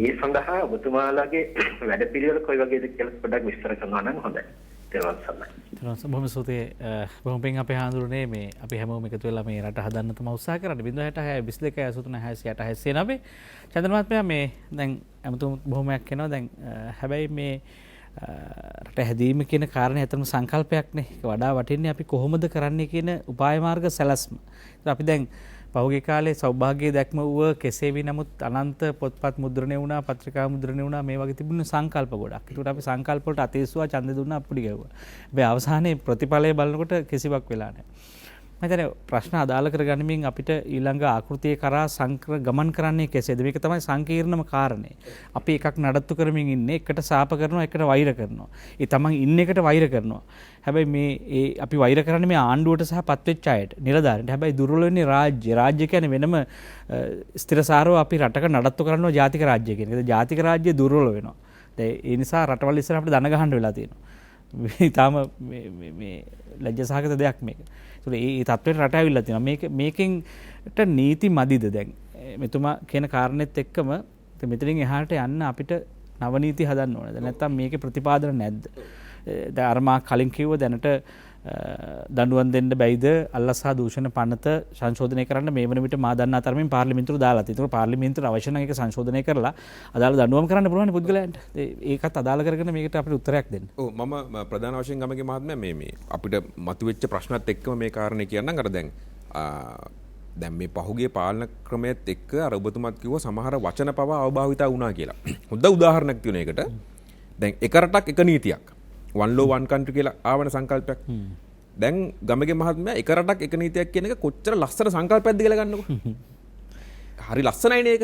ඒ සඳහා ඔබතුමාලාගේ වැඩපිළිවෙල කොයි වගේද කියලා පොඩ්ඩක් විස්තර කරනවා නම් හොඳයි. තේරුම් ගන්න. බොහොම ස්තුතියි. බොහොම පිං අපේ හාමුදුරනේ මේ අපි හැමෝම එකතු වෙලා මේ රට හදන්න තමයි උත්සාහ කරන්නේ. 066 22 83 69 චන්ද්‍ර මහත්මයා මේ දැන් අමුතුම බොහොමයක් එනවා. දැන් හැබැයි මේ රට හැදීම කියන කාරණේ ඇත්තම සංකල්පයක්නේ. ඒක වඩා වටින්නේ අපි කොහොමද කරන්නේ කියන උපාය මාර්ග සැලැස්ම. අපි දැන් පහුගිය කාලේ සෞභාග්‍ය දැක්ම වූ කෙසේ වී නමුත් අනන්ත පොත්පත් මුද්‍රණය වුණා, පත්‍රිකා මුද්‍රණය වුණා, මේ වගේ තිබුණ සංකල්ප ගොඩක්. ඒකට අපි සංකල්ප වලට අතීසුවා ඡන්දෙ දුන්නා අපුඩි ගැව්වා. හැබැයි අවසානයේ ප්‍රතිඵලය බලනකොට කිසිවක් වෙලා නැහැ. මම හිතන්නේ ප්‍රශ්න අදාළ කරගනිමින් අපිට ඊළඟ ආකෘතිය කරා ගමන් කරන්නේ කෙසේද? මේක තමයි සංකීර්ණම කාරණේ. අපි එකක් නඩත්තු කරමින් ඉන්නේ, එකට සාප කරනවා, එකට වෛර කරනවා. ඒ තමන් ඉන්න එකට වෛර කරනවා. හැබැයි මේ අපි වෛර කරන්නේ මේ ආණ්ඩුවට සහ පත්වෙච්ච අයට, නිලධාරීන්ට. හැබැයි දුර්වල වෙන්නේ රාජ්‍ය. රාජ්‍ය කියන්නේ වෙනම ස්ථිරසාරව අපි රටක නඩත්තු කරනවා ජාතික රාජ්‍ය කියන එක. ජාතික රාජ්‍ය දුර්වල වෙනවා. ඒ නිසා රටවල් ඉස්සර අපිට දන ගහන්න වෙලා තියෙනවා. ඊටාම මේ ලැජ්ජාසහගත දෙයක් මේක. ඒ තත්ත්වයට රට ඇවිල්ලා තියෙනවා. මේකෙන්ට නීති මදිද දැන්? මෙතුමා කියන කාරණෙත් එක්කම මෙතනින් එහාට යන්න අපිට නව නීති හදන්න ඕනද? නැත්නම් මේකේ ප්‍රතිපාදන නැද්ද? දැන් අර මා කලින් කිව්ව දැනට දඬුවම් දෙන්න බැයිද? අල්ලස් සහ දූෂණ පනත සංශෝධනය කරන්න මේ වන විට මා දන්නා තරමින් පාර්ලිමේන්තුවට දාලා තියෙනවා. පාර්ලිමේන්තුවට අවශ්‍ය නම් ඒක සංශෝධනය කරලා අදාළ දඬුවම් කරන්න පුළුවන් පුද්ගලයන්ට. ඒකත් අදාළ කරගෙන මේකට අපිට උත්තරයක් දෙන්න. ඔව් මම ප්‍රධාන වශයෙන් ගමගේ මහත්මයා මේ අපිට මතුවෙච්ච ප්‍රශ්නත් එක්කම මේ කාරණේ කියන්නම්. අර දැන් මේ පහුගිය පාලන ක්‍රමයේත් එක්ක අර ඔබතුමාත් කිව්වා සමහර වචන පවා අවභාවිතා වුණා කියලා. හොඳ උදාහරණයක් තියෙන එකට. දැන් එක රටක් එක නීතියක්. one law one country කියලා ආවන සංකල්පයක්. දැන් ගමගේ මහත්මයා එක රටක් එක නීතියක් කියන එක කොච්චර ලස්සන සංකල්පයක්ද කියලා ගන්නකො. හරි ලස්සනයිනේ ඒක.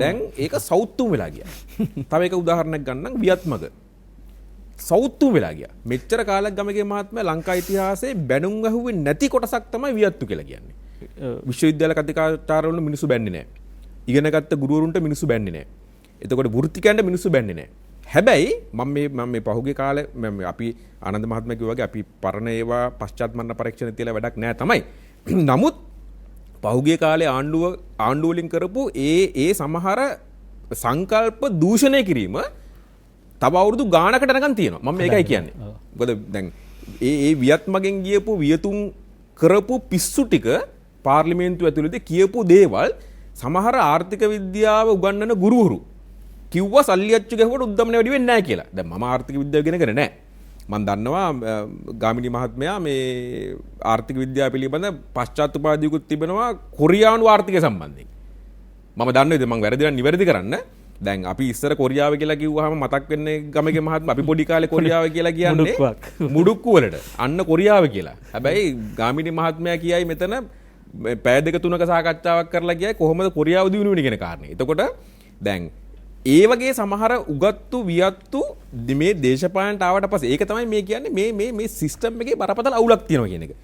දැන් ඒක සෞතුම් වෙලා ගියා. තව එක උදාහරණයක් ගන්නම් වියත්මග. සෞතුම් වෙලා ගියා. මෙච්චර කාලයක් ගමගේ මහත්මයා ලංකා ඉතිහාසයේ බැනුම් අහුවේ නැති කොටසක් තමයි වියත්තු කියලා කියන්නේ. විශ්වවිද්‍යාල කතිකාචාරවල මිනිස්සු බැන්නේ නැහැ. ඉගෙන ගත්ත ගුරුවරුන්ට මිනිස්සු බැන්නේ නැහැ. එතකොට වෘත්තිකයන්ට මිනිස්සු බැන්නේ නැහැ. හැබැයි මම මේ පහුගිය කාලේ අපි ආනන්ද මහත්මයා කිව්වා වගේ අපි පරණ ඒවා පශ්චාත් මරණ පරීක්ෂණ තියලා වැඩක් නැහැ තමයි. නමුත් පහුගිය කාලේ ආණ්ඩුව වලින් කරපු ඒ සමහර සංකල්ප දූෂණය කිරීම තව අවුරුදු ගානකට යනකම් තියෙනවා. මම මේකයි කියන්නේ. මොකද දැන් ඒ වියත්මගෙන් ගියපු වියතුන් කරපු පිස්සු ටික පාර්ලිමේන්තුව ඇතුළතදී කියපු දේවල් සමහර ආර්ථික විද්‍යාව උගන්වන ගුරුවරු කිව්වා සල්ලි අච්චු ගැහුවට උද්දමනය වැඩි වෙන්නේ නැහැ කියලා. දැන් මම ආර්ථික විද්‍යාව ඉගෙනගෙන නැහැ. මම දන්නවා ගාමිණී මහත්මයා මේ ආර්ථික විද්‍යාව පිළිබඳ පශ්චාත් උපාධියකුත් තිබෙනවා කොරියානු ආර්ථිකය සම්බන්ධයෙන්. මම දන්නේ මම වැරදි නම් නිවැරදි කරන්න. දැන් අපි ඉස්සර කොරියාව කියලා කිව්වහම මතක් වෙන්නේ ගමගේ මහත්මයා අපි පොඩි කාලේ කොරියාව කියලා කියන්නේ මුඩුක්කු වලට. අන්න කොරියාව කියලා. හැබැයි ගාමිණී මහත්මයා කියයි මෙතන පැය දෙක තුනක සාකච්ඡාවක් කරලා ගියයි කොහොමද කොරියාව දිනු වෙන්නේ කියන කාරණේ. එතකොට දැන් ඒ වගේ සමහර උගත්තු වියත්තු මේ දේශපාලනට ආවට පස්සේ ඒක තමයි මේ කියන්නේ මේ සිස්ටම් එකේ බරපතල අවුලක් තියෙනවා කියන එක.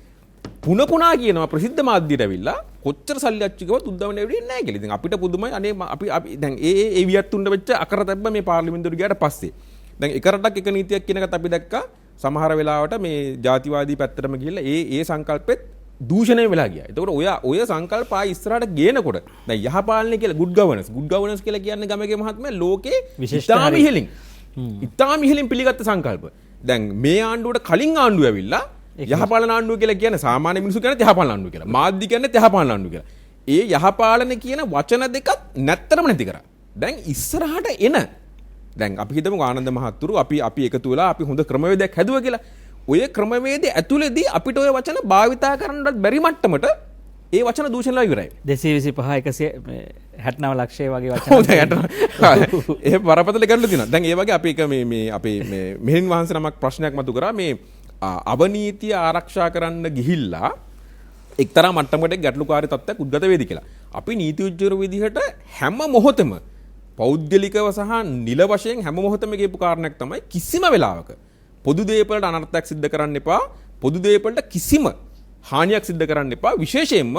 පුන පුනා කියනවා ප්‍රසිද්ධ මාධ්‍යයට ඇවිල්ලා කොච්චර සල්ලි අච්චිකවත් උද්දවන්නේ වෙන්නේ නැහැ කියලා. ඉතින් අපිට පුදුමයි අනේ අපි දැන් ඒ වියත්තුන්ට වෙච්ච අකරතැබ්බ මේ පාර්ලිමේන්තුවට ගියාට පස්සේ. දැන් එක රටක් එක නීතියක් කියන එකත් අපි දැක්කා. සමහර වෙලාවට මේ ජාතිවාදී පැත්තටම ගිහිල්ලා ඒ සංකල්පෙත් දූෂණය වෙලා ගියා. එතකොට ඔය සංකල්ප ආයි ඉස්සරහට ගේනකොට දැන් යහපාලනය කියලා good governance කියලා කියන්නේ ගමගේ මහත්මයා ලෝකේ ඉතාම ඉහළින් පිළිගත්ත සංකල්ප. දැන් මේ ආණ්ඩුවට කලින් ආණ්ඩුව ඇවිල්ලා යහපාලන ආණ්ඩුව කියලා කියන්නේ සාමාන්‍ය මිනිස්සු කියන්නේ යහපාලන ආණ්ඩුව කියලා. මාධ්‍ය කියන්නේ යහපාලන ආණ්ඩුව කියලා. ඒ යහපාලන කියන වචන දෙකත් නැත්තරම නැති කරා. දැන් ඉස්සරහට එන දැන් අපි හිතමු ආනන්ද මහත්තුරු අපි එකතු වෙලා අපි හොඳ ක්‍රමවේදයක් හැදුවා කියලා. ඔය ක්‍රමවේදය ඇතුළේදී අපිට ඔය වචන භාවිතා කරන්නවත් බැරි මට්ටමට ඒ වචන දූෂණලා ඉවරයි. 225 169 ලක්ෂය වගේ වචන. ඒ බරපතල ගැටලු තියෙනවා. දැන් ඒ වගේ අපි එක මේ අපේ මේ මෙහෙන් වහන්සේ නමක් ප්‍රශ්නයක් මතු කරා මේ අවනීතිය ආරක්ෂා කරන්න ගිහිල්ලා එක්තරා මට්ටමකට ගැටලුකාරී තත්ත්වයක් උද්ගත වේවි කියලා. අපි නීතිඥවරු විදිහට හැම මොහොතෙම පෞද්ගලිකව සහ නිල වශයෙන් හැම මොහොතෙම කියපු කාරණයක් තමයි කිසිම වෙලාවක පොදු දේපලට අනර්ථයක් සිද්ධ කරන්න එපා. පොදු දේපලට කිසිම හානියක් සිද්ධ කරන්න එපා. විශේෂයෙන්ම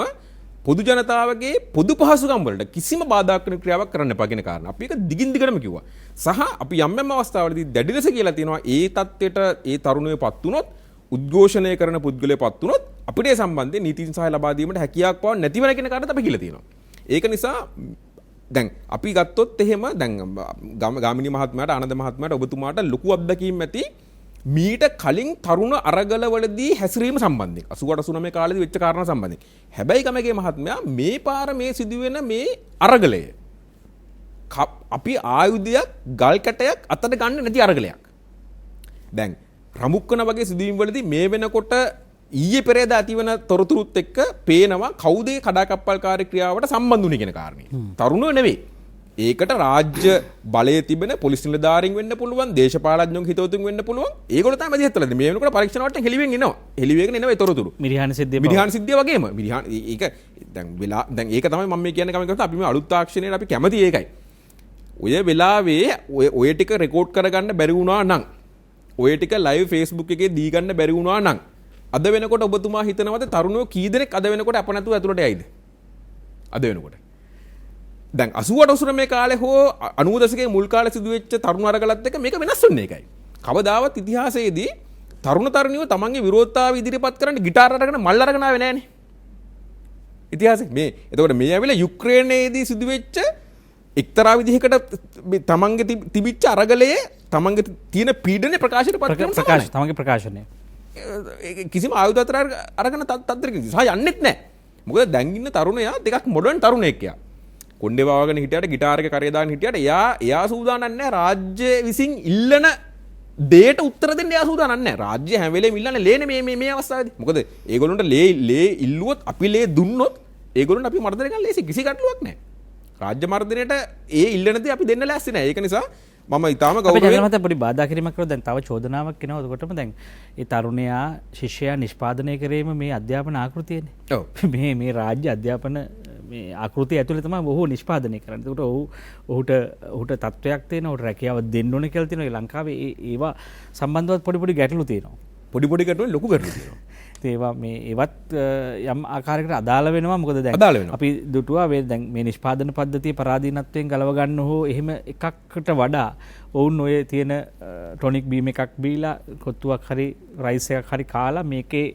පොදු ජනතාවගේ පොදු පහසුකම් වලට කිසිම බාධාක් කරන ක්‍රියාවක් කරන්න එපා කියන කාරණා. අපි ඒක දිගින් දිගටම කිව්වා. සහ අපි යම් අවස්ථාවලදී දැඩි ලෙස කියලා තියෙනවා ඒ தත්ත්වයට ඒ තරුණයෝපත් වුණොත් උද්ඝෝෂණය කරන පුද්ගලයාපත් වුණොත් අපිට ඒ සම්බන්ධයෙන් නීතින් සහාය ලබා දීමට හැකියාවක් පවා නැති වෙන කියන කාරණාත් අපි කියලා තියෙනවා. ඒක නිසා දැන් අපි ගත්තොත් එහෙම දැන් ගාමිණී මහත්මයාට ආනන්ද මහත්මයාට ඔබතුමාට ලොකු අත්දැකීම් ඇති මීට කලින් තරුණ අරගලවලදී හැසිරීම සම්බන්ධයෙන් 88 89 කාලේදී වෙච්ච කාරණා සම්බන්ධයෙන්. හැබැයි ගමගේ මහත්මයා මේ පාර මේ සිදුවෙන මේ අරගලය අපි ආයුධයක් ගල් කැටයක් අතට ගන්න නැති අරගලයක්. දැන් රමුක්කන වගේ සිදුවීම් වලදී මේ වෙනකොට ඊයේ පෙරේදා ඇතිවන තොරතුරුත් එක්ක පේනවා කවුද ඒ කඩාකප්පල්කාරී ක්‍රියාවට සම්බන්ධ වුනේ කියන කාරණේ. තරුණයෝ නෙවෙයි. ඒකට රාජ්‍ය බලය තිබෙන පොලිස් නිලධාරීන් වෙන්න පුළුවන්, දේශපාලඥයෝ හිතවතුන් වෙන්න පුළුවන්. ඒගොල්ලෝ තමයි මැදිහත් වෙලා. මේ වෙනකොට පරීක්ෂණ වලට හෙලිවෙන් එනවා. හෙලිවෙගෙන එනවා ඒ තොරතුරු. මිරිහාන සිද්ධිය වගේම. ඒක දැන් ඒක තමයි මම මේ කියන්නේ කම අපි මේ අලුත් තාක්ෂණයට අපි කැමති ඒකයි. ඔය වෙලාවේ ඔය ටික රෙකෝඩ් කරගන්න බැරි වුණා නම්, ඔය ටික ලයිව් Facebook එකේ දී ගන්න බැරි වුණා නම්, අද වෙනකොට ඔබතුමා හිතනවද තරුණයෝ කී දෙනෙක් අද වෙනකොට අප නැතුව ඇතුළට යයිද? අද වෙනකොට දැන් 88 මේ කාලේ හෝ 90 දශකයේ මුල් කාලේ සිදුවෙච්ච තරුණ අරගලත් එක්ක මේක වෙනස් වෙන්නේ එකයි. කවදාවත් ඉතිහාසයේදී තරුණ තරුණියෝ තමන්ගේ විරෝධතාව ඉදිරිපත් කරන්න ගිටාර අරගෙන මල් අරගෙන ආවේ නෑනේ. ඉතිහාසයේ මේ එතකොට මේ ඇවිල්ලා යුක්‍රේනයේදී සිදුවෙච්ච එක්තරා විදිහකට තමන්ගේ තිබිච්ච අරගලයේ තමන්ගේ තියෙන පීඩනය ප්‍රකාශයට පත් කරන ප්‍රකාශ තමන්ගේ ප්‍රකාශනය කිසිම ආයුධ අතර අරගෙන තත්ත්වයක සහ යන්නෙත් නෑ. මොකද දැන් ඉන්න තරුණයා ටිකක් මොඩර්න් තරුණයෙක් යා. කොණ්ඩේ වවාගෙන හිටියට ගිටාර එක කරේ දාගෙන හිටියට එයා සූදානම් නැහැ රාජ්‍ය විසින් ඉල්ලන දෙයට උත්තර දෙන්න එයා සූදානම් නැහැ. රාජ්‍ය හැම වෙලේම ඉල්ලන්නේ ලේනේ මේ අවස්ථාවේදී. මොකද ඒගොල්ලන්ට ලේ ඉල්ලුවොත් අපි ලේ දුන්නොත් ඒගොල්ලන්ට අපි මර්ධනය කරන්න ලේසි කිසි ගැටලුවක් නැහැ. රාජ්‍ය මර්ධනයට ඒ ඉල්ලන දේ අපි දෙන්න ලෑස්ති නැහැ. ඒක නිසා මම ඊටාම ගෞරවයෙන් මත පොඩි බාධා කිරීමක් කරලා දැන් තව චෝදනාවක් එනවා. එතකොටම දැන් ඒ තරුණයා ශිෂ්‍යයා නිෂ්පාදනය කිරීම මේ අධ්‍යාපන ආකෘතියනේ. ඔව්. මේ රාජ්‍ය අධ්‍යාපන මේ ආකෘතිය ඇතුළේ තමයි ඔහු නිෂ්පාදනය කරන්නේ. ඒකට ඔහුට තත්වයක් තියෙනවා. ඔහුට රැකියාව දෙන්න ඕනේ කියලා තියෙනවා. ලංකාවේ ඒවා සම්බන්ධවත් පොඩි ගැටලු තියෙනවා. පොඩි ගැටලු ලොකු ගැටලු තියෙනවා. ඒවා මේ ඒවත් යම් ආකාරයකට අදාළ වෙනවා. මොකද දැන් අපි දුටුවා දැන් මේ නිෂ්පාදන පද්ධතිය පරාදීනත්වයෙන් ගලව ගන්න හෝ එහෙම එකකට වඩා ඔවුන් ඔය තියෙන ටොනික් බීම් එකක් බීලා කොත්තුවක් හරි රයිස් එකක් හරි කාලා මේකේ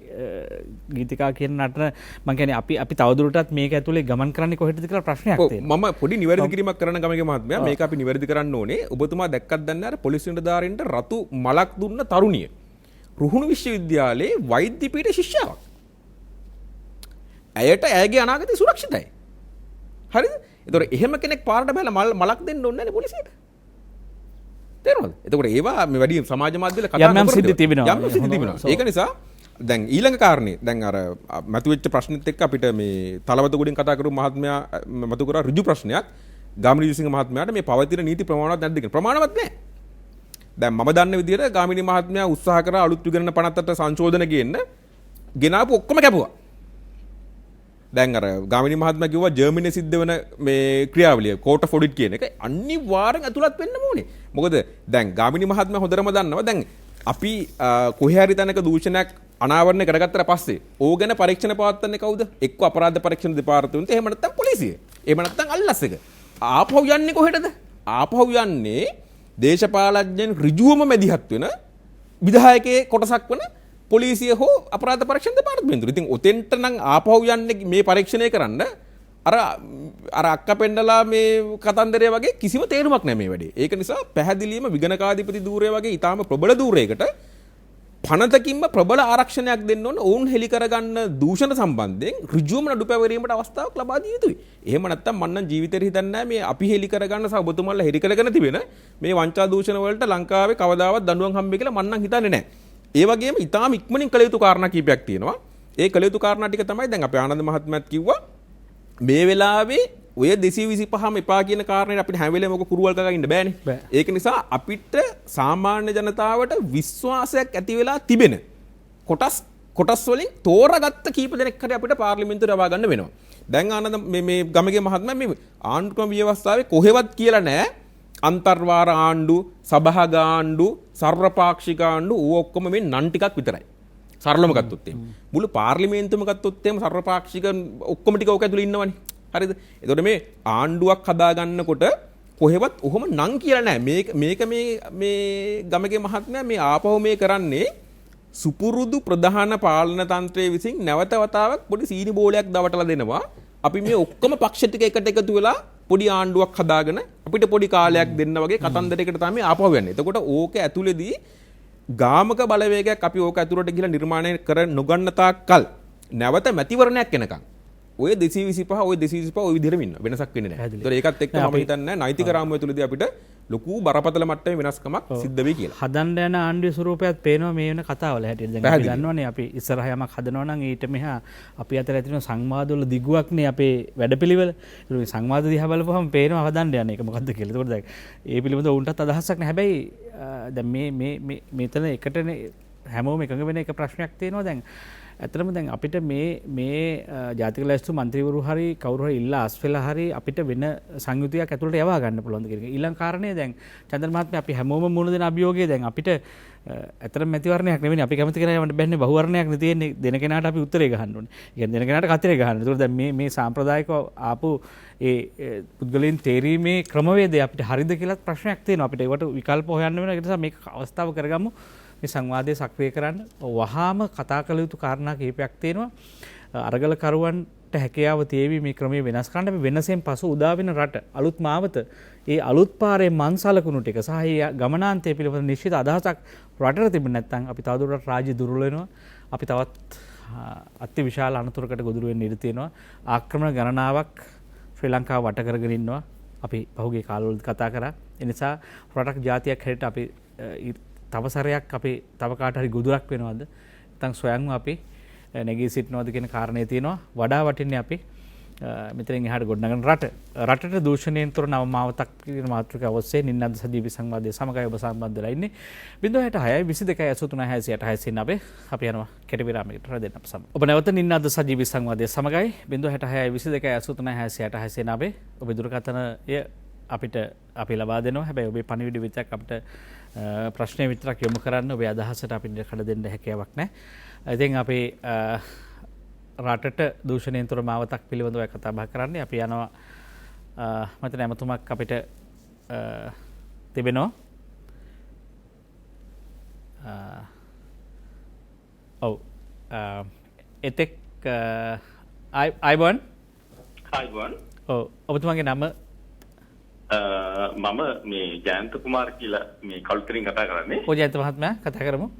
ගීතිකා කියන නටන මම කියන්නේ අපි තවදුරටත් මේක ඇතුලේ ගමන් කරන්නේ කොහෙටද කියලා ප්‍රශ්නයක් තියෙනවා. මම පොඩි නිවැරදි කිරීමක් කරන ගමගේ මහත්මයා මේක අපි නිවැරදි කරන්න ඕනේ. ඔබතුමා දැක්කත් දන්නේ අර පොලිස් නිලධාරීන්ට රතු මලක් දුන්න තරුණිය රුහුණු විශ්වවිද්‍යාලයේ වෛද්‍ය පීඨ ශිෂ්‍යාවක්. ඇයට ඇයගේ අනාගතය සුරක්ෂිතයි. හරිද? ඒතකොට එහෙම කෙනෙක් පාරට බැලලා මලක් දෙන්න ඕනේ නැහැ පොලිසියට. තේරුණාද? එතකොට ඒවා මේ වැඩි සමාජ මාධ්‍යවල කතා කරනවා. යම් සිද්ධි තිබෙනවා. යම් සිද්ධි තිබෙනවා. ඒක නිසා දැන් ඊළඟ කාරණේ දැන් අර මතුවෙච්ච ප්‍රශ්නෙත් එක්ක අපිට මේ තලවතුගුඩින් කතා කරු මහත්මයා මතු කරා ඍජු ප්‍රශ්නයක්. ගාමිණී විජේසිංහ මහත්මයාට මේ පවතින නීති ප්‍රමාණවත් නැද්ද කියලා. ප්‍රමාණවත් නැහැ. දැන් මම දන්න විදිහට ගාමිණී මහත්මයා උත්සාහ කරා අලුත් විගණන 58ට සංශෝධන ගෙනාපු ඔක්කොම කැපුවා. දැන් අර ගාමිණී මහත්මයා කිව්වා ජර්මනියේ සිද්ධ වෙන මේ ක්‍රියාවලිය කෝට් ඔෆ් ඔඩිට් කියන එක අනිවාර්යෙන් ඇතුළත් වෙන්න ඕනේ. මොකද දැන් ගාමිණී මහත්මයා හොඳටම දන්නවා දැන් අපි කොහේ හරි තැනක දූෂණයක් අනාවරණය කරගත්තට පස්සේ ඕක ගැන පරීක්ෂණ පවත්වන්නේ කවුද? එක්ක අපරාධ පරීක්ෂණ දෙපාර්තමේන්තුව එහෙම නැත්නම් පොලිසිය. එහෙම නැත්නම් අල්ලස් එක. ආපහු යන්නේ කොහෙටද? ආපහු යන්නේ දේශපාලඥයන් ඍජුවම මැදිහත් වෙන විධායකයේ කොටසක් වන පොලිසිය හෝ අපරාධ පරීක්ෂණ දෙපාර්තමේන්තුව. ඉතින් ඔතෙන්ට නම් ආපහු යන්නේ මේ පරීක්ෂණය කරන්න අර අක්ක පෙන්නලා මේ කතන්දරය වගේ කිසිම තේරුමක් නැහැ මේ වැඩේ. ඒක නිසා පැහැදිලිවම විගණකාධිපති ධූරය වගේ ඊටාම ප්‍රබල ධූරයකට පනතකින්ම ප්‍රබල ආරක්ෂණයක් දෙන්න ඕන. ඔවුන් හෙලි කරගන්න දූෂණ සම්බන්ධයෙන් ඍජුවම නඩු පැවරීමට අවස්ථාවක් ලබා දිය යුතුයි. එහෙම නැත්නම් මම නම් ජීවිතේට හිතන්නේ නැහැ මේ අපි හෙලි කරගන්න සහ ඔබතුමාලා හෙලි කරගෙන තිබෙන මේ වංචා දූෂණ වලට ලංකාවේ කවදාවත් දඬුවම් හම්බෙයි කියලා මම නම් හිතන්නේ නැහැ. ඒ වගේම ඊටාම ඉක්මනින් කළ යුතු කාරණා කීපයක් තියෙනවා. ඒ කළ යුතු කාරණා ටික තමයි දැන් අපේ ආනන්ද මහත්මයාත් කිව්වා මේ වෙලාවේ ඔය 225ම එපා කියන කාරණේට අපිට හැම වෙලේම ඔක කුරුවල් කරගෙන ඉන්න බෑනේ. ඒක නිසා අපිට සාමාන්‍ය ජනතාවට විශ්වාසයක් ඇති වෙලා තිබෙන කොටස් වලින් තෝරාගත්ත කීප දෙනෙක් හරි අපිට පාර්ලිමේන්තුවට යවා ගන්න වෙනවා. දැන් ආනන්ද මේ ගමගේ මහත්මයා මේ ආණ්ඩුක්‍රම ව්‍යවස්ථාවේ කොහෙවත් කියලා නැහැ අන්තර්වාර ආණ්ඩු, සභාග ආණ්ඩු, සර්වපාක්ෂික ආණ්ඩු ඔක්කොම මේ නන් ටිකක් විතරයි. සරලම ගත්තොත් එහෙම. මුළු පාර්ලිමේන්තුවම ගත්තොත් එහෙම සර්වපාක්ෂික ඔක්කොම ටික ඕක ඇතුළේ ඉන්නවනේ. හරිද? එතකොට මේ ආණ්ඩුවක් හදාගන්නකොට කොහෙවත් ඔහොම නම් කියලා නැහැ. මේක මේ ගමගේ මහත්මයා මේ ආපහු මේ කරන්නේ සුපුරුදු ප්‍රධාන පාලන තන්ත්‍රයේ විසින් නැවත වතාවක් පොඩි සීනි බෝලයක් දවටලා දෙනවා. අපි මේ ඔක්කොම පක්ෂ ටික එකට එකතු වෙලා පොඩි ආණ්ඩුවක් හදාගෙන අපිට පොඩි කාලයක් දෙන්න වගේ කතන්දරයකට තමයි ආපහු යන්නේ. එතකොට ඕක ඇතුළේදී ගාමක බලවේගයක් අපි ඕක ඇතුළට ගිහිලා නිර්මාණය කර නොගන්න තාක්කල් නැවත මැතිවරණයක් එනකන් ඔය 225 ඔය 225 ඔය විදිහටම ඉන්න වෙනසක් වෙන්නේ නැහැ. ඒතර ඒකත් එක්ක මම හිතන්නේ නෛතික රාමුව ඇතුළේදී අපිට ලොකු බරපතල මට්ටමේ වෙනස්කමක් සිද්ධ වෙයි කියලා. හදන්න යන ආණ්ඩුවේ ස්වරූපයත් පේනවා මේ වෙන කතාවල හැටියට. දැන් අපි දන්නවනේ අපි ඉස්සරහ යමක් හදනවා නම් ඊට මෙහා අපි අතර ඇති වෙන සංවාදවල දිගුවක්නේ අපේ වැඩපිළිවෙල. ඒක මේ සංවාද දිහා බලපුවම පේනවා හදන්න යන එක මොකද්ද කියලා. ඒකෝට දැන් ඒ පිළිබඳව උන්ටත් අදහසක් නැහැ. හැබැයි දැන් මේ මෙතන එකටනේ හැමෝම එකඟ වෙන එක ප්‍රශ්නයක් තියෙනවා. දැන් ඇත්තටම දැන් අපිට මේ ජාතික ලැයිස්තු මන්ත්‍රීවරු හරි කවුරු හරි ඉල්ලා අස් වෙලා හරි අපිට වෙන සංයුතියක් ඇතුළට යවා ගන්න පුළුවන්ද කියන එක. ඊළඟ කාරණේ දැන් චන්දන මහත්මයා අපි හැමෝම මුණ දෙන අභියෝගය දැන් අපිට ඇත්තටම මැතිවරණයක් නෙවෙයි අපි කැමති කරා යවන්න බැන්නේ බහුවර්ණයක් නේ තියෙන්නේ. දෙන කෙනාට අපි උත්තරේ ගහන්න ඕනේ. ඒ කියන්නේ දෙන කෙනාට කතරේ ගහන්න. ඒකෝර දැන් මේ සාම්ප්‍රදායිකව ආපු ඒ පුද්ගලයන් තේරීමේ ක්‍රමවේදය අපිට හරිද කියලා ප්‍රශ්නයක් තියෙනවා. අපිට ඒකට විකල්ප හොයන්න වෙනවා. ඒ නිසා මේක අවස්ථාව කරගමු. මේ සංවාදය සක්‍රිය කරන්න වහාම කතා කළ යුතු කාරණා කිහිපයක් තියෙනවා. අරගලකරුවන්ට හැකියාව තියේවි මේ ක්‍රමයේ වෙනස් කරන්න. අපි වෙනසෙන් පසු උදා වෙන රට අලුත් මාවත ඒ අලුත් පාරේ මන්සලකුණු ටික සහ ඒ ගමනාන්තය පිළිබඳ නිශ්චිත අදහසක් රටට තිබුණ නැත්නම් අපි තවදුරටත් රාජ්‍ය දුර්වල වෙනවා. අපි තවත් අති විශාල අනතුරකට ගොදුරු වෙන්න ඉඩ තියෙනවා. ආක්‍රමණ ගණනාවක් ශ්‍රී ලංකාව වට කරගෙන ඉන්නවා. අපි පහුගිය කාලවලදී කතා කරා. ඒ නිසා රටක් ජාතියක් හැටියට අපි තව සැරයක් අපි තව කාට හරි ගොදුරක් වෙනවද නැත්නම් ස්වයංව අපි නැගී සිටිනවද කියන කාරණේ තියෙනවා. වඩා වටින්නේ අපි මෙතනින් එහාට ගොඩනගන රටට දූෂණයෙන් තොර නව මාවතක් කියන මාතෘකාව ඔස්සේ නින්නද සජීවී සංවාදයේ සමගයි ඔබ සම්බන්ධ වෙලා ඉන්නේ 066 අපි යනවා කෙටි විරාමයකට රැඳෙන්න අප සමග. ඔබ නැවත නින්නද සජීවී සංවාදයේ සමගයි 066 ඔබේ දුරකථනය අපිට අපි ලබා දෙනවා. හැබැයි ඔබේ පණිවිඩ විතරක් අපිට ප්‍රශ්නය විතරක් යොමු කරන්න ඔබේ අදහසට අපිට කඩ දෙන්න හැකියාවක් නැහැ. ඉතින් අපි රටට දූෂණයෙන් තොර මාවතක් පිළිබඳව කතා බහ කරන්නේ. අපි යනවා මත නැමතුමක් අපිට තිබෙනවා. ඔව් එතෙක් අයිබෝන් ඔව් ඔබතුමාගේ නම මම මේ ජයන්ත කුමාර කියලා මේ කළුතරින් කතා කරන්නේ. ඔව් ජයන්ත මහත්මයා කතා කරමු.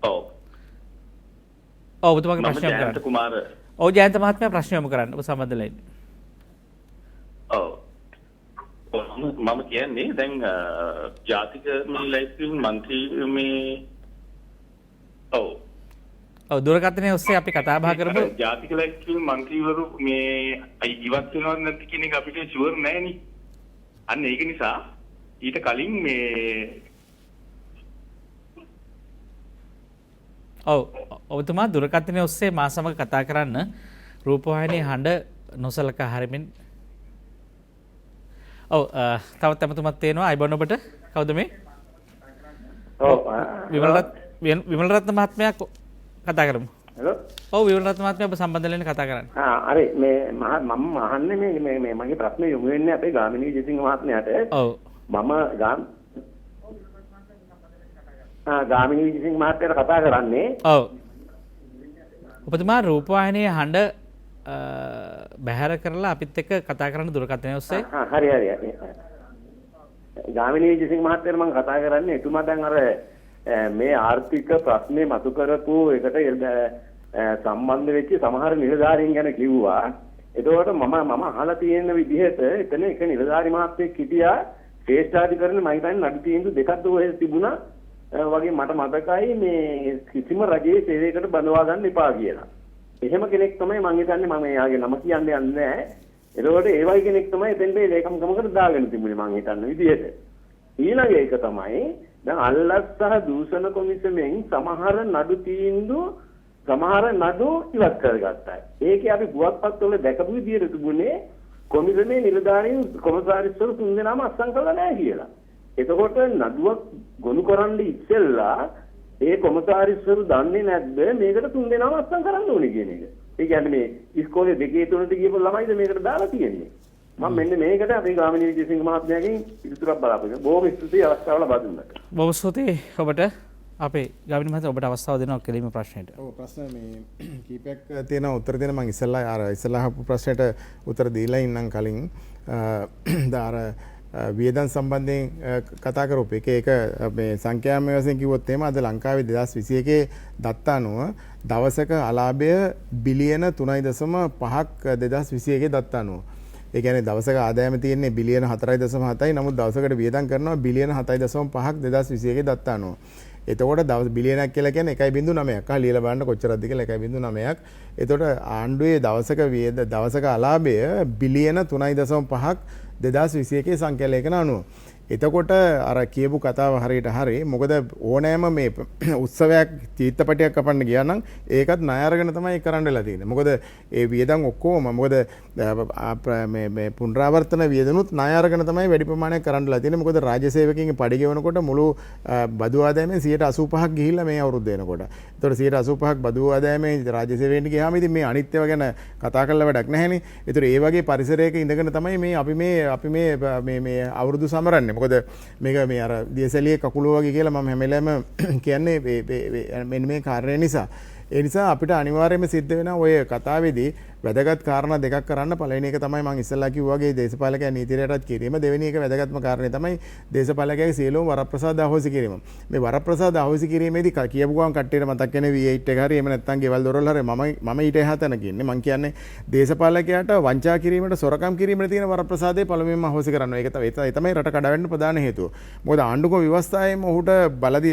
ඔව්. ඔව් ඔබතුමාගේ ප්‍රශ්නය යොමු කරන්න. ජයන්ත කුමාර. ඔව් ජයන්ත මහත්මයා ප්‍රශ්නය යොමු කරන්න. ඔබ සම්බන්ධ වෙලා ඉන්නේ. ඔව්. මම කියන්නේ දැන් ජාතික මේ ලැයිස්තුවේ മന്ത്രി මේ ඔව්. ඔව් දුරකථනයේ ඔස්සේ අපි කතා බහ කරමු. ජාතික ලැයිස්තුවේ മന്ത്രിවරු මේ ඉවත් වෙනවද නැද්ද කියන එක අපිට ෂුවර් නැහැ නේ. අන්න ඒක නිසා ඊට කලින් මේ ඔබතුමා දුරකථනය ඔස්සේ මා සමග කතා කරන්න රූපවාහිනී හඬ නොසලකා හරිමින්. තවත් ඇමතුමක් තියෙනවා. අයිබෝන් ඔබට. කවුද මේ? විමලරත්න මහත්මයා කතා කරමු. හෙලෝ. විමලරත්න මහත්මයා ඔබ සම්බන්ධ වෙන්න කතා කරන්න. හරි මේ මම අහන්නේ මේ මගේ ප්‍රශ්නේ යොමු වෙන්නේ අපේ ගාමිණී විජේසිංහ මහත්මයාට. මම ගාමිණී විජේසිංහ මහත්මයාට කතා කරන්නේ. ඔබතුමා රූපවාහිනිය හඬ බැහැර කරලා අපිත් එක්ක කතා කරන්න දුරකථනය ඔස්සේ. හරි. ගාමිණී විජේසිංහ මහත්මයාට මම කතා කරන්නේ එතුමා දැන් අර මේ ආර්ථික ප්‍රශ්නේ මතු කරපු එකට සම්බන්ධ වෙච්ච සමහර නිලධාරීන් ගැන කිව්වා. එතකොට මම අහලා තියෙන විදිහට එතන එක නිලධාරි මහත්තයෙක් හිටියා ශ්‍රේෂ්ඨාධිකරණ මම හිතන්නේ නඩු තීන්දුව දෙකක් ඔය තිබුණා වගේ මට මතකයි මේ කිසිම රජයේ සේවයකට බඳවා ගන්න එපා කියලා. එහෙම කෙනෙක් තමයි මම හිතන්නේ මම එයාගේ නම කියන්න යන්නේ නැහැ. එතකොට ඒ වගේ කෙනෙක් තමයි එතෙන්ට ලේකම්කමකට දාගෙන තිබුණේ මම හිතන්නේ විදිහට. ඊළඟ එක තමයි දැන් අල්ලස් සහ දූෂණ කොමිසමෙන් සමහර නඩු තීන්දුව සමහර නඩු ඉවත් කරගත්තා. ඒකේ අපි පුවත්පත්වල දැකපු විදිහට තිබුණේ කොමිසමේ නිලධාරීන් කොමසාරිස්වරු තුන්දෙනාම අත්සන් කළා නැහැ කියලා. එතකොට නඩුවක් ගොනු කරන්න ඉස්සෙල්ලා ඒ කොමසාරිස්වරු දන්නේ නැද්ද මේකට තුන්දෙනාම අත්සන් කරන්න ඕනේ කියන එක. ඒ කියන්නේ මේ ඉස්කෝලේ දෙකේ තුනට ගියපු ළමයිද මේකට දාලා තියෙන්නේ. මම මෙන්න මේකට අපේ ගාමිණී විජේසිංහ මහත්මයාගෙන් පිළිතුරක් බලාපොරොත්තු වෙනවා. බොහොම ස්තුතියි අවස්ථාව ලබා දුන්නට. බොහොම ස්තුතියි ඔබට. අපේ ගාමිණී මහත්මයා ඔබට අවස්ථාව දෙනවා කෙලින්ම ප්‍රශ්නෙට. ප්‍රශ්න මේ කීපයක් තියෙනවා උත්තර දෙන්න මම ඉස්සෙල්ලා අහපු ප්‍රශ්නෙට උත්තර දීලා ඉන්නම් කලින් අර වියදම් සම්බන්ධයෙන් කතා කරපු එක මේ සංඛ්‍යාත්මක වශයෙන් කිව්වොත් එහෙම අද ලංකාවේ 2021 දත්ත අනුව දවසක අලාභය බිලියන 3.5ක් 2021 දත්ත අනුව. ඒ කියන්නේ දවසක ආදායම තියෙන්නේ බිලියන 4.7යි. නමුත් දවසකට වියදම් කරනවා බිලියන 7.5ක් 2021 දත්ත අනුව. එතකොට දවස් බිලියනක් කියලා කියන්නේ 1.9ක්. ලියලා බලන්න කොච්චරද කියලා 1.9ක්. එතකොට ආණ්ඩුවේ දවසක අලාභය බිලියන 3.5ක් 2021 සංඛ්‍යා ලේඛන අනුව. එතකොට අර කියපු කතාව හරියට හරි. මොකද ඕනෑම මේ උත්සවයක් චිත්තපටියක් කපන්න ගියා නම් ඒකත් ණය අරගෙන තමයි කරන්න වෙලා තියෙන්නේ. මොකද ඒ වියදම් ඔක්කොම මොකද මේ පුනරාවර්තන වියදනුත් ණය අරගෙන තමයි වැඩි ප්‍රමාණයක් කරන්න වෙලා තියෙන්නේ. මොකද රාජ්‍ය සේවකයන්ගේ පඩි ගෙවනකොට මුළු බදු ආදායමෙන් 85%ක් ගිහිල්ලා මේ අවුරුද්ද එනකොට. ඒතකොට 85%ක් බදු ආදායමෙන් රාජ්‍ය සේවයට ගියාම ඉතින් මේ අනිත්‍යව ගැන කතා කරලා වැඩක් නැහැනේ. ඒතකොට ඒ වගේ පරිසරයක ඉඳගෙන තමයි මේ අපි මේ අවුරුදු සමරන්නේ. මොකද මේක මේ අර දියසැලියේ කකුල වගේ කියලා මම හැම වෙලාවෙම කියන්නේ මෙන්න මේ කාරණේ නිසා. ඒ නිසා අපිට අනිවාර්යයෙන්ම සිද්ධ වෙනවා ඔය කතාවේදී වැදගත් කාරණා දෙකක් කරන්න. පළවෙනි එක තමයි මම ඉස්සෙල්ලා කිව්වා වගේ දේශපාලකයන් නීතියට කිරීම. දෙවෙනි එක වැදගත්ම කාරණේ තමයි දේශපාලකයන්ගේ සියලුම වරප්‍රසාද අහෝසි කිරීම. මේ වරප්‍රසාද අහෝසි කිරීමේදී කියපු ගමන් කට්ටියට මතක් වෙන V8 එක හරි එහෙම නැත්නම් ගෙවල් දොරවල් හරි මම ඊට එහා තැන කියන්නේ. මම කියන්නේ දේශපාලකයාට වංචා කිරීමට සොරකම් කිරීමට තියෙන වරප්‍රසාදේ පළමුවෙන්ම අහෝසි කරනවා. ඒක තමයි රට කඩාවැටෙන්න ප්‍රධාන හේතුව. මොකද ආණ්ඩුක්‍රම ව්‍යවස්ථාවෙම ඔහුට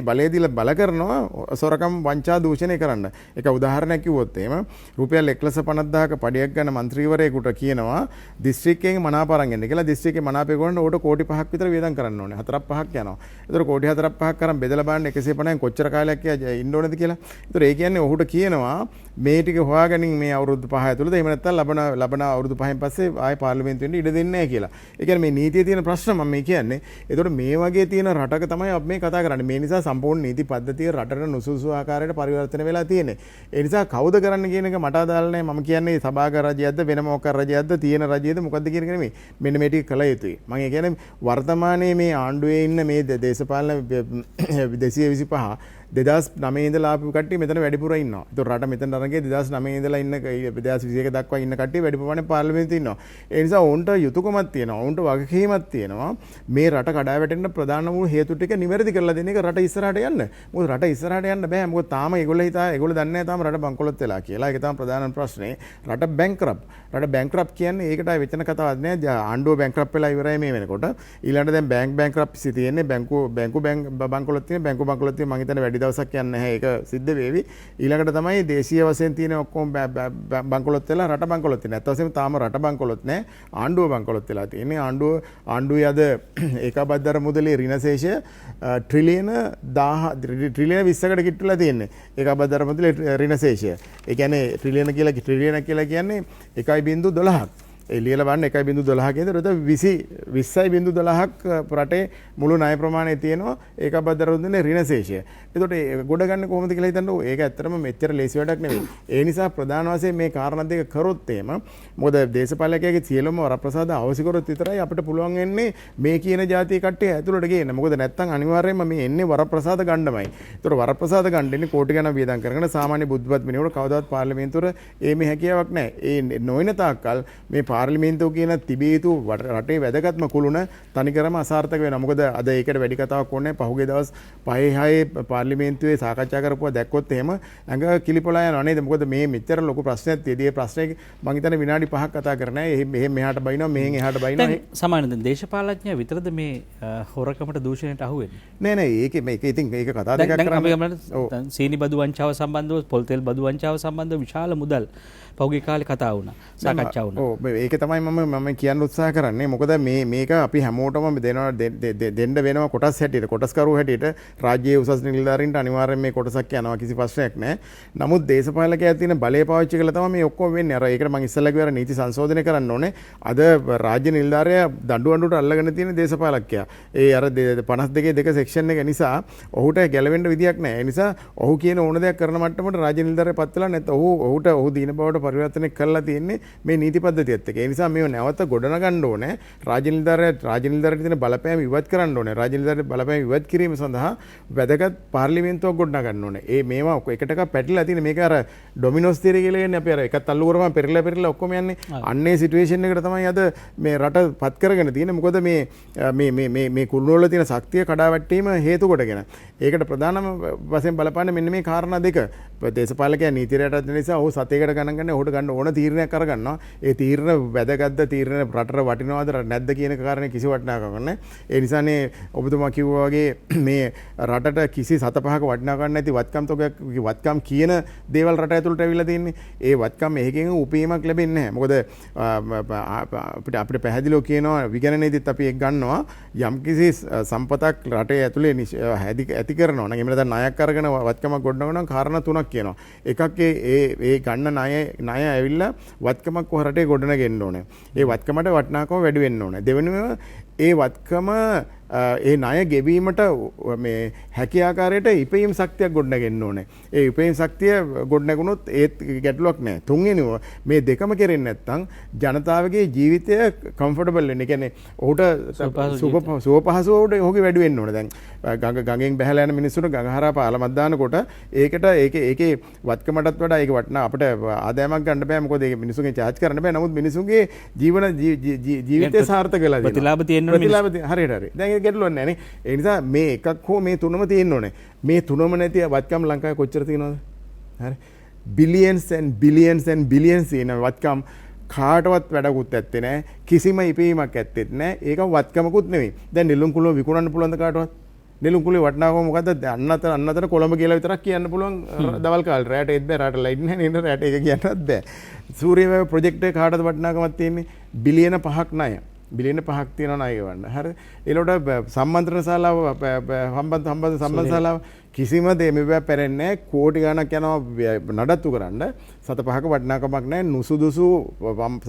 බලය දීලා බල කරනවා සොරකම් වංචා දූෂණය කරන්න. ඒක උදාහරණයක් කිව්වොත් එහෙම රුපියල් 1,50,000ක පඩියක් ගන්න മന്ത്രിවරයෙකුට කියනවා දිස්ත්‍රික්කයෙන් මනාප අරන් එන්න කියලා. දිස්ත්‍රික්කේ මනාපේ ගොන්න උඩ කෝටි 5ක් විතර වියදම් කරන්න ඕනේ. 4-5ක් යනවා. ඒතර කෝටි 4-5ක් කරන් බෙදලා බලන්න 150න් කොච්චර කාලයක් ඉන්න ඕනද කියලා. ඒතර ඒ කියන්නේ ඔහුට කියනවා මේ ටික හොයාගනින් මේ අවුරුදු 5 ඇතුළත එහෙම නැත්නම් ලබන අවුරුදු 5න් පස්සේ ආයෙ පාර්ලිමේන්තුවෙන් ඉඩ දෙන්නේ නැහැ කියලා. ඒ කියන්නේ මේ නීතියේ තියෙන ප්‍රශ්න මම මේ කියන්නේ. ඒතකොට මේ වගේ තියෙන රටක තමයි අපි මේ කතා කරන්නේ. මේ නිසා සම්පූර්ණ නීති පද්ධතිය රටට නුසුසු ආකාරයට පරිවර්තන වෙලා තියෙන්නේ. ඒ නිසා කවුද කරන්න කියන එක මට අදාළ නැහැ. මම කියන්නේ සභාගත රජයක්ද වෙන මොකක් රජයක්ද තියෙන රජයේද මොකද්ද කියන එක නෙමෙයි. මෙන්න මේ ටික කළ යුතුයි. මම කියන්නේ වර්තමානයේ මේ ආණ්ඩුවේ ඉන්න මේ දේශපාලන 225 2009 ඉඳලා ආපු කට්ටිය මෙතන වැඩිපුර ඉන්නවා. ඒතකොට රට මෙතන අරගෙන 2009 ඉඳලා ඉන්න 2021 දක්වා ඉන්න කට්ටිය වැඩි ප්‍රමාණයක් පාර්ලිමේන්තුවේ ඉන්නවා. ඒ නිසා ඔවුන්ට යුතුයකමක් තියෙනවා. ඔවුන්ට වගකීමක් තියෙනවා. මේ රට කඩාවැටෙන්න ප්‍රධාන වූ හේතු ටික නිවැරදි කරලා දෙන එක රට ඉස්සරහට යන්න. මොකද රට ඉස්සරහට යන්න බෑ. මොකද තාම ඒගොල්ලෝ දන්නේ නැහැ තාම රට බංකොලොත් වෙලා කියලා. ඒක තමයි ප්‍රධාන ප්‍රශ්නේ. රට බැංක්‍රප්ට්. රට බැංක්‍රප්ට් කියන්නේ ඒකට වෙන කතාවක් නෑ. ආණ්ඩුව බැංක්‍රප්ට් වෙලා ඉවරයි මේ වෙනකොට. ඊළඟට දැන් බැංක්‍රප්ට්සි තියෙන්නේ බැංකොලොත් තියෙන බැංකොලොත් තියෙන මම හිතන්නේ වැඩි වැඩි දවසක් යන්නේ නැහැ. ඒක සිද්ධ වෙවි. ඊළඟට තමයි දේශීය වශයෙන් තියෙන ඔක්කොම බංකොලොත් වෙලා රට බංකොලොත් වෙනවා. ඇත්ත වශයෙන්ම තාම රට බංකොලොත් නැහැ. ආණ්ඩුව බංකොලොත් වෙලා තියෙන්නේ. ආණ්ඩුවේ අද ඒකාබද්ධ මුදලේ ඍණශේෂය ට්‍රිලියන 20කට කිට්ටුලා තියෙන්නේ. ඒකාබද්ධ මුදලේ ඍණශේෂය. ඒ කියන්නේ ට්‍රිලියන කියලා කියන්නේ 1.12ක්. එලියල බලන්න 1.12 කියද රට 20.12ක් රටේ මුළු ණය ප්‍රමාණය තියෙනවා ඒකාබද්ධ මුදලේ ඍණශේෂය. එතකොට ගොඩ ගන්න කොහොමද කියලා හිතන්නකෝ. ඒක ඇත්තටම මෙච්චර ලේසි වැඩක් නෙවෙයි. ඒ නිසා ප්‍රධාන වශයෙන් මේ කාරණා දෙක කරොත් එහෙම මොකද දේශපාලකයාගේ සියලුම වරප්‍රසාද අවශ්‍ය කරොත් විතරයි අපිට පුළුවන් වෙන්නේ මේ කියන જાතිය කට්ටිය ඇතුළට ගේන්න. මොකද නැත්තම් අනිවාර්යයෙන්ම මේ එන්නේ වරප්‍රසාද ගන්නමයි. ඒතකොට වරප්‍රසාද ගන්න ඉන්නේ කෝටි ගණන් වියදම් කරගෙන සාමාන්‍ය බුද්ධිමත් මිනිහෙකුට කවදාවත් පාර්ලිමේන්තුවට මේ හැකියාවක් නැහැ. ඒ නොවන තාක්කල් මේ පාර්ලිමේන්තුව කියන තිබිය යුතු රටේ වැදගත්ම කුළුණ තනිකරම අසාර්ථක වෙනවා. මොකද අද ඒකට වැඩි කතාවක් ඕනේ. පහුගිය දවස් 5-6 පාර්ලිමේන්තුවේ සාකච්ඡා කරපුවා දැක්කොත් එහෙම ඇඟ කිලිපොලා යනවා නේද? මොකද මේ මෙච්චර ලොකු ප්‍රශ්නයක් තියෙදී ඒ ප්‍රශ්නේ මම හිතන්නේ විනාඩි 5ක් කතා කරන්නේ නැහැ. එහෙම මෙහාට බයිනවා මෙහෙන් එහාට බයිනවා. සාමාන්‍යයෙන් දැන් දේශපාලඥයා විතරද මේ හොරකමට දූෂණයට අහු වෙන්නේ? නෑ මේක ඉතින් ඒක කතා දෙකක් කරන්නේ. දැන් සීනි බදු වංචාව සම්බන්ධව පොල් තෙල් බදු වංචාව සම්බන්ධව විශාල මුදල් පෞගේ කාලේ කතා වුණා. සාකච්ඡා වුණා. ඔව් ඒක තමයි මම කියන්න උත්සාහ කරන්නේ. මොකද මේක අපි හැමෝටම දෙන්න වෙනවා කොටස් හැටියට. කොටස්කරු හැටියට රාජ්‍යයේ උසස් නිලධාරීන්ට අනිවාර්යෙන් මේ කොටසක් යනවා කිසි ප්‍රශ්නයක් නැහැ. නමුත් දේශපාලකයා තියෙන බලය පාවිච්චි කරලා තමයි මේ ඔක්කොම වෙන්නේ. අර ඒකට මම ඉස්සෙල්ලා කිව්වා නීති සංශෝධනය කරන්න ඕනේ. අද රාජ්‍ය නිලධාරියා දඬුවමට අල්ලගෙන තියෙන දේශපාලකයා. ඒ අර 52 සෙක්ෂන් එක නිසා ඔහුට ගැලවෙන්න විදියක් නැහැ. ඒ නිසා ඔහු කියන ඕන දෙයක් කරන මට්ටමට රාජ්‍ය නිලධාරියා පත් වෙලා නැත්නම් ඔහු දීන බවට පරිවර්තනය කරලා තියෙන්නේ මේ නීති පද්ධතියත් එක්ක. ඒ නිසා මේව නැවත ගොඩනගන්න ඕනේ. රාජ්‍ය නිලධාරියට තියෙන බලපෑම ඉවත් කරන්න ඕනේ. රාජ්‍ය නිලධාරියට බලපෑම ඉවත් කිරීම සඳහා වැදගත් පාර්ලිමේන්තුවක් ගොඩනගන්න ඕනේ. මේවා එකට එකක් පැටලලා තියෙන මේක අර ඩොමිනෝස් තියරි කියලා කියන්නේ අපි අර එකත් අල්ලු කරපුවම පෙරලා ඔක්කොම යන්නේ. අන්නේ සිටුේෂන් එකට තමයි අද මේ රට පත් කරගෙන තියෙන්නේ. මොකද මේ කුළුණු වල තියෙන ශක්තිය කඩාවැටීම හේතු කොටගෙන. ඒකට ප්‍රධානම වශයෙන් බලපාන්නේ මෙන්න මේ කාරණා දෙක. දේශපාලකයා නීතියට නිසා ඔහු සතේකට ගණන් ගන්න ඔහුට ගන්න ඕන තීරණයක් අරගන්නවා. ඒ තීරණ වැදගත්ද තීරණ රටට වටිනවද නැද්ද කියන කාරණේ කිසි වටිනාකමක් නැහැ. ඒ නිසානේ ඔබතුමා කිව්වා වගේ මේ රටට කිසි 7-5ක වටිනාකමක් නැති වත්කම් කියන දේවල් රට ඇතුළට ඇවිල්ලා තින්නේ. ඒ වත්කම් එකකින් උපීමක් ලැබෙන්නේ නැහැ. මොකද අපිට පැහැදිලිව කියනවා විගණනයේදීත් අපි ඒක ගන්නවා යම්කිසි සම්පතක් රටේ ඇතුලේ ඇති කරනවා නම් එහෙම නැත්නම් ණයක් අරගෙන වත්කමක් ගොඩනගනවා නම් කාරණා තුනක් කියනවා. එකක් ඒ ගන්න ණය ඇවිල්ලා වත්කමක් කොහ රටේ ගොඩනගෙන්න ඕනේ. ඒ වත්කමට වටිනාකම වැඩි වෙන්න ඕනේ. දෙවෙනිම ඒ වත්කම ඒ ණය ගෙවීමට මේ හැකි ආකාරයට ඉපීම් ශක්තියක් ගොඩනගෙන්න ඕනේ. ඒ ඉපීම් ශක්තිය ගොඩනගුණොත් ඒත් ගැටලුවක් නැහැ. තුන්වෙනිව මේ දෙකම කෙරෙන්නේ නැත්නම් ජනතාවගේ ජීවිතය කම්ෆර්ටබල් වෙන්නේ. කියන්නේ ඔහුට සුව පහසුවට ඔහුගේ වැඩි වෙන්න ඕනේ. දැන් ගඟෙන් බහැලා යන මිනිස්සුන්ට ගඟ හරහා පාලමක් දානකොට ඒකේ වත්කමටත් වඩා ඒක වටිනා අපිට ආදායමක් ගන්න බෑ. මොකද ඒක මිනිස්සුන්ගේ charge කරන්න බෑ. නමුත් මිනිස්සුන්ගේ ජීවිතය සාර්ථක වෙලා තියෙනවා. ප්‍රතිලාභ තියෙනවා. හරියට. දැන් ගැටලුවක් නැහැ නේ. ඒ නිසා මේ එකක් හෝ මේ තුනම තියෙන්න ඕනේ. මේ තුනම නැති වත්කම් ලංකාවේ කොච්චර තියෙනවද? හරි. Billions and billions and billions තියෙන වත්කම් කාටවත් වැඩකුත් ඇත්තේ නැහැ. කිසිම ඉපීමක් ඇත්තෙත් නැහැ. ඒක වත්කමකුත් නෙවෙයි. දැන් නෙළුම් කුළුව විකුණන්න පුළුවන්ද කාටවත්? නෙළුම් කුළුවේ වටිනාකම මොකද්ද? අන්නතර කොළඹ කියලා විතරක් කියන්න පුළුවන් දවල් කාලේ. රැට එද්ද රාට ලයිට් නැහැ නේද? රැට එක කියන්නත් බෑ. සූර්යවැව ප්‍රොජෙක්ට් එක කාටද වටිනාකමක් තියෙන්නේ? බිලියන 5ක් ණය. බිලියන 5ක් තියෙනවා ණය ගවන්න. හරි. ඒලොට සම්මන්ත්‍රණ ශාලාව සම්බන්ධ ශාලාව කිසිම දේ මෙවැ පැරෙන්නේ නැහැ. කෝටි ගණක් යනවා නඩත්තු කරන්න. 7-5ක වටිනාකමක් නැහැ. නුසුදුසු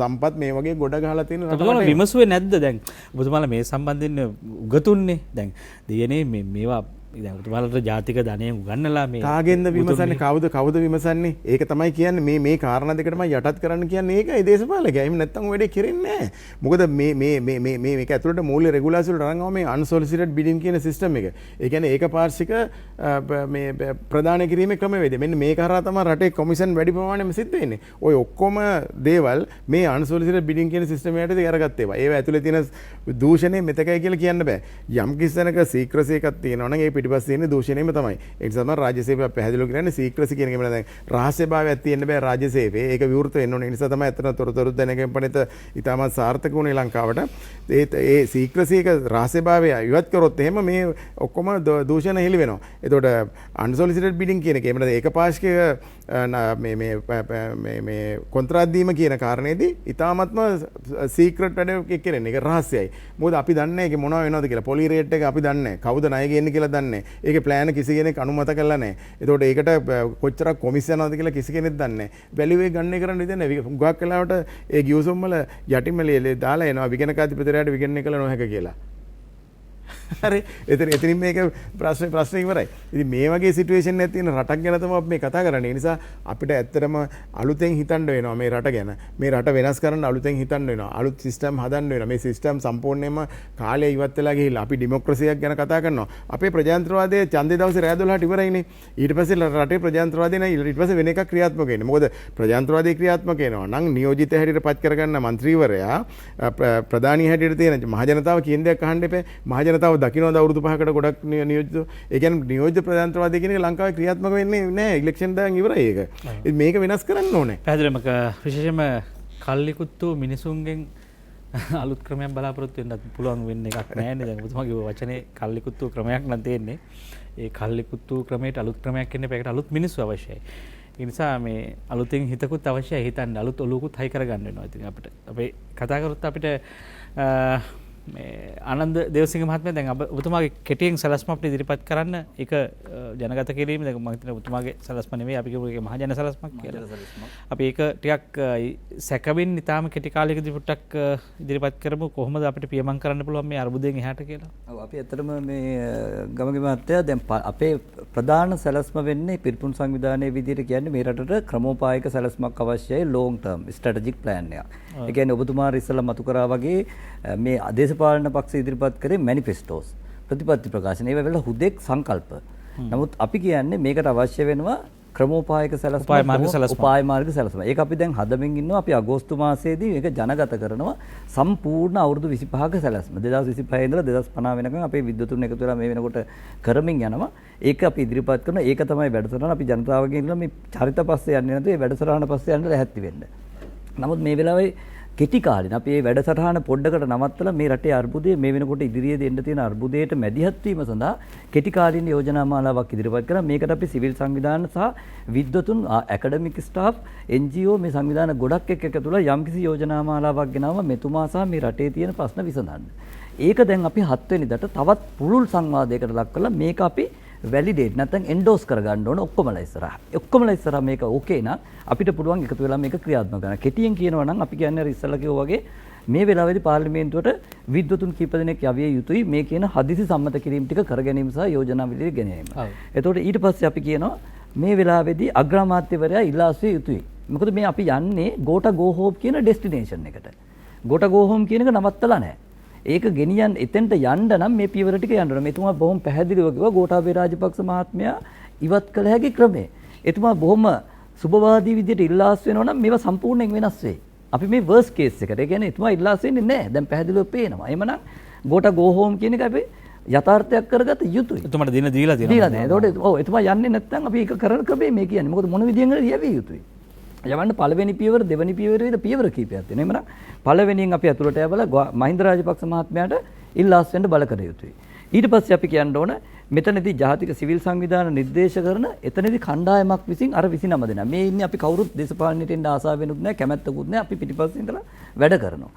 සම්පත් මේ වගේ ගොඩ ගහලා තියෙන රටවල විමසුවේ නැද්ද දැන්? ඔබතුමාලා මේ සම්බන්ධයෙන් උගතුන්නේ. දැන් දෙයනේ මේවා දැන් ඔබතුමාලට ජාතික ධනය උගන්නලා මේ කාගෙන්ද විමසන්නේ? කවුද විමසන්නේ? ඒක තමයි කියන්නේ මේ කාරණා දෙකටම යටත් කරන්න කියන්නේ ඒකයි දේශපාලකයා. එහෙම නැත්නම් ඔය වැඩේ කෙරෙන්නේ නැහැ. මොකද මේක ඇතුළට මූල්‍ය රෙගුලාසි වලට අරන් ආව මේ අන්සොලිසිටඩ් බිඩින් කියන සිස්ටම් එක. ඒ කියන්නේ ඒකපාර්ශ්වික මේ ප්‍රදාන කිරීමේ ක්‍රමවේදය. මෙන්න මේක හරහා තමයි රටේ කොමිෂන් වැඩි ප්‍රමාණයෙන්ම සිද්ධ වෙන්නේ. ඔය ඔක්කොම දේවල් මේ අන්සොලිසිටඩ් බිඩින් කියන සිස්ටම් එකට අරගත්ත ඒවා. ඒව ඇතුළේ තියෙන දූෂණය මෙතකයි කියලා කියන්න බෑ. යම් කිසි තැනක සීක්‍රසි එකක් තියෙනවා නම් ඒ පිටිපස්සේ ඉන්නේ දූෂණයම තමයි. ඒ නිසා තමයි රාජ්‍ය සේවය පැහැදිලිව කියන්නේ සීක්‍රසි කියන එක. දැන් රහස්‍යභාවයක් තියෙන්න බෑ රාජ්‍ය සේවයේ. ඒක විවෘත වෙන්න ඕනේ. ඒ නිසා තමයි අතන තොරතුරු දැනගෙන පණිත ඉතාමත් සාර්ථක වුණේ ලංකාවට. ඒ සීක්‍රසි එක රහස්‍යභාවය ඉවත් කරොත් එහෙම මේ ඔක්කොම දූෂණ හෙළි වෙනවා. එතකොට අන්සොලිසිටඩ් බිඩින් කියන එක එහෙම නැත්නම් ඒකපාක්ෂික මේ කොන්ත්‍රාත් දීම කියන කාරණේදී ඉතාමත්ම සීක්‍රට් වැඩ කරන්නේ. ඒක රහස්‍යයි. මොකද අපි දන්නේ නැහැ ඒක මොනව වෙනවද කියලා. පොලි රේට් එක අපි දන්නේ නැහැ. කවුද ණය ගන්නේ කියලා දන්නේ නැහැ. ඒකේ ප්ලෑන් කිසි කෙනෙක් අනුමත කරලා නැහැ. එතකොට ඒකට කොච්චරක් කොමිෂන් යනවද කියලා කිසි කෙනෙක් දන්නේ නැහැ. වැලියුවේ ගන්න කරන්න ඉතින් නැහැ. හුඟක් වෙලාවට ඒ ගියුසුම් වල යටිමැලේ දාලා එනවා විගණකාධිපතිරයාට විගණනය කළ නොහැක කියලා. හරි එතනින් මේක ප්‍රශ්න ඉවරයි. ඉතින් මේ වගේ සිටුේෂන් එකක් තියෙන රටක් ගැන තමයි අපි මේ කතා කරන්නේ. ඒ නිසා අපිට ඇත්තටම අලුතෙන් හිතන්න වෙනවා මේ රට ගැන. මේ රට වෙනස් කරන්න අලුතෙන් හිතන්න වෙනවා. අලුත් සිස්ටම් හදන්න වෙනවා. මේ සිස්ටම් සම්පූර්ණයෙන්ම කාලය ඉවත් වෙලා ගිහිල්ලා අපි ඩෙමොක්‍රසියක් ගැන කතා කරනවා. අපේ ප්‍රජාතන්ත්‍රවාදයේ ඡන්දේ දවසේ රෑ 12ට ඉවරයිනේ. ඊට පස්සේ රටේ ප්‍රජාතන්ත්‍රවාදය නෑ ඊට පස්සේ වෙන එකක් ක්‍රියාත්මක වෙන්නේ. මොකද ප්‍රජාතන්ත්‍රවාදය ක්‍රියාත්මක වෙනවා නම් නියෝජිත හැටියට පත් කරගන්න മന്ത്രിවරයා ප්‍රධානී හැටියට තියෙන මහජනතාව කියන දේක් අහන්න එපා. මහජනතාව දකින්නද අවුරුදු 5කට ගොඩක් නියෝජිත. ඒ කියන්නේ නියෝජ්‍ය ප්‍රජාතන්ත්‍රවාදය කියන එක ලංකාවේ ක්‍රියාත්මක වෙන්නේ නැහැ. ඉලෙක්ෂන් දාන් ඉවරයි ඒක. මේක වෙනස් කරන්න ඕනේ. පැහැදිලිවම විශේෂයෙන්ම කල්ලිකුත්තු මිනිසුන්ගෙන් අලුත් ක්‍රමයක් බලාපොරොත්තු වෙන්නත් පුළුවන් වෙන්න එකක් නැහැ නේද? දැන් ඔබතුමාගේ වචනේ කල්ලිකුත්තු ක්‍රමයක් නම් තියෙන්නේ. ඒ කල්ලිකුත්තු ක්‍රමයට අලුත් ක්‍රමයක් එන්න ඒකට අලුත් මිනිස්සු අවශ්‍යයි. ඒ නිසා මේ අලුතෙන් හිතකුත් අවශ්‍යයි. හිතන්න අලුත් ඔලුවකුත් හයි කරගන්න වෙනවා. ඉතින් අපිට අපි කතා කරොත් අපිට මේ ආනන්ද දේවසිංහ මහත්මයා දැන් ඔබතුමාගේ කෙටියෙන් සැලැස්ම අපිට ඉදිරිපත් කරන්න ඒක ජනගත කිරීම දැන් මම හිතන්නේ ඔබතුමාගේ සැලැස්ම නෙවෙයි අපි කියමු ඒක මහජන සැලැස්මක් කියලා. අපි ඒක ටිකක් සැකවින් ඉතාලම කෙටි කාලයකදී පුට්ටක් ඉදිරිපත් කරමු කොහොමද අපිට පියමන් කරන්න පුළුවන් මේ අර්බුදයෙන් එහාට කියලා. ඔව් අපි ඇත්තටම මේ ගමගේ මහත්තයා දැන් අපේ ප්‍රධාන සැලැස්ම වෙන්නේ පිරිපුන් සංවිධානයේ විදිහට කියන්නේ මේ රටට ක්‍රමෝපායක සැලැස්මක් අවශ්‍යයි long term strategic plan එකක්. ඒ කියන්නේ ඔබතුමා ඉස්සෙල්ලා මතු කරා වගේ මේ දේශපාලන පක්ෂ ඉදිරිපත් කරේ මැනිෆෙස්ටෝස් ප්‍රතිපත්ති ප්‍රකාශන ඒවා වෙලා හුදෙක් සංකල්ප. නමුත් අපි කියන්නේ මේකට අවශ්‍ය වෙනවා ක්‍රමෝපායක සැලැස්ම උපාය මාර්ග සැලැස්ම. ඒක අපි දැන් හදමින් ඉන්නවා. අපි අගෝස්තු මාසයේදී මේක ජනගත කරනවා සම්පූර්ණ අවුරුදු 25ක සැලැස්ම. 2025 ඉඳලා 2050 වෙනකන් අපේ විද්වතුන් එකතු වෙලා මේ වෙනකොට කරමින් යනවා. ඒක අපි ඉදිරිපත් කරනවා. ඒක තමයි වැඩසටහන. අපි ජනතාවගෙන් ඉල්ලන මේ චරිත පස්සේ යන්නේ නැතුව මේ වැඩසටහන පස්සේ යන්න ලැහැත්ති වෙන්න. නමුත් මේ වෙලාවේ කෙටි කාලින අපි මේ වැඩසටහන පොඩ්ඩකට නවත්තලා මේ රටේ අර්බුදය මේ වෙනකොට ඉදිරියේ දෙන්න තියෙන අර්බුදයට මැදිහත් වීම සඳහා කෙටි කාලින යෝජනා මාලාවක් ඉදිරිපත් කරා. මේකට අපි සිවිල් සංවිධාන සහ විද්වතුන් ඇකඩමික් ස්ටාෆ් NGO මේ සංවිධාන ගොඩක් එක්ක එකතු වෙලා යම්කිසි යෝජනා මාලාවක් ගෙනාවා මෙතුමා සහ මේ රටේ තියෙන ප්‍රශ්න විසඳන්න. ඒක දැන් අපි 7 වෙනිදාට තවත් පුළුල් සංවාදයකට ලක් කරලා මේක අපි වැලිඩේට් නැත්නම් එන්ඩෝස් කරගන්න ඕන ඔක්කොමලා ඉස්සරහා. ඔක්කොමලා ඉස්සරහා මේක ඕකේ නම් අපිට පුළුවන් එකතු වෙලා මේක ක්‍රියාත්මක කරන්න. කෙටියෙන් කියනවා නම් අපි කියන්නේ අර ඉස්සලා කිව්වා වගේ මේ වෙලාවේදී පාර්ලිමේන්තුවට විද්වතුන් කීප දෙනෙක් යවිය යුතුයි මේ කියන හදිසි සම්මත කිරීම ටික කර ගැනීම සහ යෝජනා විදිහට ගෙනීම. එතකොට ඊට පස්සේ අපි කියනවා මේ වෙලාවේදී අග්‍රාමාත්‍යවරයා ඉල්ලා සිටිය යුතුයි. මොකද මේ අපි යන්නේ ගෝටා ගෝ හෝම් කියන ඩෙස්ටිනේෂන් එකට. ගෝටා ගෝ හෝම් කියන එක නවත්තලා නැහැ. ඒක ගෙනියන්න එතෙන්ට යන්න නම් මේ පියවර ටික යන්න ඕන. මෙතුමා බොහොම පැහැදිලිව කිව්වා ගෝඨාභය රාජපක්ෂ මහත්මයා ඉවත් කළ හැකි ක්‍රමය. එතුමා බොහොම සුබවාදී විදිහට ඉල්ලාස් වෙනවා නම් මේවා සම්පූර්ණයෙන් වෙනස් වෙයි. අපි මේ වර්ස් කේස් එකට. ඒ කියන්නේ එතුමා ඉල්ලාස් වෙන්නේ නැහැ. දැන් පැහැදිලිව පේනවා. එහෙමනම් ගෝඨා ගෝ හෝම් කියන එක අපි යථාර්ථයක් කරගත යුතුයි. එතුමාට දින දීලා තියෙනවා. දීලා තියෙනවා. ඒතකොට ඔව් එතුමා යන්නේ නැත්නම් අපි ඒක කරන ක්‍රමය මේ කියන්නේ. මොකද මොන විදියෙන් හරි යවිය යුතුයි. යවන්න පළවෙනි පියවර දෙවෙනි පියවර විතර පියවර කීපයක් තියෙනවා. එහෙමනම් පළවෙනියෙන් අපි අතුලට යවලා මහින්ද රාජපක්ෂ මහත්මයාට ඉල්ලාස් වෙන්න බල කර යුතුයි. ඊට පස්සේ අපි කියන්න ඕන මෙතනදී ජාතික සිවිල් සංවිධාන නිර්දේශ කරන එතනදී කණ්ඩායමක් විසින් අර 29 දෙනා. මේ ඉන්නේ අපි කවුරුත් දේශපාලනයට එන්න ආසාවෙනුත් නැහැ, කැමැත්තකුත් නැහැ. අපි පිටිපස්සේ ඉඳලා වැඩ කරනවා.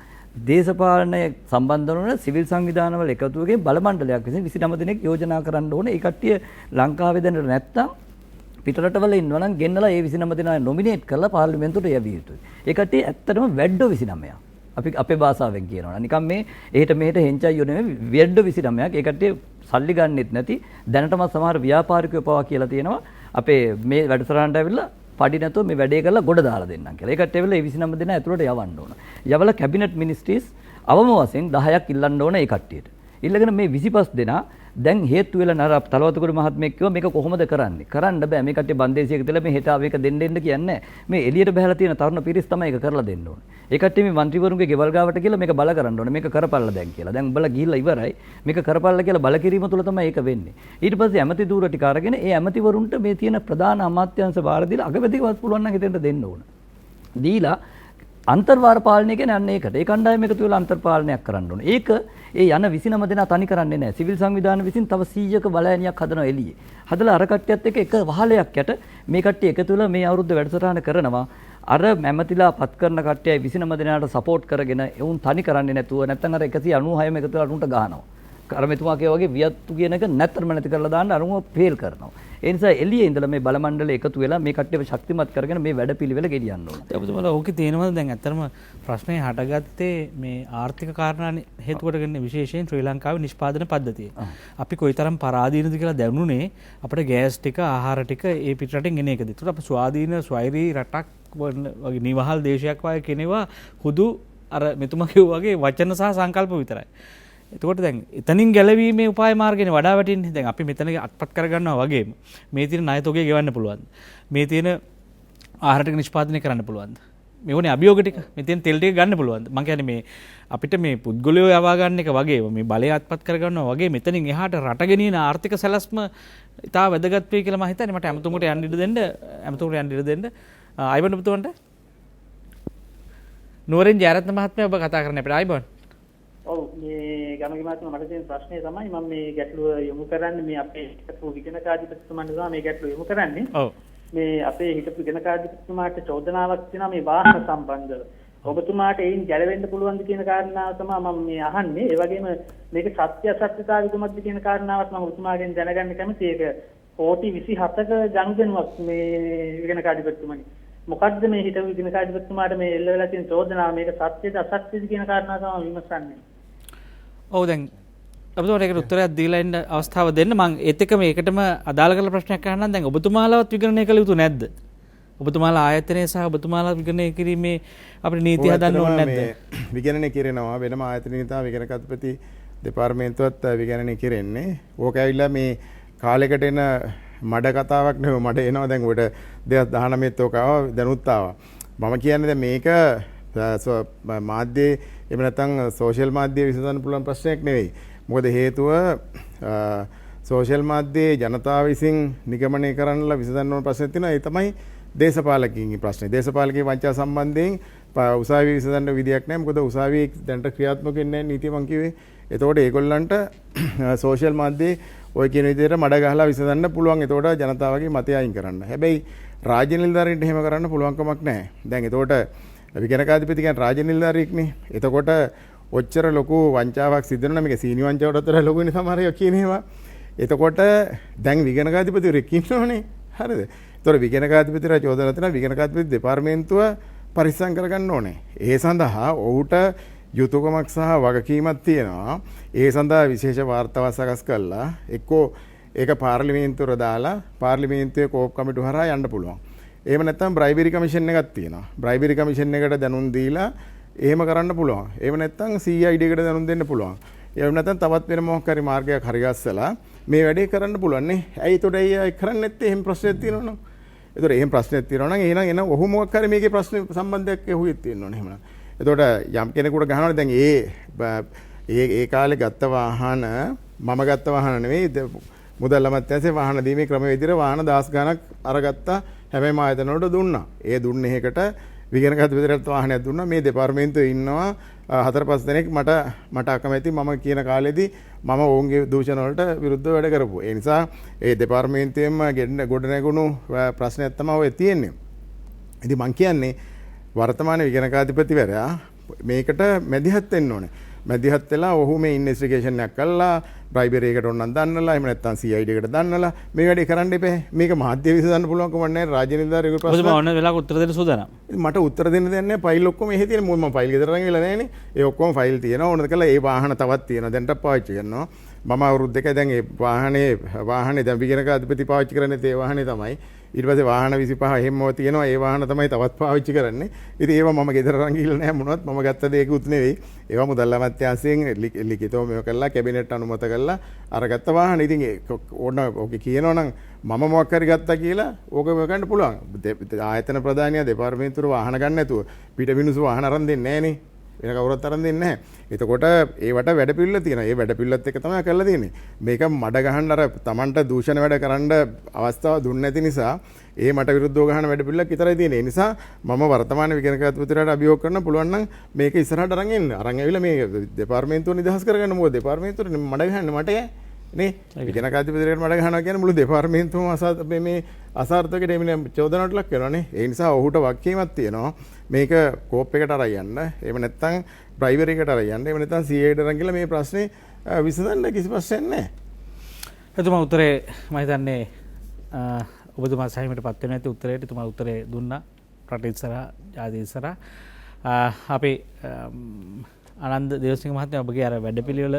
දේශපාලනය සම්බන්ධ වන සිවිල් සංවිධානවල එකතුවකින් බල මණ්ඩලයක් විසින් 29 දෙනෙක් යෝජනා කරන්න ඕනේ. ඒ කට්ටිය ලංකාවේ දැනට නැත්තම් පිටරටවල ඉන්නවා නම් ගෙන්නලා ඒ 29 දෙනා නොමිනේට් කරලා පාර්ලිමේන්තුවට යවිය යුතුයි. ඒ කට්ටිය ඇත්තටම වැඩෝ 29ක්. අපි අපේ භාෂාවෙන් කියනවා. නිකන් මේ එහෙට මෙහෙට හෙන්චයියෝ නෙමෙයි වැඩෝ 29ක්. ඒ කට්ටිය සල්ලි ගන්නෙත් නැති දැනටමත් සමහර ව්‍යාපාරිකයෝ පවා කියලා තියෙනවා. අපේ මේ වැඩසටහනට ඇවිල්ලා පඩි නැතුව මේ වැඩේ කරලා ගොඩ දාලා දෙන්නම් කියලා. ඒ කට්ටිය ඇවිල්ලා ඒ 29 දෙනා ඇතුළට යවන්න ඕන. යවලා කැබිනට් මිනිස්ට්‍රීස් අවම වශයෙන් 10ක් ඉල්ලන්න ඕන ඒ කට්ටියට. ඉල්ලගෙන මේ 25 දෙනා දැන් හේතු වෙලා නර තලවතුගොඩ මහත්මයෙක් කිව්වා මේක කොහොමද කරන්නේ? කරන්න බෑ. මේ කට්ටිය බන්දේසියක තියලා මේ හෙට ආවේක දෙන්න කියන්නේ මේ එළියට බහලා තියෙන තරුණ පිරිස් තමයි ඒක කරලා දෙන්න ඕනේ. ඒ කට්ටිය මේ മന്ത്രിවරුන්ගේ ගෙවල් ගාවට කියලා මේක බල කරන්න ඕනේ. මේක කරපල්ලා දැන් කියලා. දැන් උඹලා ගිහිල්ලා ඉවරයි. මේක කරපල්ලා කියලා බල කිරීම තුළ තමයි ඒක වෙන්නේ. ඊට පස්සේ ඇමති දූර ටික අරගෙන ඒ ඇමතිවරුන්ට මේ තියෙන ප්‍රධාන අමාත්‍යාංශ භාර දීලා අගමැතිකමත් පුළුවන් නම් හිතෙන්ට දෙන්න ඕන. දීලා අන්තර්වාර පාලනය කියන්නේ අන්න ඒකට. ඒ කණ්ඩායම එකතු වෙලා අන්තර් පාලනයක් කරන්න ඕනේ. ඒක ඒ යන 29 දෙනා තනි කරන්නේ නැහැ. සිවිල් සංවිධාන විසින් තව 100ක බලයනියක් හදනවා එළියේ. හදලා අර කට්ටියත් එක්ක එක වහලයක් යට මේ කට්ටිය එකතු වෙලා මේ අවුරුද්ද වැඩසටහන කරනවා. අර මැමතිලා පත් කරන කට්ටියයි 29 දෙනාට සපෝට් කරගෙන එවුන් තනි කරන්නේ නැතුව නැත්නම් අර 196ම එකතු වෙලා උන්ට ගහනවා. අර මෙතුමා කිය වගේ වියත්තු කියන එක නැත්තරම නැති කරලා දාන්න අරුම ෆේල් කරනවා. ඒ නිසා එළියේ ඉඳලා මේ බල මණ්ඩලය එකතු වෙලා මේ කට්ටියව ශක්තිමත් කරගෙන මේ වැඩපිළිවෙල ගෙනියන්න ඕන. ඔබතුමාලා ඕකේ තේනවද දැන් ඇත්තටම ප්‍රශ්නේ හටගත්තේ මේ ආර්ථික කාරණා හේතු කොටගෙන විශේෂයෙන් ශ්‍රී ලංකාවේ නිෂ්පාදන පද්ධතිය. අපි කොයිතරම් පරාදීනද කියලා දැනුනේ අපිට ගෑස් ටික ආහාර ටික ඒ පිටරටින් එන එකද. ඒකට අපි ස්වාධීන ස්වෛරී රටක් වගේ නිවහල් දේශයක් වගේ කෙනෙවා හුදු අර මෙතුමා කිව්වා වගේ වචන සහ සංකල්ප විතරයි. එතකොට දැන් එතනින් ගැලවීමේ උපාය මාර්ගනේ වඩා වැටින්නේ. දැන් අපි මෙතන අත්පත් කරගන්නවා වගේම මේ තියෙන ණය තොගය ගෙවන්න පුළුවන්ද? මේ තියෙන ආහාර ටික නිෂ්පාදනය කරන්න පුළුවන්ද? මේවනේ අභියෝග ටික මේ තියෙන තෙල් ටික ගන්න පුළුවන්ද? මම කියන්නේ මේ අපිට මේ පුද්ගලයෝ යවා ගන්න එක වගේ මේ බලය අත්පත් කරගන්නවා වගේ මෙතනින් එහාට රට ගෙනියන ආර්ථික සැලැස්ම ඉතා වැදගත් වෙයි කියලා මම හිතන්නේ. මට අමතුමුට යන්න ඉඩ දෙන්න අයිබන් ඔබතුමන්ට නුවරින් ජයරත්න මහත්මයා ඔබ කතා කරන්න අපිට අයිබන්. ඔව් මේ ගමගේ මහත්මයා මට තියෙන ප්‍රශ්නේ තමයි මම මේ ගැටලුව යොමු කරන්නේ මේ අපේ හිටපු විගණකාධිපතිතුමන්ට තමයි මේ ගැටලුව යොමු කරන්නේ. ඔව් මේ අපේ හිටපු විගණකාධිපතිතුමාට චෝදනාවක් තියෙනවා මේ වාහන සම්බන්ධව. ඔබතුමාට ඒයින් ගැලවෙන්න පුළුවන්ද කියන කාරණාව තමයි මම මේ අහන්නේ. ඒ වගේම මේක සත්‍ය අසත්‍යතාවය කොහොමද කියන කාරණාවත් මම ඔබතුමාගෙන් දැනගන්න කැමතියි. ඒක කෝටි 27ක ගනුදෙනුවක් මේ විගණකාධිපතිතුමනි. මොකද්ද මේ හිටපු විගණකාධිපතිතුමාට මේ එල්ල වෙලා තියෙන චෝදනාව මේක සත්‍යද අසත්‍යද කියන කාරණාව තමයි විමසන්නේ. ඔව් දැන් ඔබතුමාට ඒකට උත්තරයක් දීලා ඉන්න අවස්ථාව දෙන්න. මම ඒත් එක්ක මේකටම අදාළ කරලා ප්‍රශ්නයක් අහන්නම්. දැන් ඔබතුමාලවත් විගණනය කළ යුතු නැද්ද? ඔබතුමාලා ආයතනය සහ ඔබතුමාලා විගණනය කිරීමේ අපේ නීති හදන්න ඕනේ නැද්ද? විගණනය කරනවා වෙනම ආයතනයකින් තමයි විගණකාධිපති දෙපාර්තමේන්තුවත් විගණනය කරන්නේ. ඕක ඇවිල්ලා මේ කාලයකට එන මඩ කතාවක් නෙවෙයි. මඩ එනවා දැන් උඩ 2019 ඕක ආවා දැනුත් ආවා. මම කියන්නේ දැන් මේක මාධ්‍යයේ එහෙම නැත්නම් සෝෂල් මාධ්‍යයේ විසඳන්න පුළුවන් ප්‍රශ්නයක් නෙවෙයි. මොකද හේතුව සෝෂල් මාධ්‍යයේ ජනතාව විසින් නිගමනය කරන්නලා විසඳන්න ඕන ප්‍රශ්නයක් තියෙනවා. ඒ තමයි දේශපාලකයන්ගේ ප්‍රශ්නේ. දේශපාලකගේ වංචා සම්බන්ධයෙන් උසාවියේ විසඳන්න විදියක් නැහැ. මොකද උසාවියේ දැනට ක්‍රියාත්මක වෙන්නේ නැහැ නීතිය මං කිව්වේ. එතකොට ඒගොල්ලන්ට සෝෂල් මාධ්‍යයේ ඔය කියන විදිහට මඩ ගහලා විසඳන්න පුළුවන්. එතකොට ජනතාවගේ මතය අයින් කරන්න. හැබැයි රාජ්‍ය නිලධාරීන්ට එහෙම කරන්න පුළුවන් කමක් නැහැ. දැන් එතකොට විගණකාධිපති කියන්නේ රාජ්‍ය නිලධාරියෙක්නේ. එතකොට ඔච්චර ලොකු වංචාවක් සිදු වෙනවා. මේක සීනි වංචාවට අතර ලොකුනේ සමහර අය කියන ඒවා. එතකොට දැන් විගණකාධිපතිවරයෙක් ඉන්නවනේ. හරිද? ඒතොර විගණකාධිපතිලා චෝදනා කරන විගණකාධිපති දෙපාර්තමේන්තුව පරිස්සම් කරගන්න ඕනේ. ඒ සඳහා ඔහුට යුතුයකමක් සහ වගකීමක් තියෙනවා. ඒ සඳහා විශේෂ වාර්තාවක් සකස් කළා. එක්කෝ ඒක පාර්ලිමේන්තුවර දාලා පාර්ලිමේන්තුවේ කෝප් කමිටුව හරහා යන්න පුළුවන්. එහෙම නැත්නම් බ්‍රයිබරි කමිෂන් එකක් තියෙනවා. බ්‍රයිබරි කමිෂන් එකට දැනුම් දීලා එහෙම කරන්න පුළුවන්. එහෙම නැත්නම් CID එකට දැනුම් දෙන්න පුළුවන්. එහෙම නැත්නම් තවත් වෙන මොකක් හරි මාර්ගයක් හරිගස්සලා මේ වැඩේ කරන්න පුළුවන් නේ. ඇයි ඒතොට ඒ කරන්නේ නැත්තේ? එහෙම ප්‍රශ්නයක් තියෙනවනම්. ඒතොට එහෙම ප්‍රශ්නයක් තියෙනවා නම් එහෙනම් ඔහු මොකක් හරි මේකේ ප්‍රශ්න සම්බන්ධයක් එහුවෙත් තියෙනවනේ එහෙමනම්. එතකොට යම් කෙනෙකුට ගහනවා දැන් ඒ කාලේ ගත්ත වාහන මම ගත්ත වාහන නෙවෙයි මුදල් අමාත්‍යාංශයේ වාහන දීමේ ක්‍රම විදිහට වාහන 10 ගණක් අරගත්තා. හැබැයි මම ආයතන වලට දුන්නා. ඒ දුන්නේ එකකට විගණකාධිපතිට වාහනයක් දුන්නා. මේ දෙපාර්තමේන්තුවේ ඉන්නවා 4-5 දෙනෙක් මට අකමැති මම කියන කාලෙදී මම ඔවුන්ගේ දූෂණ වලට විරුද්ධව වැඩ කරපු. ඒ නිසා ඒ දෙපාර්තමේන්තුවේම ගොඩ නැගුණු ප්‍රශ්නයක් තමයි ඔය තියෙන්නේ. ඉතින් මම කියන්නේ වර්තමාන විගණකාධිපතිවරයා මේකට මැදිහත් වෙන්න ඕනේ. මැදිහත් වෙලා ඔහු මේ ඉන්වෙස්ටිගේෂන් එකක් කළා, බ්‍රයිබරි එකට ඕනනම් දන්නලා, එහෙම නැත්නම් CID එකට දන්නලා මේ වැඩේ කරන්න එපා. මේක මාධ්‍ය විසඳන්න පුළුවන් කමක් නැහැ. රාජ්‍ය නිලධාරියෙකුගේ ප්‍රශ්න. ඔබ ඕන වෙලාවක උත්තර දෙන්න සූදානම්. මට උත්තර දෙන්න දෙයක් නැහැ. ෆයිල් ඔක්කොම එහෙ තියෙන. මොකද මම ෆයිල් ගෙදර අරන් ගිහලා නැහැනේ. ඒ ඔක්කොම ෆයිල් තියෙනවා. ඕනද කියලා ඒ වාහන තවත් තියෙනවා. දැන්ට පාවිච්චි කරනවා. මම අවුරුදු දෙකයි දැන් ඒ වාහනේ දැන් විගණකාධිපති පාවිච්චි කරන්නේ ඒ වාහනේ තමයි. ඊට පස්සේ වාහන 25 එහෙමම තියෙනවා. ඒ වාහන තමයි තවත් පාවිච්චි කරන්නේ. ඉතින් ඒවා මම ගෙදර අරන් ගිහලා නැහැ මොනවත් මම ගත්ත දෙයක්වත් නෙවෙයි. ඒවා මුදල් අමාත්‍යාංශයෙන් ලිඛිතව මේක කළා කැබිනට් අනුමත කළා අරගත්ත වාහන. ඉතින් ඕන ඔක කියනවනම් මම මොකක් හරි ගත්තා කියලා ඕක ගන්න පුළුවන්. ආයතන ප්‍රධානියා දෙපාර්තමේන්තුවේ වාහන ගන්න නැතුව පිට මිනිස්සු වාහන අරන් දෙන්නේ නැහනේ. වෙන කවුරුත් අරන් දෙන්නේ නැහැ. එතකොට ඒවට වැඩපිළිවෙල තියෙනවා. ඒ වැඩපිළිවෙලත් එක තමයි කරලා තියෙන්නේ. මේක මඩ ගහන්න අර Tamanට දූෂණ වැඩ කරන්න අවස්ථාව දුන්නේ නැති නිසා ඒ මට විරුද්ධව ගහන වැඩපිළිවෙලක් විතරයි තියෙන්නේ. ඒ නිසා මම වර්තමාන විගණකත්වතුරට අභියෝග කරන්න පුළුවන් නම් මේක ඉස්සරහට අරන් එන්න. අරන් ඇවිල්ලා මේ දෙපාර්තමේන්තුව නිදහස් කරගන්න. මොකද දෙපාර්තමේන්තුවට මඩ ගහන්නේ මට නේ විගණකත්වතුරට මඩ ගහනවා කියන්නේ මුළු දෙපාර්තමේන්තුවම මේ අසාර්ථකයට එමින චෝදනාවට ලක් වෙනවානේ. ඒ නිසා ඔහුට වගකීමක් තියෙනවා. මේක කෝප් එකට අරන් යන්න. එහෙම නැත්නම් ප්‍රයිවරි එකට අරන් යන්න. එහෙම නැත්නම් CA එකට අරන් ගිහලා මේ ප්‍රශ්නේ විසඳන්න කිසි ප්‍රශ්නයක් නැහැ. එතුමා උත්තරේ මම හිතන්නේ ඔබතුමා සහිමටපත් වෙන ඇති උත්තරේට එතුමා උත්තරේ දුන්නා. රට ඉස්සරහා ජාති ඉස්සරහා අපි ආනන්ද දේවසිංහ මහත්මයා ඔබගේ අර වැඩපිළිවෙල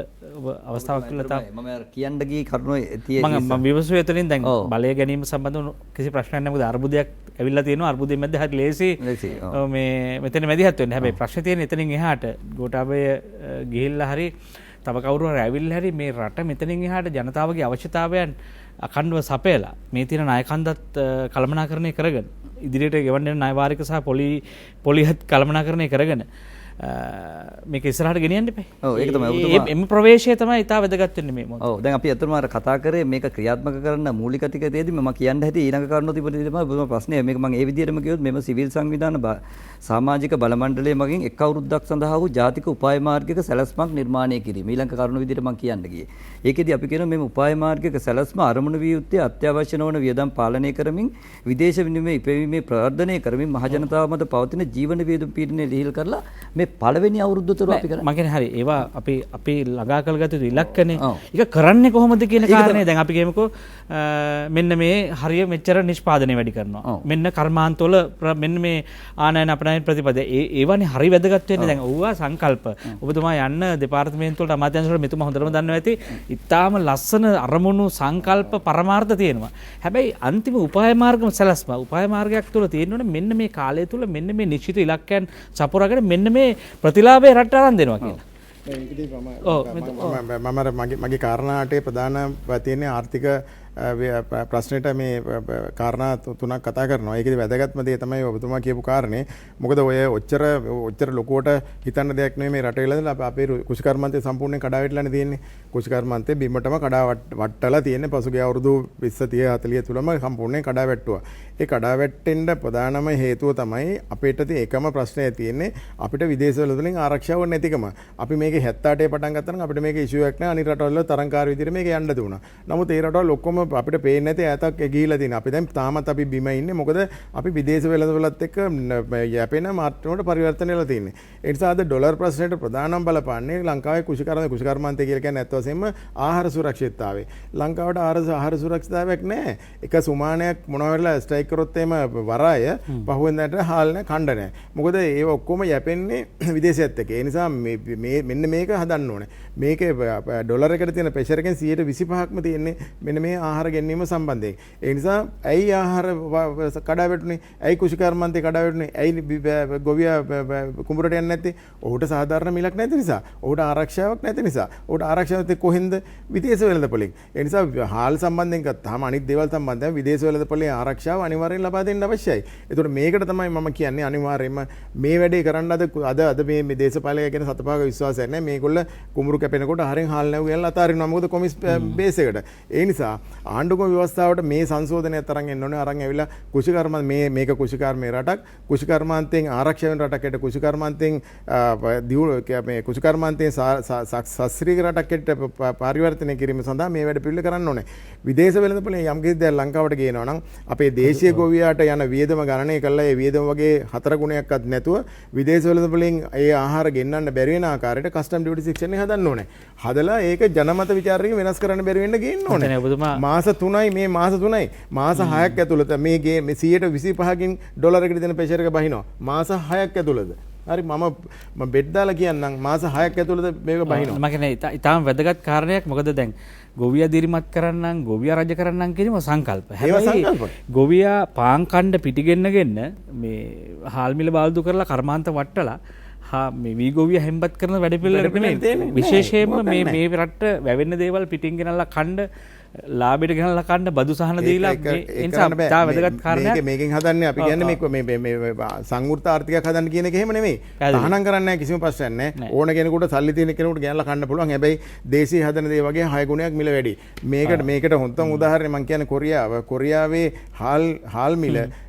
අවස්ථාවක් කියලා මම කියන්න ගිය කරුණු තියෙන්නේ මම විමසුවේ එතනින් දැන් බලය ගැනීම සම්බන්ධව කිසි ප්‍රශ්නයක් නැහැ. මොකද අර්බුදයක් ඇවිල්ලා තියෙනවා. අර්බුදයෙන් මැද හරි ලේසි මේ මෙතන මැදිහත් වෙන්න. හැබැයි ප්‍රශ්නේ තියෙන්නේ එතනින් එහාට ගෝඨාභය ගිහිල්ලා හරි තව කවුරු හරි ඇවිල්ලා හරි මේ රට මෙතනින් එහාට ජනතාවගේ අවශ්‍යතාවයන් අඛණ්ඩව සපයලා මේ තියෙන ණයකන්දත් කළමනාකරණය කරගෙන ඉදිරියට ගෙවන්න යන ණයවාරික සහ පොලිහත් කළමනාකරණය කරගෙන මේක ඉස්සරහට ගෙනියන්න එපා. ඔව් ඒක තමයි ඔබතුමා එම් ප්‍රවේශය තමයි ඉතාල වැදගත් වෙන්නේ මේ මොහොතේ. ඔව් දැන් අපි අතනම අර කතා කරේ මේක ක්‍රියාත්මක කරන්න මූලික ටික දෙයදී මම කියන්න හැටි ඊළඟ කාරණා තිබුණේ තමයි ඔබතුමා ප්‍රශ්නේ. මේක මම ඒ විදිහටම කිව්වොත් මෙම සිවිල් සංවිධාන සමාජික බල මණ්ඩලය මගින් එක් අවුරුද්දක් සඳහා වූ ජාතික උපාය මාර්ගයක සැලැස්මක් නිර්මාණය කිරීම. ඊළඟ කාරණා විදිහට මම කියන්න ගියේ. ඒකෙදී අපි කියනවා මේ උපාය මාර්ගයක සැලැස්ම අරමුණු විය යුත්තේ අත්‍යවශ්‍ය නොවන වියදම් පාලනය කරමින් විදේශ විනිමය ඉපැවීමේ ප්‍රවර්ධනය කරමින් මහ ජනතාව මත පවතින ජීවන වියදම් පීඩනය ලිහිල් කරලා මේ පළවෙනි අවුරුද්ද තුර අපි කරන්නේ. මම කියන්නේ හරි ඒවා අපි ළඟා කරගත යුතු ඉලක්කනේ. ඒක කරන්නේ කොහොමද කියන කාරණේ දැන් අපි කියමුකෝ මෙන්න මේ හරිය මෙච්චර නිෂ්පාදනය වැඩි කරනවා. මෙන්න කර්මාන්තවල මෙන්න මේ ආනයන අපනයන ප්‍රතිපද ඒවනේ හරි වැදගත් වෙන්නේ. දැන් ඕවා සංකල්ප ඔබතුමා යන්න දෙපාර්තමේන්තුවලට අමාත්‍යාංශවලට මෙතුමා හොඳටම දන්නවා ඇති. ඉතාලම ලස්සන අරමුණු සංකල්ප පරමාර්ථ තියෙනවා. හැබැයි අන්තිම උපාය මාර්ගම සැලැස්ම උපාය මාර්ගයක් තුළ තියෙනවනේ මෙන්න මේ කාලය තුළ මෙන්න මේ නිශ්චිත ඉලක්කයන් සපුරාගෙන මෙන්න මේ ප්‍රතිලාභය රට අරන් දෙනවා කියලා. මගේ කාරණාටේ ප්‍රධාන තියෙන්නේ ආර්ථික ප්‍රශ්නෙට මේ කාරණා තුනක් කතා කරනවා. ඒකේදී වැදගත්ම දේ තමයි ඔබතුමා කියපු කාරණේ. මොකද ඔය ඔච්චර ලොකුවට හිතන්න දෙයක් නෙමෙයි මේ රටේ ඉඳලා අපේ කුෂිකර්මාන්තේ සම්පූර්ණයෙන් කඩා වැටිලානේ තියෙන්නේ. කුෂිකර්මාන්තේ බිමටම කඩා වට්ටලා තියෙන්නේ. පසුගිය අවුරුදු 20 30 40 තුලම සම්පූර්ණයෙන් කඩා වැට්ටුවා. ඒ කඩා වැටෙන්න ප්‍රධානම හේතුව තමයි අපිට තියෙන එකම ප්‍රශ්නය තියෙන්නේ අපිට විදේශවල වලින් ආරක්ෂාවක් නැතිකම. අපි මේකේ 78 පටන් ගත්තා නම් අපිට මේක ඉෂුව එකක් නෑ. අනිත් රටවල තරංකාර විදිහට මේක යන්න දුණා. නමුත් ඒ රටවල ඔක්කොම අපිට පේන්නේ නැති ඈතක් ගිහිලා තියෙනවා. අපි දැන් තාමත් අපි බිම ඉන්නේ. මොකද අපි විදේශ වෙළඳපොළත් එක්ක යැපෙන මාර්ගවලට පරිවර්තන වෙලා තියෙන්නේ. ඒ නිසා අද ඩොලර් ප්‍රශ්නෙට ප්‍රධානම බලපාන්නේ ලංකාවේ කුෂිකර්මාන්තය කියලා කියන්නේ ඇත්ත වශයෙන්ම ආහාර සුරක්ෂිතතාවය. ලංකාවට ආහාර සුරක්ෂිතතාවයක් නැහැ. එක සුමානයක් මොනවා වෙලා ස්ට්‍රයික් කරොත් එම වරාය පහුවෙන්දාට හාල් නැහැ කණ්ඩ නැහැ. මොකද ඒව ඔක්කොම යැපෙන්නේ විදේශයත් එක්ක. ඒ නිසා මෙන්න මේක හදන්න ඕනේ. මේකේ ඩොලර් එකට තියෙන ප්‍රෙෂර් එකෙන් 125ක්ම තියෙන්නේ මෙන්න මේ ආහාර ගැනීම සම්බන්ධයෙන්. ඒ නිසා ඇයි ආහාර කඩා වැටුනේ? ඇයි කුෂිකර්මාන්තේ කඩා වැටුනේ? ඇයි ගොවියා කුඹරට යන්නේ නැත්තේ? ඔහුට සාධාරණ මිලක් නැති නිසා. ඔහුට ආරක්ෂාවක් නැති නිසා. ඔහුට ආරක්ෂාවක් නැති කොහෙන්ද? විදේශ වෙළඳපොලෙන්. ඒ නිසා හාල් සම්බන්ධයෙන් ගත්තාම අනිත් දේවල් සම්බන්ධයෙන් විදේශ වෙළඳපොලේ ආරක්ෂාව අනිවාර්යෙන් ලබා දෙන්න අවශ්‍යයි. ඒතකොට මේකට තමයි මම කියන්නේ අනිවාර්යයෙන්ම මේ වැඩේ කරන්න අද මේ දේශපාලකය ගැන සතපාක විශ්වාසයක් නැහැ. මේගොල්ල කුඹුරු කැපෙනකොට හරින් හාල් නැවු කියලා අතාරිනවා. මොකද කොමිස් බේස් එකට. ඒ නිසා ආණ්ඩුක්‍රම ව්‍යවස්ථාවට මේ සංශෝධනය තරම් එන්න ඕනේ. අරන් ඇවිල්ලා කුෂිකර්ම මේක කුෂිකර්මයේ රටක් කුෂිකර්මාන්තයෙන් ආරක්ෂා වෙන රටකට කුෂිකර්මාන්තයෙන් මේ කුෂිකර්මාන්තයෙන් ශාස්ත්‍රීය රටකට පරිවර්තනය කිරීම සඳහා මේ වැඩ පිළිවෙල කරන්න ඕනේ. විදේශ වෙළඳපොලේ යම් කිසි දෙයක් ලංකාවට ගේනවා නම් අපේ දේශීය ගොවියාට යන වියදම ගණනය කරලා ඒ වියදම වගේ 4 ගුණයක්වත් නැතුව විදේශ වෙළඳපොලෙන් ඒ ආහාර ගෙන්නන්න බැරි වෙන ආකාරයට කස්ටම් ඩියුටි සික්ෂන් එක හදන්න ඕනේ. හදලා ඒක ජනමත විචාරණයකින් වෙනස් කරන්න බැරි වෙන්න ගේන්න ඕනේ. මාස 3යි මේ මාස 3යි මාස 6ක් ඇතුළත මේ 125කින් ඩොලර් එකට දෙන ප්‍රෙෂර් එක බහිනවා. මාස 6ක් ඇතුළත හරි මම බෙඩ් දාලා කියන්නම් මාස 6ක් ඇතුළත මේක බහිනවා. මම කියන්නේ ඊටාම වැදගත් කාරණයක්. මොකද දැන් ගොවියා දිරිමත් කරන්නම් ගොවියා රජ කරන්නම් කියනම සංකල්ප. හැබැයි ගොවියා පාන් කණ්ඩ පිටිගෙන්නගෙන මේ හාල් මිල බාල්දු කරලා කර්මාන්ත වට්ටලා මේ වී ගොවියා හෙම්බත් කරන වැඩ පිළිවෙලක් නෙමෙයි. විශේෂයෙන්ම මේ රට වැවෙන්න දේවල් පිටින් ගෙනල්ලා කණ්ඩ ලාභයට ගෙනල්ලා කන්න බදු සහන දීලා ඒ නිසා තා වැදගත් කාරණයක්. මේකෙන් හදන්නේ අපි කියන්නේ මේ සංවෘත ආර්ථිකයක් හදන්න කියන එක එහෙම නෙමෙයි. තහනම් කරන්නේ නැහැ කිසිම ප්‍රශ්නයක් නැහැ. ඕන කෙනෙකුට සල්ලි තියෙන කෙනෙකුට ගෙනල්ලා කන්න පුළුවන්. හැබැයි දේශීය හදන දේ වගේ 6 ගුණයක් මිල වැඩි. මේකට හොන්තම උදාහරණයක් මම කියන්නේ කොරියාවේ හාල් මිල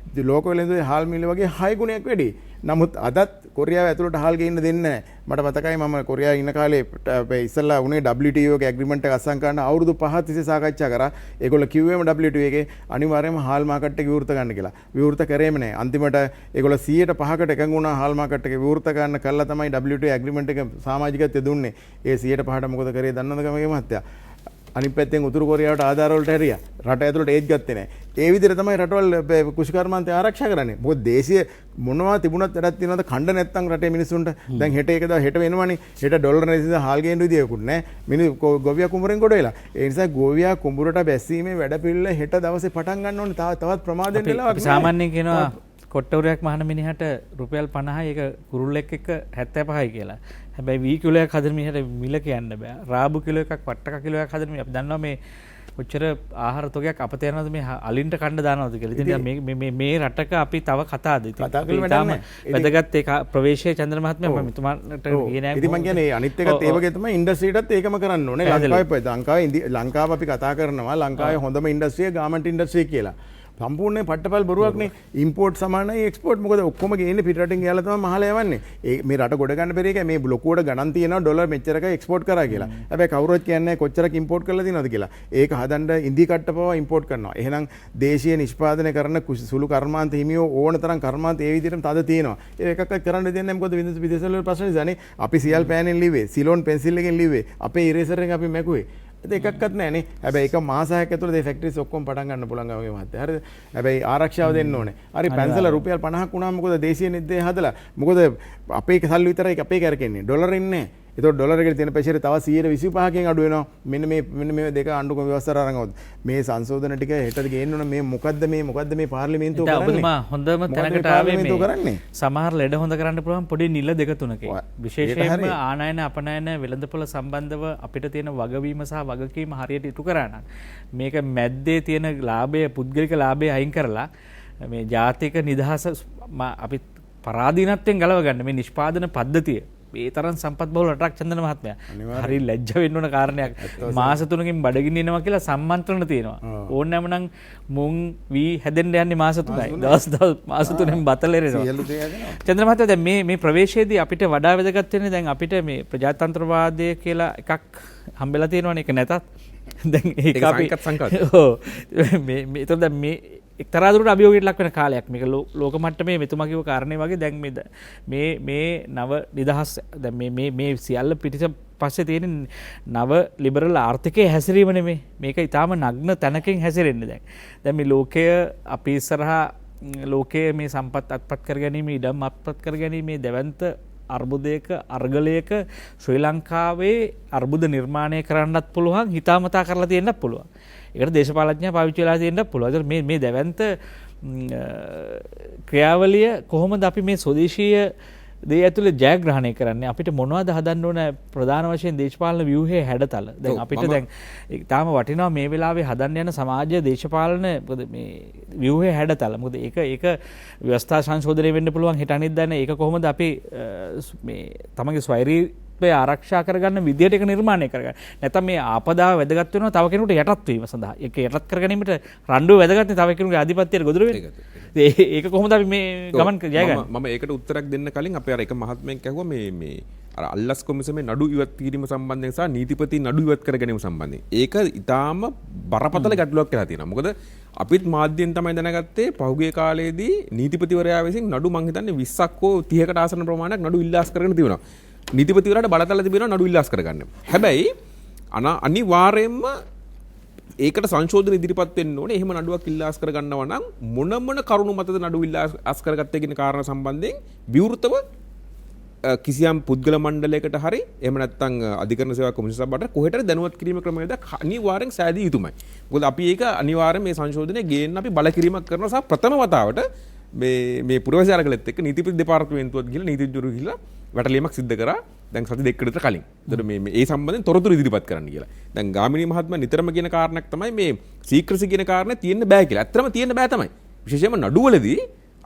ලෝක වෙළඳපොලේ හාල් මිල වගේ 6 ගුණයක් වැඩි. නමුත් අදත් කොරියාව ඇතුළට හාල් ගේන්න දෙන්නේ නැහැ. මට මතකයි මම කොරියාවේ ඉන්න කාලේ ඉස්සෙල්ලා උනේ WTO එකේ ඇග්‍රීමන්ට් එක අත්සන් කරන්න අවුරුදු 5ක් තිස්සේ සාකච්ඡා කරා. ඒගොල්ලෝ කිව්වේම WTO එකේ අනිවාර්යයෙන්ම හාල් මාකට් එක විවෘත ගන්න කියලා. විවෘත කරේම නැහැ. අන්තිමට ඒගොල්ලෝ 100%කට එකඟ වුණා හාල් මාකට් එක විවෘත ගන්න කළා තමයි WTO ඇග්‍රීමන්ට් එක සමාජිකත්වය දුන්නේ. ඒ 100%ට මොකද කරේ දන්නවද ගමගේ මහත්තයා? අනිත් පැත්තෙන් උතුරු කොරියාවට ආධාර වලට හැරියා. රට ඇතුළට ඒත් ගත්තේ නැහැ. ඒ විදිහට තමයි රටවල් කුෂිකර්මාන්තය ආරක්ෂා කරන්නේ. මොකද දේශීය මොනවා තිබුණත් වැඩක් තියෙනවද කණ්ඩ නැත්තම් රටේ මිනිස්සුන්ට දැන් හෙට වෙනවනේ. හෙට ඩොලර් නැතිද හාල් ගේන්න විදියකුත් නැහැ. මිනිස්සු ගොවියා කුඹුරෙන් ගොඩ වෙලා. ඒ නිසා ගොවියා කුඹුරට බැස්සීමේ වැඩ පිළිවෙල හෙට දවසේ පටන් ගන්න ඕනේ. තවත් ප්‍රමාදයෙන් වෙලාවක් නෑ. සාමාන්‍යයෙන් කියනවා කොට්ටවරයක් මහන මිනිහට රුපියල් 50යි ඒක කුරුල්ලෙක් එක්ක 75යි කියලා. හැබැයි වී කිලෝයක් හදන මිනිහට මිල කියන්න බෑ. රාබු කිලෝ එකක් වට්ටක කිලෝ එකක් හදන මිනිහ අපි දන්නවා මේ කොච්චර ආහාර තොගයක් අපත යනවද මේ අලින්ට කන්න දානවද කියලා. ඉතින් මේ රටක අපි තව කතාද. ඉතින් වැදගත් ඒ ප්‍රවේශයේ චන්ද්‍ර මහත්මයා මම මෙතුමාට කියන්නේ ඉතින් මම කියන්නේ අනිත් එකත් ඒ වගේ තමයි ඉන්ඩස්ට්‍රියටත් ඒකම කරන්න ඕනේ. ලංකාව අපි කතා කරනවා ලංකාවේ හොඳම ඉන්ඩස්ට්‍රිය ගාමන්ට් ඉන්ඩස්ට්‍රිය කියලා. සම්පූර්ණයෙන් පට්ටපල් බොරුවක්නේ. ඉම්පෝර්ට් සමානයි එක්ස්පෝර්ට්. මොකද ඔක්කොම ගේන්නේ පිටරටින් ගියාලා තමයි මහල යවන්නේ. මේ රට ගොඩ ගන්න බැරි එකයි මේ ලොකුවට ගණන් තියෙනවා ඩොලර් මෙච්චරක එක්ස්පෝර්ට් කරා කියලා. හැබැයි කවුරුත් කියන්නේ කොච්චරක් ඉම්පෝර්ට් කරලා තියෙනවද කියලා. ඒක හදන්න ඉන්දි කට්ට පවා ඉම්පෝර්ට් කරනවා. එහෙනම් දේශීය නිෂ්පාදනය කරන සුළු කර්මාන්ත හිමියෝ ඕන තරම් කර්මාන්ත ඒ විදිහටම තද තියෙනවා. ඒ එකක්වත් කරන්න දෙන්නේ නැහැ. මොකද විදේශවල ප්‍රශ්න නිසානේ. අපි සියල් පෑනෙන් ලිව්වේ, සිලෝන් පෙන්සිල් එකෙන් ලිව්වේ, අපේ ඉරේසර් එකෙන් අපි මැකුවේ. ඒකක්වත් නැහැ නේ. හැබැයි එක මාස 6ක් ඇතුළත මේ ෆැක්ටරිස් ඔක්කොම පටන් ගන්න පුළුවන් ගමගේ මහත්තයා. හරිද? හැබැයි ආරක්ෂාව දෙන්න ඕනේ. හරි පැන්සල රුපියල් 50ක් වුණාම මොකද දේශීය නිද්දේ හදලා. මොකද අපේ සල්ලි විතරයි අපේ කරකෙන්නේ. ඩොලර් ඉන්නේ. ඒතකොට ඩොලර් එකේ තියෙන ප්‍රෙෂර් තව 125කින් අඩු වෙනවා. මෙන්න මේ දෙක ආණ්ඩුක්‍රම ව්‍යවස්ථාවට අරන් මේ සංශෝධන ටික හෙටද ගේන්න ඕන. මේ මොකද්ද මේ පාර්ලිමේන්තුව කරන්නේ? ඔබතුමා හොඳම තැනකට ආවේ මේ සමහර ලෙඩ හොඳ කරන්න පුළුවන් පොඩි නිල දෙක තුනක. විශේෂයෙන්ම ආනයන අපනයන වෙළඳපොළ සම්බන්ධව අපිට තියෙන වගවීම සහ වගකීම හරියට ඉටු කරා නම් මේක මැද්දේ තියෙන ලාභය පුද්ගලික ලාභය අයින් කරලා මේ ජාතික නිදහස අපි පරාදීනත්වයෙන් ගලව ගන්න මේ නිෂ්පාදන පද්ධතිය ඒ තරම් සම්පත් බහුල රටක් චන්දන මහත්මයා. හරි ලැජ්ජ වෙන්න ඕන කාරණයක්. මාස 3කින් බඩගින්න එනවා කියලා සම්මන්ත්‍රණ තියෙනවා. ඕනෑම නම් මුං වී හැදෙන්න යන්නේ මාස 3යි. දවස් මාස 3ෙන් බතල එරෙනවා. චන්දන මහත්මයා දැන් මේ ප්‍රවේශයේදී අපිට වඩා වැදගත් වෙන්නේ දැන් අපිට මේ ප්‍රජාතන්ත්‍රවාදය කියලා එකක් හම්බෙලා තියෙනවනේ. ඒක නැතත් දැන් ඒක අපි ඔව් මේතොර දැන් මේ එක්තරා දුරට අභියෝගයට ලක් වෙන කාලයක් මේක ලෝක මට්ටමේ මෙතුමා කිව්ව කාරණේ වගේ දැන් මේ නව නිදහස් දැන් මේ සියල්ල පිටිස පස්සේ තියෙන නව ලිබරල් ආර්ථිකයේ හැසිරීම නෙමෙයි මේක ඊටාම නග්න තැනකින් හැසිරෙන්නේ දැන් මේ ලෝකය අපි ඉස්සරහා ලෝකයේ මේ සම්පත් අත්පත් කර ගැනීම ඉඩම් අත්පත් කර ගැනීම දැවැන්ත අර්බුදයක අර්ගලයක ශ්‍රී ලංකාවේ අර්බුද නිර්මාණය කරන්නත් පුළුවන් හිතාමතා කරලා තියෙන්නත් පුළුවන්. ඒකට දේශපාලඥයා පාවිච්චි වෙලා තියෙන්නත් පුළුවන්. මේ දැවැන්ත ක්‍රියාවලිය කොහොමද අපි මේ ස්වදේශීය දේ ඇතුළේ ජයග්‍රහණය කරන්නේ? අපිට මොනවද හදන්න ඕන ප්‍රධාන වශයෙන් දේශපාලන ව්‍යුහයේ හැඩතල? දැන් අපිට දැන් තාම වටිනවා මේ වෙලාවේ හදන්න යන සමාජ දේශපාලන මොකද මේ ව්‍යුහයේ හැඩතල. මොකද ඒක ව්‍යවස්ථා සංශෝධනය වෙන්න පුළුවන් හිට අනිද්දානේ. ඒක කොහොමද අපි මේ තමගේ ස්වෛරීත්වය ආරක්ෂා කරගන්න විදියට ඒක නිර්මාණය කරගන්න. නැත්නම් මේ ආපදාව වැදගත් වෙනවා තව කෙනෙකුට යටත් වීම සඳහා. ඒක යටත් කර ගැනීමට රණ්ඩුව වැදගත් නේ තව කෙනෙකුගේ ආධිපත්‍යයට ගොදුරු වෙන්නේ. ඒක කොහොමද අපි මේ ගමන් ජයගන්නේ? මම ඒකට උත්තරයක් දෙන්න කලින් අපි අර එක මහත්මයෙක් ඇහුවා මේ අර අල්ලස් කොමිසමේ නඩු ඉවත් කිරීම සම්බන්ධයෙන් සහ නීතිපති නඩු ඉවත් කර ගැනීම සම්බන්ධයෙන්. ඒක ඊටාම බරපතල ගැටලුවක් කියලා තියෙනවා. මොකද අපිත් මාධ්‍යයෙන් තමයි දැනගත්තේ පහුගිය කාලේදී නීතිපතිවරයා විසින් නඩු මං හිතන්නේ 20ක් හෝ 30කට ආසන්න ප්‍රමාණයක් නඩු ඉල්ලාස් කරගෙන තිබුණා. නීතිපතිවරයාට බලතල තිබෙනවා නඩු ඉල්ලාස් කරගන්න. හැබැයි අනිවාර්යයෙන්ම ඒකට සංශෝධන ඉදිරිපත් වෙන්න ඕනේ. එහෙම නඩුවක් ඉල්ලාස් කරගන්නවා නම් මොන කරුණු මතද නඩු ඉල්ලාස් කරගත්තේ කියන කාරණා සම්බන්ධයෙන් විවෘතව කිසියම් පුද්ගල මණ්ඩලයකට හරි එහෙම නැත්නම් අධිකරණ සේවා කොමිසම සභාවට කොහෙට දැනුවත් කිරීම ක්‍රමවේද අනිවාර්යෙන් සෑදී යුතුමයි. මොකද අපි ඒක අනිවාර්යෙන් මේ සංශෝධනය ගේන්න අපි බල කිරීමක් කරනවා සහ ප්‍රථම වතාවට මේ පුරවැසියාලගලත් එක්ක නීතිපති දෙපාර්තමේන්තුවත් ගිහලා නීතිඥවරු ගිහලා වැටලීමක් සිදු කරා. දැන් සති දෙකකට විතර කලින්. ඒතර මේ ඒ සම්බන්ධයෙන් තොරතුරු ඉදිරිපත් කරන්න කියලා. දැන් ගාමිණී මහත්මයා නිතරම කියන කාරණයක් තමයි මේ සීක්‍රසි කියන කාරණේ තියෙන්න බෑ කියලා. ඇත්තම තියෙන්න බෑ තමයි. විශේෂයෙන්ම නඩුවලදී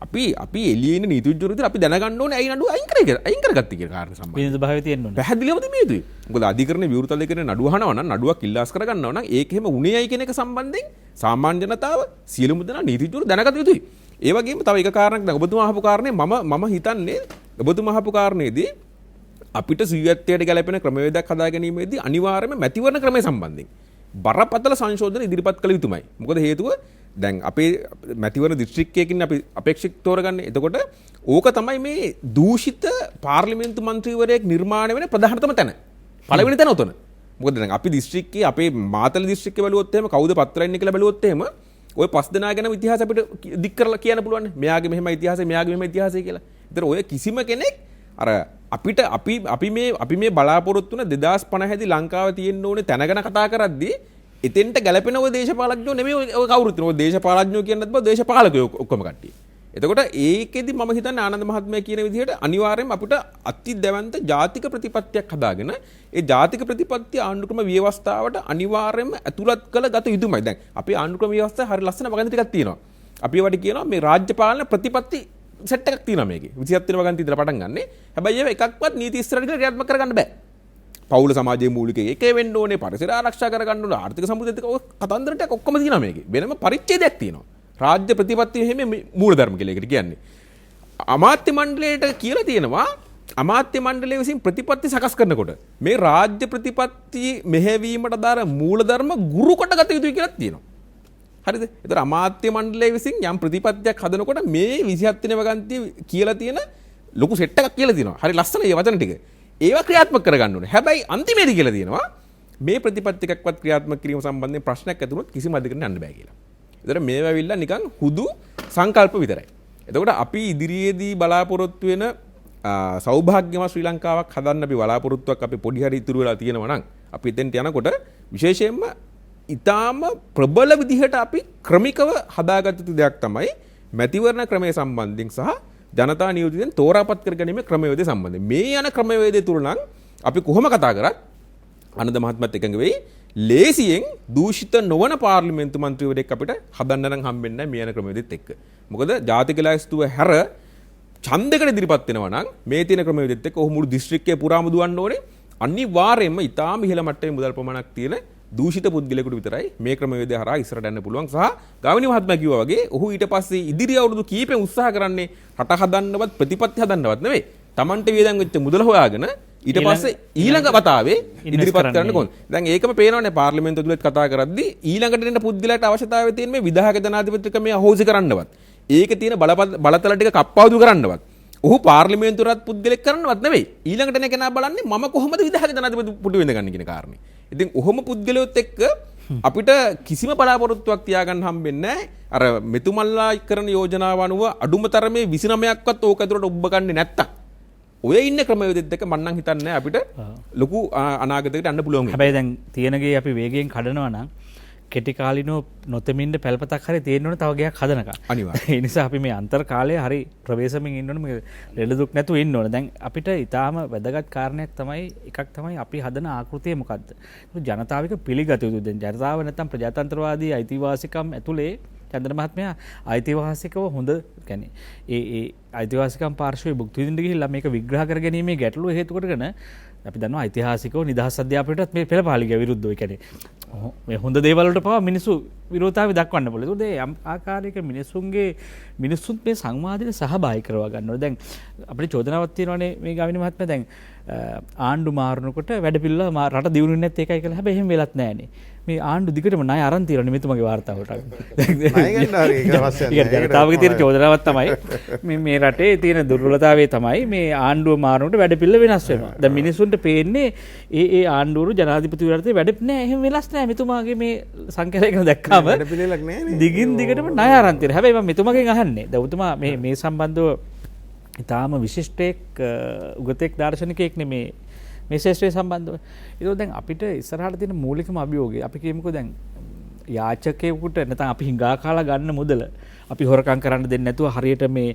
අපි එළියේ ඉන්න නීතිඥවරු විතර අපි දැනගන්න ඕනේ ඇයි නඩුව අයින් කරගත්තේ කියලා කාරණා සම්බන්ධයෙන්. විනිවිද භාවය තියෙන්න ඕනේ. පැහැදිලිවම තිබිය යුතුයි. මොකද අධිකරණයේ විවෘත අධිකරණයේ නඩුව අහනවා නම් නඩුවක් ඉල්ලාස් කරගන්නවා නම් ඒක එහෙම උණේයි කියන එක සම්බන්ධයෙන් සාමාන්‍ය ජනතාව සියලුම දෙනා නීතිඥවරු දැනගත යුතුයි. ඒ වගේම තව එක කාරණයක් දැන් ඔබතුමා අහපු කාරණේ මම හිතන්නේ ඔබතුමා අහපු කාරණේදී අපිට සුවියත්වයට ගැලපෙන ක්‍රමවේදයක් හදා ගැනීමේදී අනිවාර්යයෙන්ම මැතිවරණ ක්‍රමය සම්බන්ධයෙන් බරපතල සංශෝධන ඉදිරිපත් කළ යුතුමයි. මොකද හේතුව දැන් අපේ මැතිවරණ දිස්ත්‍රික්කයකින් අපි අපේක්ෂිත තෝරගන්නේ. එතකොට ඕක තමයි මේ දූෂිත පාර්ලිමේන්තු මන්ත්‍රීවරයෙක් නිර්මාණය වෙන ප්‍රධානතම තැන. පළවෙනි තැන උතන. මොකද දැන් අපි දිස්ත්‍රික්කයේ අපේ මාතල දිස්ත්‍රික්කේ බැලුවොත් එහෙම කවුද පත්‍රා ඉන්නේ කියලා බැලුවොත් එහෙම ඔය 5 දෙනා ගැන ඉතිහාස අපිට දික් කරලා කියන්න පුළුවන්. මෙයාගේ මෙහෙම ඉතිහාසය මෙයාගේ මෙහෙම ඉතිහාසය කියලා. ඒතර ඔය කිසිම කෙනෙක් අර අපිට අපි මේ බලාපොරොත්තු වෙන 2050 දී ලංකාව තියෙන්න ඕනේ තැනගෙන කතා කරද්දී එතෙන්ට ගැලපෙන ඔය දේශපාලඥයෝ නෙමෙයි ඔය කවුරුත් නේ. ඔය දේශපාලඥයෝ කියන්නත් බෑ දේශපාලකයෝ ඔක්කොම කට්ටිය. එතකොට ඒකෙදි මම හිතන්නේ ආනන්ද මහත්මයා කියන විදිහට අනිවාර්යයෙන්ම අපිට අති දැවන්ත ජාතික ප්‍රතිපත්තියක් හදාගෙන ඒ ජාතික ප්‍රතිපත්තිය ආණ්ඩුක්‍රම ව්‍යවස්ථාවට අනිවාර්යයෙන්ම ඇතුළත් කළ ගත යුතුමයි. දැන් අපේ ආණ්ඩුක්‍රම ව්‍යවස්ථාවේ හරි ලස්සන වගන්ති ටිකක් තියෙනවා. අපි ඒවට කියනවා මේ රාජ්‍ය පාලන ප්‍රතිපත්ති සෙට් එකක් තියෙනවා මේකේ. 27 වෙනි වගන්ති ඉඳලා පටන් ගන්නෙ. හැබැයි ඒව එකක්වත් නීති ඉස්සරහට ක්‍රියාත්මක කරගන්න බෑ. පෞල සමාජයේ මූලික ඒකේ වෙන්න ඕනේ, පරිසර ආරක්ෂා කරගන්න ඕනේ, ආර්ථික සමෘද්ධියත් කතන්දර ටික ඔක්කොම තියෙනවා මේකේ. වෙනම පරිච්ඡේදයක් තියෙනවා. රාජ්‍ය ප්‍රතිපත්තිය හැම මූලධර්ම කියලා ඒකට කියන්නේ. අමාත්‍ය මණ්ඩලයට කියලා තියෙනවා අමාත්‍ය මණ්ඩලය විසින් ප්‍රතිපත්ති සකස් කරනකොට මේ රාජ්‍ය ප්‍රතිපත්ති මෙහෙවීමට දාර මූලධර්ම ගුරු කොට ගත යුතුයි කියලා තියෙනවා. හරිද? ඒතර අමාත්‍ය මණ්ඩලය විසින් යම් ප්‍රතිපත්තියක් හදනකොට මේ 27 වෙනි වගන්තිය කියලා තියෙන ලොකු සෙට් එකක් කියලා තියෙනවා. හරි ලස්සන මේ වචන ටික. ඒවා ක්‍රියාත්මක කරගන්න ඕනේ. හැබැයි අන්තිමේදී කියලා තියෙනවා මේ ප්‍රතිපත්ති එකක්වත් ක්‍රියාත්මක කිරීම සම්බන්ධයෙන් ප්‍රශ්නයක් ඇති වුණොත් කිසිම අධිකරණයක් යන්න බෑ කියලා. ඒතර මේවා ඇවිල්ලා නිකන් හුදු සංකල්ප විතරයි. එතකොට අපි ඉදිරියේදී බලාපොරොත්තු වෙන සෞභාග්‍යමත් ශ්‍රී ලංකාවක් හදන්න අපි බලාපොරොත්තුවක් අපි පොඩි හරි ඉතුරු වෙලා තියෙනවා නම් අපි එතෙන්ට යනකොට විශේෂයෙන්ම ඊටාම ප්‍රබල විදිහට අපි ක්‍රමිකව හදාගත්තු දෙයක් තමයි මැතිවරණ ක්‍රමය සම්බන්ධයෙන් සහ ජනතා නියෝජිතයන් තෝරාපත් කර ගැනීම ක්‍රමවේදය සම්බන්ධයෙන්. මේ යන ක්‍රමවේදය තුල නම් අපි කොහොම කතා කරත් ආනන්ද මහත්මයාත් එකඟ වෙයි. ලේසියෙන් දූෂිත නොවන පාර්ලිමේන්තු මන්ත්‍රීවරයෙක් අපිට හදන්න නම් හම්බෙන්නේ නැහැ මේ යන ක්‍රමවේදෙත් එක්ක. මොකද ජාතික ලැයිස්තුව හැර ඡන්දයකට ඉදිරිපත් වෙනවා නම් මේ තියෙන ක්‍රමවේදෙත් එක්ක ඔහු මුළු දිස්ත්‍රික්කයේ පුරාම දුවන්න ඕනේ. අනිවාර්යයෙන්ම ඊටාම ඉහළ මට්ටමේ මුදල් ප්‍රමාණයක් තියෙන දූෂිත පුද්ගලයෙකුට විතරයි මේ ක්‍රමවේදය හරහා ඉස්සරහට යන්න පුළුවන්. සහ ගාමිණී මහත්මයා කිව්වා වගේ ඔහු ඊට පස්සේ ඉදිරි අවුරුදු කීපෙන් උත්සාහ කරන්නේ රට හදන්නවත් ප්‍රතිපත්ති හදන්නවත් නෙවෙයි. Tamante වියදම් වෙච්ච මුදල හොයාගෙන ඊට පස්සේ ඊළඟ වතාවේ ඉදිරිපත් කරන්න කොහොමද? දැන් ඒකම පේනවනේ පාර්ලිමේන්තුව තුලත් කතා කරද්දී ඊළඟට එන පුද්ගලයාට අවශ්‍යතාවය තියෙන මේ විධායක ජනාධිපතිකමේ අහෝසි කරන්නවත්. ඒකේ තියෙන බලතල ටික කප්පාදු කරන්නවත්. ඔහු පාර්ලිමේන්තුවරත් පුද්ගලෙක් කරන්නවත් නෙවෙයි. ඊළඟට එන කෙනා බලන්නේ මම කොහොමද විධායක ජනාධිපති පුටු වෙඳගන්නේ කියන කාරණේ. ඉතින් ඔහොම පුද්ගලයොත් එක්ක අපිට කිසිම බලාපොරොත්තුවක් තියාගන්න හම්බෙන්නේ නැහැ. අර මෙතුමල්ලා කරන යෝජනාව අනුව අඩුම තරමේ 29ක්වත් ඕක ඇතුළට ඔබ ගන්නේ නැත්තම් ඔය ඉන්න ක්‍රමවේදෙත් එක්ක මම නම් හිතන්නේ අපිට ලොකු අනාගතයකට යන්න පුළුවන්. හැබැයි දැන් තියෙනගේ අපි වේගයෙන් කඩනවා නම් කෙටි කාලිනෝ නොතෙමින්ද පැල්පතක් හරි තියෙන්න ඕනේ තව ගයක් හදනකම්. අනිවාර්යයෙන්. ඒ නිසා අපි මේ අන්තර් කාලයේ හරි ප්‍රවේශමෙන් ඉන්න ඕනේ. මේ ලෙඩ දුක් නැතුව ඉන්න ඕනේ. දැන් අපිට ඊටාම වැදගත් කාරණයක් තමයි එකක් තමයි අපි හදන ආකෘතිය මොකද්ද? ජනතාවික පිළිගත යුතු දැන් ජනතාව නැත්තම් ප්‍රජාතන්ත්‍රවාදී අයිතිවාසිකම් ඇතුලේ චන්ද්‍ර මහත්මයා අයිතිවාසිකව හොඳ කියන්නේ ඒ අයිතිවාසිකම් පාර්ශ්වයේ භුක්ති විඳින්න ගිහිල්ලා මේක විග්‍රහ කර ගැනීමේ ගැටලුව හේතු කොටගෙන අපි දන්නවා ඓතිහාසිකව නිදහස් අධ්‍යාපනයටත් මේ පෙළපාලිගය විරුද්ධව. ඒ කියන්නේ මේ හොඳ දේවල් වලට පවා මිනිස්සු විරෝධතාවය දක්වන්න පුළුවන්. ඒක ඒ ආකාරයක මිනිස්සුත් මේ සංවාදයට සහභාගී කරවා ගන්න ඕනේ. දැන් අපිට චෝදනාවක් තියෙනවානේ මේ ගාමිණී මහත්මයා දැන් ආණ්ඩු මාරුනකොට වැඩපිළිවෙල රට දියුණුවේ නැත් ඒකයි කියලා. හැබැයි එහෙම වෙලත් නැහැනේ. මේ ආණ්ඩු දිගටම ණය අරන් තියෙනවා මෙතුමගේ වාර්තාවට. ජනතාවගේ තියෙන චෝදනාවක් තමයි මේ රටේ තියෙන දුර්වලතාවය තමයි මේ ආණ්ඩුව මාරුනකොට වැඩපිළිවෙල වෙනස් වෙනවා. දැන් මිනිසුන්ට පේන්නේ ඒ ආණ්ඩුවරු ජනාධිපතිවරයාට වැඩ නෑ එහෙම වෙලස් නෑ මෙතුමාගේ මේ සංකේතයක දැක්කම වැඩපිළිවෙලක් නෑනේ. දිගින් දිගටම ණය අරන් තියෙනවා. හැබැයි මම මෙතුමාගෙන් අහන්නේ දැන් උතුමා මේ සම්බන්ධව ඉතාම විශිෂ්ටයෙක් උගතෙක් දාර්ශනිකයෙක් නෙමේ මේ ශේෂ්ත්‍රය සම්බන්ධව. ඒක දැන් අපිට ඉස්සරහට තියෙන මූලිකම අභියෝගය අපි කියමුකෝ දැන් යාචකයෙකුට නැත්නම් අපි හිඟා කාලා ගන්න මුදල අපි හොරකම් කරන්න දෙන්නේ නැතුව හරියට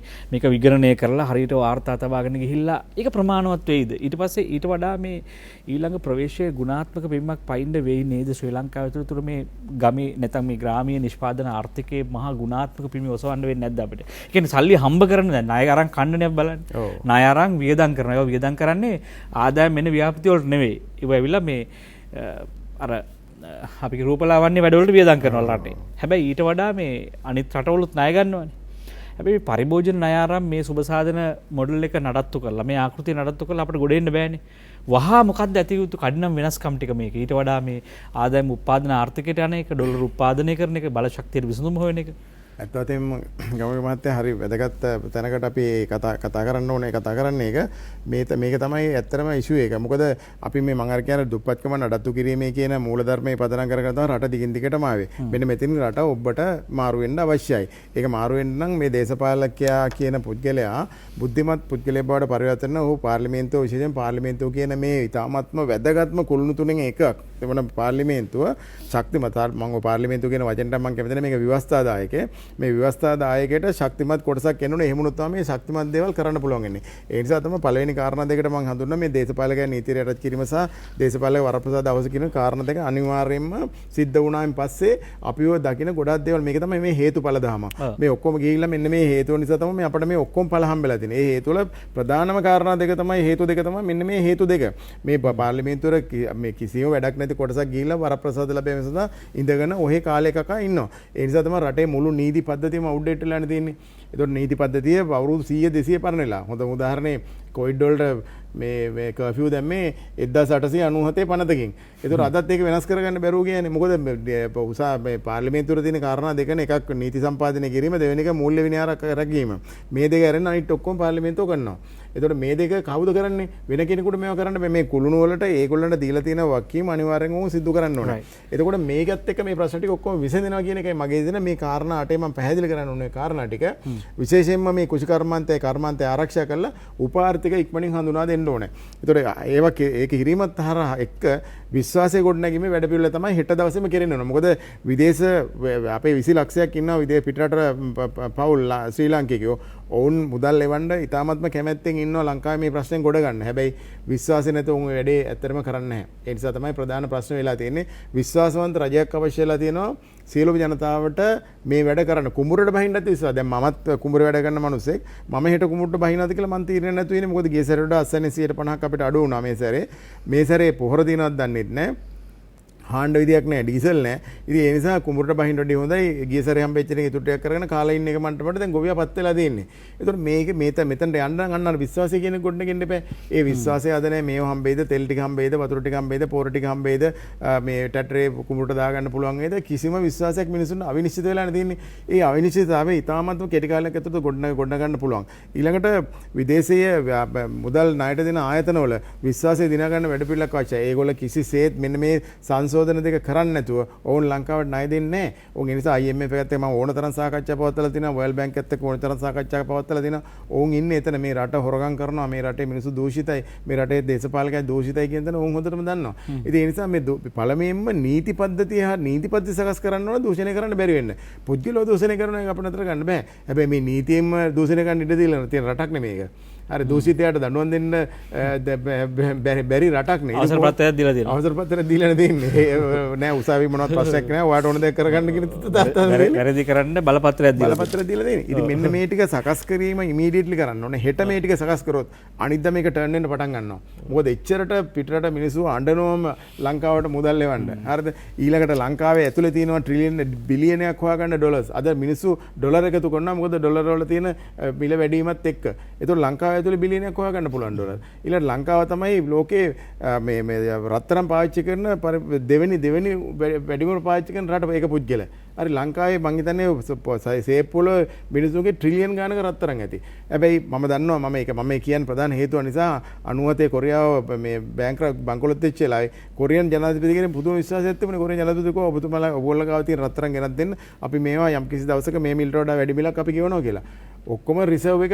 මේක විගණනය කරලා හරියට වාර්තා තබාගෙන ගිහිල්ලා ඒක ප්‍රමාණවත් වෙයිද? ඊට පස්සේ ඊට වඩා මේ ඊළඟ ප්‍රවේශයේ ගුණාත්මක බිම්මක් පයින්ද වෙයි නේද ශ්‍රී ලංකාව තුළ මේ ගමේ නැත්නම් මේ ග්‍රාමීය නිෂ්පාදන ආර්ථිකයේ මහා ගුණාත්මක පිමි ඔසවන්න වෙන්නේ නැද්ද අපිට? ඒ කියන්නේ සල්ලි හම්බ කරන දැන් ණය අරන් කන්නනේ බලන්න. ණය අරන් වියදම් කරනවා. ඒක වියදම් කරන්නේ ආදායම් එන ව්‍යාපෘති වලට නෙවෙයි. ඒක ඇවිල්ලා මේ අර අපි රූපලාවන්‍ය වැඩවලට වියදම් කරනවා රටේ. හැබැයි ඊට වඩා මේ අනිත් රටවලුත් ණය ගන්නවානේ. හැබැයි පරිභෝජන ණය ආරම් මේ සුබ සාධන මොඩල් එක නඩත්තු කරලා මේ ආකෘතිය නඩත්තු කරලා අපිට ගොඩ එන්න බෑනේ. වහා මොකක්ද ඇති යුතු කඩිනම් වෙනස්කම් ටික මේක. ඊට වඩා මේ ආදායම් උත්පාදන ආර්ථිකයට යන එක, ඩොලර් උත්පාදනය කරන එක, බල ශක්තියට විසඳුම හොයන එක. ඇත්තටම ගමගේ මහත්තයා හරි වැදගත් තැනකට අපි කතා කරන්න ඕනේ. කතා කරන්නේ ඒක මේක තමයි ඇත්තටම ඉෂුව එක. මොකද අපි මේ මම අර කියන දුප්පත්කම නඩත්තු කිරීමේ කියන මූලධර්මයේ පදනම් කරගෙන තමයි රට දිගින් දිගටම ආවේ. මෙන්න මෙතන රට ඔබට මාරු වෙන්න අවශ්‍යයි. ඒක මාරු වෙන්න නම් මේ දේශපාලකයා කියන පුද්ගලයා බුද්ධිමත් පුද්ගලයෙක් බවට පරිවර්තන වෙන ඔහු පාර්ලිමේන්තුව විශේෂයෙන් පාර්ලිමේන්තුව කියන මේ ඉතාමත්ම වැදගත්ම කුළුණු තුනෙන් එකක්. එවන පාර්ලිමේන්තුව ශක්තිමත් මම පාර්ලිමේන්තුව කියන වචනට මම කැමති නැහැ. මේක ව්‍යවස්ථාදායකේ. මේ ව්‍යවස්ථාදායකයට ශක්තිමත් කොටසක් එන්නුනේ. එහෙම වුණොත් තමයි මේ ශක්තිමත් දේවල් කරන්න පුළුවන් වෙන්නේ. ඒ නිසා තමයි පළවෙනි කාරණා දෙකට මම හඳුන්වන්නේ මේ දේශපාලකයන් නීතිය යටත් කිරීම සහ දේශපාලක වරප්‍රසාද අවශ්‍ය කියන කාරණා දෙක අනිවාර්යයෙන්ම සිද්ධ වුණායින් පස්සේ අපිව දකින ගොඩක් දේවල් මේක තමයි මේ හේතුඵල දහම. මේ ඔක්කොම ගිහිල්ලා මෙන්න මේ හේතුව නිසා තමයි මේ අපිට මේ ඔක්කොම ඵල හම්බෙලා තියෙන්නේ. ඒ හේතු වල ප්‍රධානම කාරණා දෙක තමයි හේතු දෙක තමයි මෙන්න මේ හේතු දෙක. මේ පාර්ලිමේන්තුවේ මේ කිසිම වැඩක් නැති කොටසක් ගිහිල්ලා වරප්‍රසාද ලැබෙන නිසා ඉඳගෙන ඔහේ කාලයකක ඉන්නවා. ඒ නිසා තමයි රටේ මුළු නීති පද්ධතියම අවුට්ඩේට් වෙලානේ තියෙන්නේ. ඒතකොට නීති පද්ධතිය අවුරුදු 100 200 පරණලා. හොඳ උදාහරණේ කොවිඩ් වලට මේ කර්ෆියු දැම්මේ 1897 පනතකින්. ඒතකොට අදත් ඒක වෙනස් කරගන්න බැරුව කියන්නේ. මොකද මේ පාර්ලිමේන්තුවේ තියෙන කාරණා දෙකනේ. එකක් නීති සම්පාදනය කිරීම, දෙවෙනි එක මූල්‍ය විනියාර රැකීම. මේ දෙක අරගෙන අනිත් ඔක්කොම පාර්ලිමේන්තුව කරනවා. එතකොට මේ දෙක කවුද කරන්නේ? වෙන කෙනෙකුට මේව කරන්න බෑ. මේ කුළුණු වලට ඒගොල්ලන්ට දීලා තියෙන වක්කීම අනිවාර්යෙන් උන් සිදු කරන්න ඕනේ. එතකොට මේකත් එක්ක මේ ප්‍රශ්න ටික ඔක්කොම විසඳෙනවා කියන එකයි මගේ දෙන මේ කාරණා අටේ මම පැහැදිලි කරන්න ඕනේ. කාරණා ටික විශේෂයෙන්ම මේ කුෂි කර්මාන්තය ආරක්ෂා කරලා උපාර්ථික ඉක්මනින් හඳුනා දෙන්න ඕනේ. එතකොට ඒක කිරීමත් හරහා එක්ක විශ්වාසය ගොඩනැගීමේ වැඩ පිළිවෙල තමයි හෙට දවසේම කෙරෙන්න ඕන. මොකද විදේශ අපේ 20 ලක්ෂයක් ඉන්නවා විදේශ පිටරට පවුල් ශ්‍රී ලාංකිකයෝ. ඔවුන් මුදල් එවන්න ඉතාමත්ම කැමැත්තෙන් ඉන්නවා ලංකාවේ මේ ප්‍රශ්නෙන් ගොඩ ගන්න. හැබැයි විශ්වාසය නැතුව උන් වැඩේ ඇත්තටම කරන්නේ නැහැ. ඒ නිසා තමයි ප්‍රධාන ප්‍රශ්න වෙලා තියෙන්නේ. විශ්වාසවන්ත රජයක් අවශ්‍ය වෙලා තියෙනවා සියලුම ජනතාවට මේ වැඩ කරන්න. කුඹුරට බහින්නත් විශ්වාස. දැන් මමත් කුඹුරේ වැඩ කරන මිනිස්සෙක්. මම හෙට කුඹුරට බහිනවද කියලා මම තීරණය නැතුව ඉන්නේ. මොකද ගිය සැරේට අස්සනේ 150ක් අපිට අඩු වුණා මේ සැරේ. මේ සැරේ පොහොර දිනවත් දන්නේ නැහැ. හාණ්ඩ විදියක් නැහැ, ඩීසල් නැහැ. ඉතින් ඒ නිසා කුඹුරට බහින්න වැඩි හොඳයි. ගිය සැරේ හම්බෙච්ච එක ඉතුරු ටිකක් කරගෙන කාලා ඉන්න එක මන්ටපට දැන් ගොවියා පත් වෙලා තියෙන්නේ. ඒතකොට මේක මෙතනට යන්න අන්න අර විශ්වාසය කියන ගොඩනගෙන්න එපා. ඒ විශ්වාසය අද නැහැ. මේව හම්බෙයිද, තෙල් ටික හම්බෙයිද, වතුර ටික හම්බෙයිද, පොර ටික හම්බෙයිද, මේ ටැටරේ කුඹුරට දාගන්න පුළුවන් වේද? කිසිම විශ්වාසයක් මිනිසුන්ට අවිනිශ්චිත වෙලා තියෙන්නේ. ඒ අවිනිශ්චිතතාවය ඉතාමත්ම කෙටි කාලයක් ඇතුළත ගොඩ ගන්න පුළුවන්. ඊළඟට විදේශීය මුදල් ණයට දෙන ආයතනවල විශ්වාසය දිනා ගන්න වැඩ පිළිවෙලක් අවශ්‍යයි. ඒගොල්ල කිසිසේත් මෙන්න මේ සංශෝධන දෙක කරන්නේ නැතුව ඕන් ලංකාවට ණය දෙන්නේ නැහැ. ඕන් ඒ නිසා IMF එකත් මම ඕන තරම් සාකච්ඡා පවත්වලා තිනවා. World Bank එකත් එක්ක ඕන තරම් සාකච්ඡා පවත්වලා තිනවා. ඕන් ඉන්නේ එතන මේ රට හොරගම් කරනවා. මේ රටේ මිනිස්සු දූෂිතයි. මේ රටේ දේශපාලකයන් දූෂිතයි කියන දේ ඕන් හොඳටම දන්නවා. ඉතින් ඒ නිසා මේ පළමුවෙන්ම නීති පද්ධතිය සකස් කරන්න ඕන දූෂණය කරන්න බැරි වෙන්න. පුද්ගලෝ දූෂණය කරන එක අපිට නතර ගන්න බෑ. හැබැයි මේ නීතියෙන්ම දූෂණය කරන්න ඉඩ දීලා තියෙන රටක් නෙමෙයි මේක. හරි දූෂිතයාට දඬුවම් දෙන්න බැරි රටක් නේ. අවසර පත්‍රයක් දීලා තියෙනවා. අවසර පත්‍රයක් දීලා තියෙන්නේ. නෑ උසාවි මොනවත් ප්‍රශ්නයක් නෑ. ඔයාලට ඕන දෙයක් කරගන්න කියන වැරදි කරන්න බලපත්‍රයක් දීලා තියෙනවා. ඉතින් මෙන්න මේ ටික සකස් කිරීම ඉමීඩියට්ලි කරන්න ඕනේ. හෙට මේ ටික සකස් කරොත් අනිද්දා මේක ටර්න් වෙන්න පටන් ගන්නවා. මොකද එච්චරට පිටරට මිනිස්සු අඬනවම ලංකාවට මුදල් ලෙවන්න. හරිද? ඊළඟට ලංකාවේ ඇතුලේ තියෙනවා ට්‍රිලියන් බිලියනයක් හොයාගන්න ඩොලර්ස්. අද මිනිස්සු ඩොලර් එකතු කරනවා. මොකද ඩොලර් වල තියෙන මිල වැඩිවීමත් එක්ක. ඒතකොට ලංකාවේ ඇතුලේ බිලියනයක් හොයාගන්න පුළුවන් ඩොලර්. ඊළඟ ලංකාව තමයි ලෝකේ මේ රත්තරන් පාවිච්චි කරන දෙවෙනි වැඩිම පාවිච්චි කරන රට ඒක පුද්ගල. හරි ලංකාවේ මං හිතන්නේ සේප් වල මිනිස්සුන්ගේ ට්‍රිලියන් ගානක රත්තරන් ඇති. හැබැයි මම දන්නවා මම කියන්නේ ප්‍රධාන හේතුව නිසා 97 කොරියාව මේ බංකොලොත් වෙච්ච වෙලාවේ කොරියන් ජනාධිපති කෙනෙක් පුදුම විශ්වාසයක් තිබුණේ. කොරියන් ජනාධිපති කිව්වා ඔබතුමාලා ඔයගොල්ලෝ ගාව තියෙන රත්තරන් ගෙනත් දෙන්න. අපි මේවා යම් කිසි දවසක මේ මිලට වඩා වැඩි මිලක් අපි ගෙවනවා කියලා. ඔක්කොම රිසර්ව් එක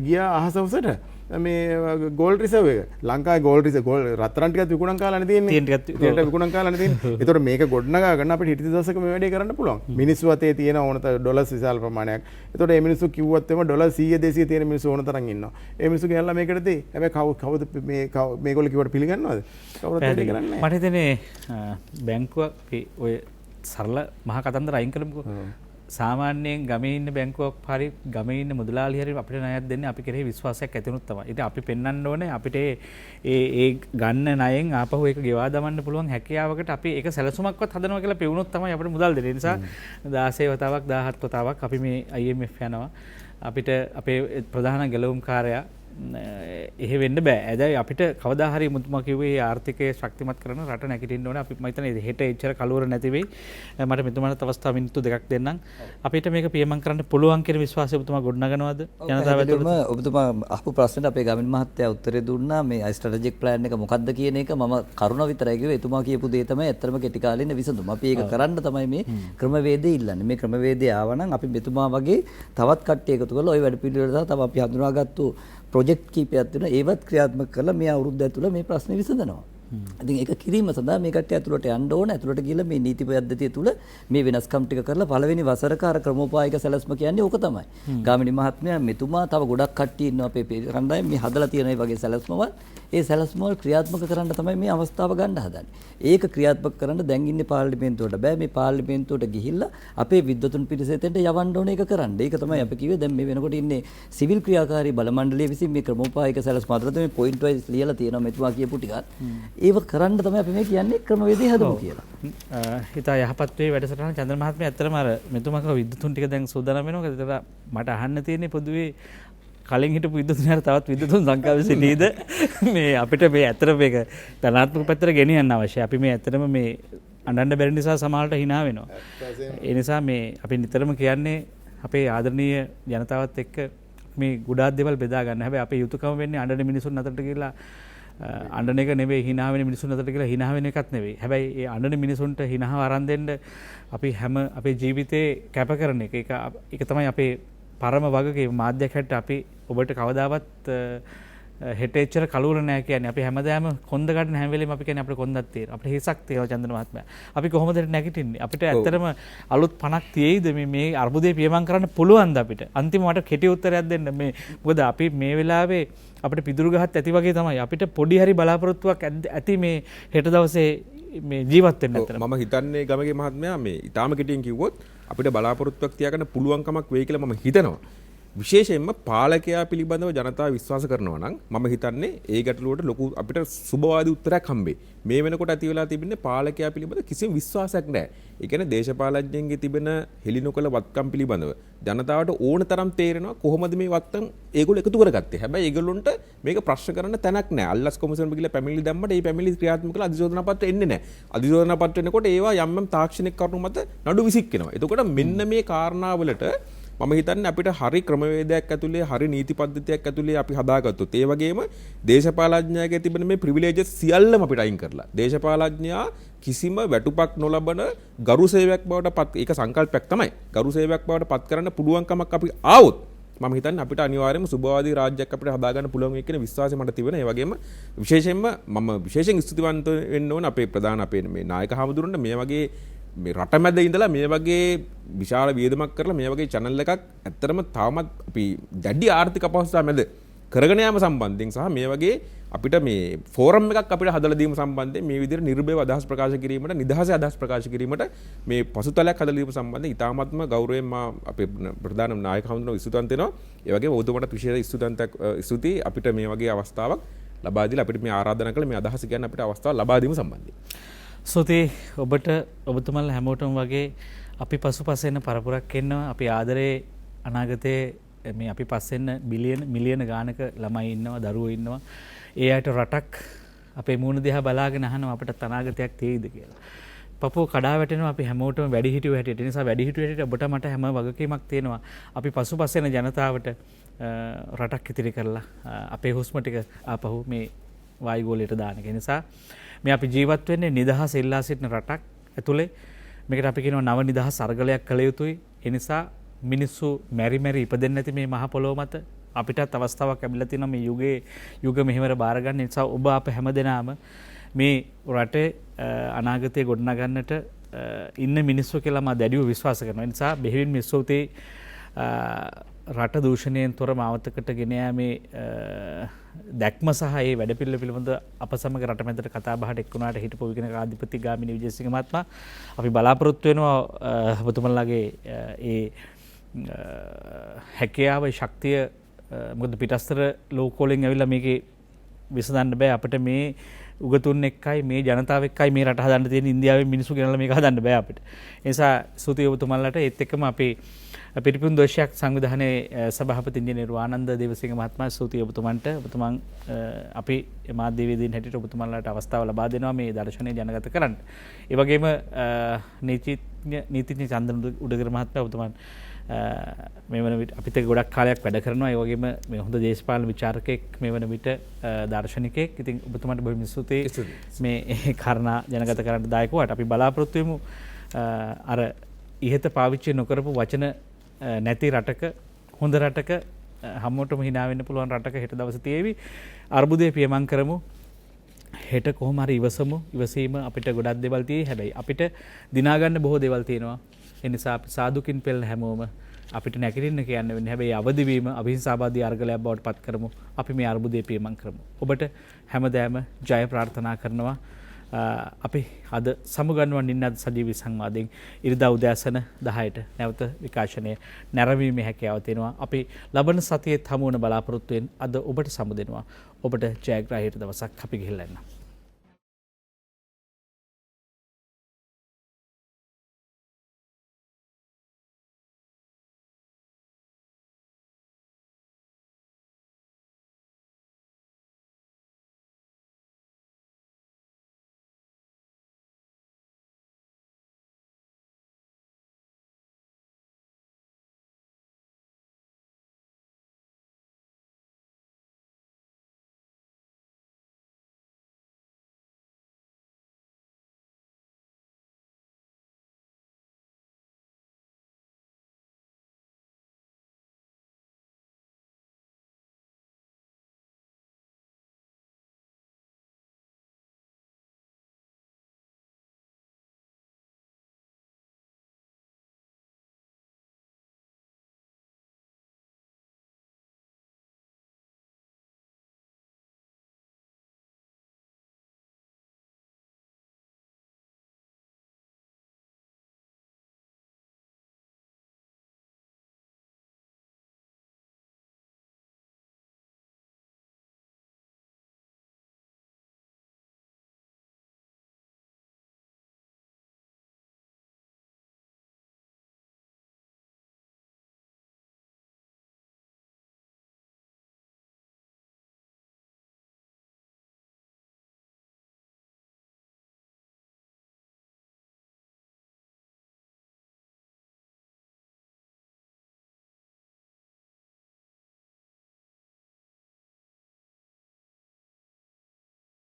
ගියා අහස උසට මේ ගෝල්ඩ් රිසර්ව් එක ලංකාවේ ගෝල්ඩ් රිසර්ව් ගෝල්ඩ් රත්තරන් ටිකත් විකුණන් කාලානේ තියෙන්නේ තියෙන විකුණන් කාලානේ තියෙන්නේ ඒතකොට මේක ගොඩනගා ගන්න අපිට හිටිත දවසක මේ වැඩේ කරන්න පුළුවන් මිනිස්සු අතේ තියෙන ඕන ඩොලර් විශාල ප්‍රමාණයක් ඒතකොට මේ මිනිස්සු කිව්වත් එම ඩොලර් 100 200 තියෙන මිනිස්සු ඕන තරම් ඉන්නවා ඒ මිනිස්සු ගෙනල්ලා මේකට දෙයි හැබැයි කවුද මේගොල්ලෝ කිව්වට පිළිගන්නවද කවුරුත් වැඩේ කරන්නේ මට හිතෙන්නේ බැංකුවක් ඔය සරල මහා කතන්දර අයින් කරමුකෝ සාමාන්‍යයෙන් ගමේ ඉන්න බැංකුවක් හරි ගමේ ඉන්න මුදලාලි හරි අපිට ණයක් දෙන්නේ අපි කෙරෙහි විශ්වාසයක් ඇති වුණොත් තමයි. ඉතින් අපි පෙන්වන්න ඕනේ අපිට ඒ ගන්න ණයෙන් ආපහු ඒක ගෙවා දමන්න පුළුවන් හැකියාවකට අපි ඒක සැලසුමක්වත් හදනවා කියලා පෙවුනොත් තමයි අපිට මුදල් දෙන්නේ. ඒ නිසා 16 වතාවක් 17 වතාවක් අපි මේ IMF යනවා. අපිට අපේ ප්‍රධාන ගැලවුම්කාරයා එහෙ වෙන්න බෑ. ඇදයි අපිට කවදා හරි මුතුමා කිව්වේ ආර්ථිකය ශක්තිමත් කරන රට නැගිටින්න ඕනේ. අපි මම හිතන්නේ හෙට එච්චර කලවර නැති වෙයි. මට මෙතුමාට අවස්ථාව මිනිත්තු දෙකක් දෙන්නම්. අපිට මේක පියමන් කරන්න පුළුවන් කියන විශ්වාසය ඔබතුමා ගොඩනගනවද? ජනතාව ඇතුළත ඔබතුමා අහපු ප්‍රශ්නෙට අපේ ගමින් මහත්තයා උත්තරේ දුන්නා. මේ ස්ට්‍රැටජික් ප්ලෑන් එක මොකක්ද කියන එක මම කරුණ විතරයි කිව්වේ. එතුමා කියපු දේ තමයි ඇත්තටම කෙටි කාලින විසඳුම. අපි ඒක කරන්න තමයි මේ ක්‍රමවේදය ඉල්ලන්නේ. මේ ක්‍රමවේදය ආවනම් අපි මෙතුමා වගේ තවත් කට්ටිය එකතු කරලා ওই වැඩ පිළිවෙල තව අපි හඳුනාගත්තු ප්‍රොජෙක්ට් කීපයක් තියෙනවා ඒවත් ක්‍රියාත්මක කරලා මේ අවුරුද්ද ඇතුළත මේ ප්‍රශ්නේ විසඳනවා. ඉතින් ඒක කිරීම සඳහා මේ කට්ටිය ඇතුළට යන්න ඕන. ඇතුළට ගිහලා මේ නීති පද්ධතිය තුල මේ වෙනස්කම් ටික කරලා පළවෙනි වසරක අර ක්‍රමෝපායික සැලැස්ම කියන්නේ ඕක තමයි. ගාමිණී මහත්මයා මෙතුමා තව ගොඩක් කට්ටිය ඉන්නවා අපේ කණ්ඩායම මේ හදලා තියෙන මේ වගේ සැලැස්මවල් ඒ සැලැස්මවල් ක්‍රියාත්මක කරන්න තමයි මේ අවස්ථාව ගන්න හදන්නේ. ඒක ක්‍රියාත්මක කරන්න දැන් ඉන්නේ පාර්ලිමේන්තුවට බෑ. මේ පාර්ලිමේන්තුවට ගිහිල්ලා අපේ විද්වතුන් පිරිස එතෙන්ට යවන්න ඕනේ ඒක කරන්න. ඒක තමයි අපි කිව්වේ දැන් මේ වෙනකොට ඉන්නේ සිවිල් ක්‍රියාකාරී බල මණ්ඩලය විසින් මේ ක්‍රමෝපායික සැලැස්ම අතරත් මේ පොයින්ට් වයිස් ලියලා තියෙනවා මෙතුමා කියපු ටිකත්. ඒව කරන්න තමයි අපි මේ කියන්නේ ක්‍රමවේදය හදමු කියලා. හිතා යහපත් වේ වැඩසටහන චන්ද්‍ර මහත්මයා ඇත්තටම අර මෙතුමාක විද්වතුන් ටික දැන් සූදානම් වෙනවා. ඒකට මට අහන්න තියෙන්නේ පොදුවේ කලින් හිටපු විද්වතුන් තවත් විද්වතුන් සංඛ්‍යාව සිටීද මේ අපිට මේ ඇත්තට මේක ධනාත්මක පැත්තට ගෙනියන්න අවශ්‍යයි. අපි මේ ඇත්තටම මේ අඬන්න බැරි නිසා සමහරට hina වෙනවා. ඒ නිසා මේ අපි නිතරම කියන්නේ අපේ ආදරණීය ජනතාවත් එක්ක මේ ගොඩාක් දේවල් බෙදා ගන්න. හැබැයි අපේ යුතුයකම වෙන්නේ අඬන මිනිසුන් අතරට ගිහලා අඬන එක නෙවෙයි hina වෙන මිනිසුන් අතරට ගිහලා hina වෙන එකක් නෙවෙයි. හැබැයි ඒ අඬන මිනිසුන්ට hinaව අරන් දෙන්න අපි හැම අපේ ජීවිතේ කැප කරන එක. ඒක තමයි අපේ පරම වගකීම. මාධ්‍යයක් හැට අපි ඔබට කවදාවත් හෙට එච්චර කලුර නෑ කියන්නේ. අපි හැමදාම කොන්ද ගන්න හැම වෙලෙම අපි කියන්නේ අපිට කොන්දක් තියෙනවා. අපිට හිසක් තියෙනවා චන්දන මහත්මයා. අපි කොහොමද නැගිටින්නේ? අපිට ඇත්තටම අලුත් 50ක් තියෙයිද මේ අර්බුදේ පියමන් කරන්න පුළුවන්ද අපිට? අන්තිමට කෙටි උත්තරයක් දෙන්න මේ මොකද අපි මේ වෙලාවේ අපිට පිදුරු ගහත් ඇති වගේ තමයි. අපිට පොඩි හරි බලාපොරොත්තුවක් ඇති මේ හෙට දවසේ මේ ජීවත් වෙන්න ඇත්තට. මම හිතන්නේ ගමගේ මහත්මයා මේ ඊටාම කෙටියෙන් කිව්වොත් අපිට බලාපොරොත්තුවක් තියාගන්න පුළුවන්කමක් වෙයි කියලා මම හිතනවා. විශේෂයෙන්ම පාලකයා පිළිබඳව ජනතාව විශ්වාස කරනවා නම් මම හිතන්නේ ඒ ගැටලුවට ලොකු අපිට සුබවාදී උත්තරයක් හම්බෙයි. මේ වෙනකොට ඇති වෙලා තිබෙන්නේ පාලකයා පිළිබඳ කිසිම විශ්වාසයක් නැහැ. ඒ කියන්නේ දේශපාලඥයන්ගේ තිබෙන හෙලිනොකල වත්කම් පිළිබඳව ජනතාවට ඕන තරම් තේරෙනවා කොහොමද මේ වත්කම් ඒගොල්ලෝ එකතු කරගත්තේ. හැබැයි ඒගොල්ලොන්ට මේක ප්‍රශ්න කරන්න තැනක් නැහැ. අල්ලස් කොමිසම ගිහලා පැමිණිලි දැම්මට ඒ පැමිණිලි ක්‍රියාත්මක කරලා අධිශෝධනා පත්‍ර එන්නේ නැහැ. අධිශෝධනා පත්‍ර එනකොට ඒවා යම් යම් තාක්ෂණික කරුණු මත නඩු විසික්කෙනවා. එතකොට මෙන්න මේ කාරණාවලට මම හිතන්නේ අපිට හරි ක්‍රමවේදයක් ඇතුලේ හරි නීති පද්ධතියක් ඇතුලේ අපි හදාගත්තොත් ඒ වගේම දේශපාලඥයාගේ තිබෙන මේ ප්‍රිවිලේජස් සියල්ලම අපිට අයින් කරලා දේශපාලඥයා කිසිම වැටුපක් නොලබන ගරු සේවයක් බවට පත් ඒක සංකල්පයක් තමයි ගරු සේවයක් බවට පත් කරන්න පුළුවන්කමක් අපි ආවොත් මම හිතන්නේ අපිට අනිවාර්යයෙන්ම සුබවාදී රාජ්‍යයක් අපිට හදාගන්න පුළුවන් වෙයි කියන විශ්වාසය මට තිබෙනවා. ඒ වගේම විශේෂයෙන්ම මම විශේෂයෙන් ස්තුතිවන්ත වෙන්න ඕන අපේ ප්‍රධාන අපේ මේ නායක හමුදුරන්ට මේ වගේ මේ රට මැද ඉඳලා මේ වගේ විශාල වියදමක් කරලා මේ වගේ channel එකක් ඇත්තටම තාමත් අපි දැඩි ආර්ථික අපහසුතාව මැද කරගෙන යාම සම්බන්ධයෙන් සහ මේ වගේ අපිට මේ ෆෝරම් එකක් අපිට හදලා දීම සම්බන්ධයෙන් මේ විදිහට නිර්භයව අදහස් ප්‍රකාශ කිරීමට නිදහසේ අදහස් ප්‍රකාශ කිරීමට මේ පසුතලයක් හදලා දීම සම්බන්ධයෙන් ඉතාමත්ම ගෞරවයෙන් මා අපේ ප්‍රධාන නායක හමුදුරන ස්තුතිවන්ත වෙනවා. ඒ වගේම ඔබතුමාට විශේෂ ස්තුතියි අපිට මේ වගේ අවස්ථාවක් ලබා දීලා අපිට මේ ආරාධනා කළ මේ අදහස කියන්න අපිට අවස්ථාවක් ලබා දීම සම්බන්ධයෙන්. සුති ඔබට ඔබතුමන්ලා හැමෝටම වගේ අපි පසුපස එන පරපුරක් ඉන්නවා. අපි ආදරේ අනාගතයේ මේ අපි පස්සෙන්න මිලියන ගානක ළමයි ඉන්නවා, දරුවෝ ඉන්නවා. ඒ අයට රටක් අපේ මූණ දිහා බලාගෙන අහනවා අපිට අනාගතයක් තියෙයිද කියලා. පපුව කඩා වැටෙනවා අපි හැමෝටම වැඩිහිටියෝ හැටියට. ඒ නිසා වැඩිහිටියෝ හැටියට ඔබට මට හැම වගකීමක් තියෙනවා. අපි පසුපස එන ජනතාවට රටක් ඉතිරි කරලා අපේ හුස්ම ටික ආපහු මේ වායුගෝලයට දාන එක. ඒ නිසා මේ අපි ජීවත් වෙන්නේ නිදහස ඉල්ලා සිටින රටක් ඇතුලේ. මේකට අපි කියනවා නව නිදහස් අරගලයක් කළ යුතුයි. ඒ නිසා මිනිස්සු මැරි මැරි ඉපදෙන්නේ නැති මේ මහ පොළොව මත අපිටත් අවස්ථාවක් ලැබිලා තියෙනවා මේ යුග මෙහෙවර බාර ගන්න. ඒ නිසා ඔබ අප හැමදෙනාම මේ රටේ අනාගතය ගොඩනගන්නට ඉන්න මිනිස්සු කියලා මම දැඩිව විශ්වාස කරනවා. ඒ නිසා බෙහෙවින් මිනිස්සුතේ රට දූෂණයෙන් තොර මාවතකට ගෙන යාමේ දැක්ම සහ ඒ වැඩපිළිවෙල පිළිබඳ අප සමග රට මැදට කතා බහට එක්ුණාට හිටපු විගණක අධිපති ගාමිණී විජේසිංහ මහත්මයා අපි බලාපොරොත්තු වෙනවා ඔබතුමන්ලාගේ ඒ හැකියාව ශක්තිය මොකද පිටස්තර ලෝකෝලෙන් ඇවිල්ලා මේකේ විසඳන්න බෑ අපිට මේ උගතුන් එක්කයි මේ ජනතාව එක්කයි මේ රට හදන්න තියෙන ඉන්දියාවේ මිනිස්සු ගෙනල්ලා මේක හදන්න බෑ අපිට. ඒ නිසා ස්තුතියි ඔබතුමන්ලාට ඒත් එක්කම අපි පිරිපුන් දෝෂයක් සංවිධානයේ සභාපති ඉංජිනේරු ආනන්ද දේවසිංහ මහත්මයා ස්තුතියි ඔබතුමන්ට. ඔබතුමන් අපි මාධ්‍යවේදීන් හැටියට ඔබතුමන්ලාට අවස්ථාව ලබා දෙනවා මේ දර්ශනය ජනගත කරන්න. ඒ වගේම නීතිඥ චන්දන උඩගර මහත්මයා ඔබතුමන් මේ වන විට අපිට ගොඩක් කාලයක් වැඩ කරනවා. ඒ වගේම මේ හොඳ දේශපාලන විචාරකයෙක් මේ වන විට දාර්ශනිකයෙක්. ඉතින් ඔබතුමන්ට බොහොම ස්තුතියි මේ කාරණා ජනගත කරන්න දායක වුණාට. අපි බලාපොරොත්තු වෙමු අර ඉහත පාවිච්චි නොකරපු වචන නැති රටක හොඳ රටක හැමෝටම hina වෙන්න පුළුවන් රටක හෙට දවසේ තියේවි. අර්බුදයේ පියමන් කරමු. හෙට කොහොම හරි ඉවසීම අපිට ගොඩක් දේවල් තියෙයි. හැබැයි අපිට දිනා ගන්න බොහෝ දේවල් තියෙනවා. ඒ නිසා අපි සාදුකින් පෙළන හැමෝම අපිට නැගිටින්න කියන්න වෙන්නේ. හැබැයි අවදි වීම අභිහිංසාවාදී අර්ගලයක් බවට පත් කරමු. අපි මේ අර්බුදයේ පියමන් කරමු. ඔබට හැමදාම ජය ප්‍රාර්ථනා කරනවා. අපි අද සමුගන්නවා නින්නත් සජීවී සංවාදයෙන් ඉරිදා උදෑසන 10ට නැවත විකාශනය නැරඹීමේ හැකියාව තියෙනවා. අපි ලබන සතියේ හමු වන බලාපොරොත්තු වෙන අද ඔබට සමු දෙනවා. ඔබට ජයග්‍රාහී දවසක් අපි ගිහිල්ලා එන්න.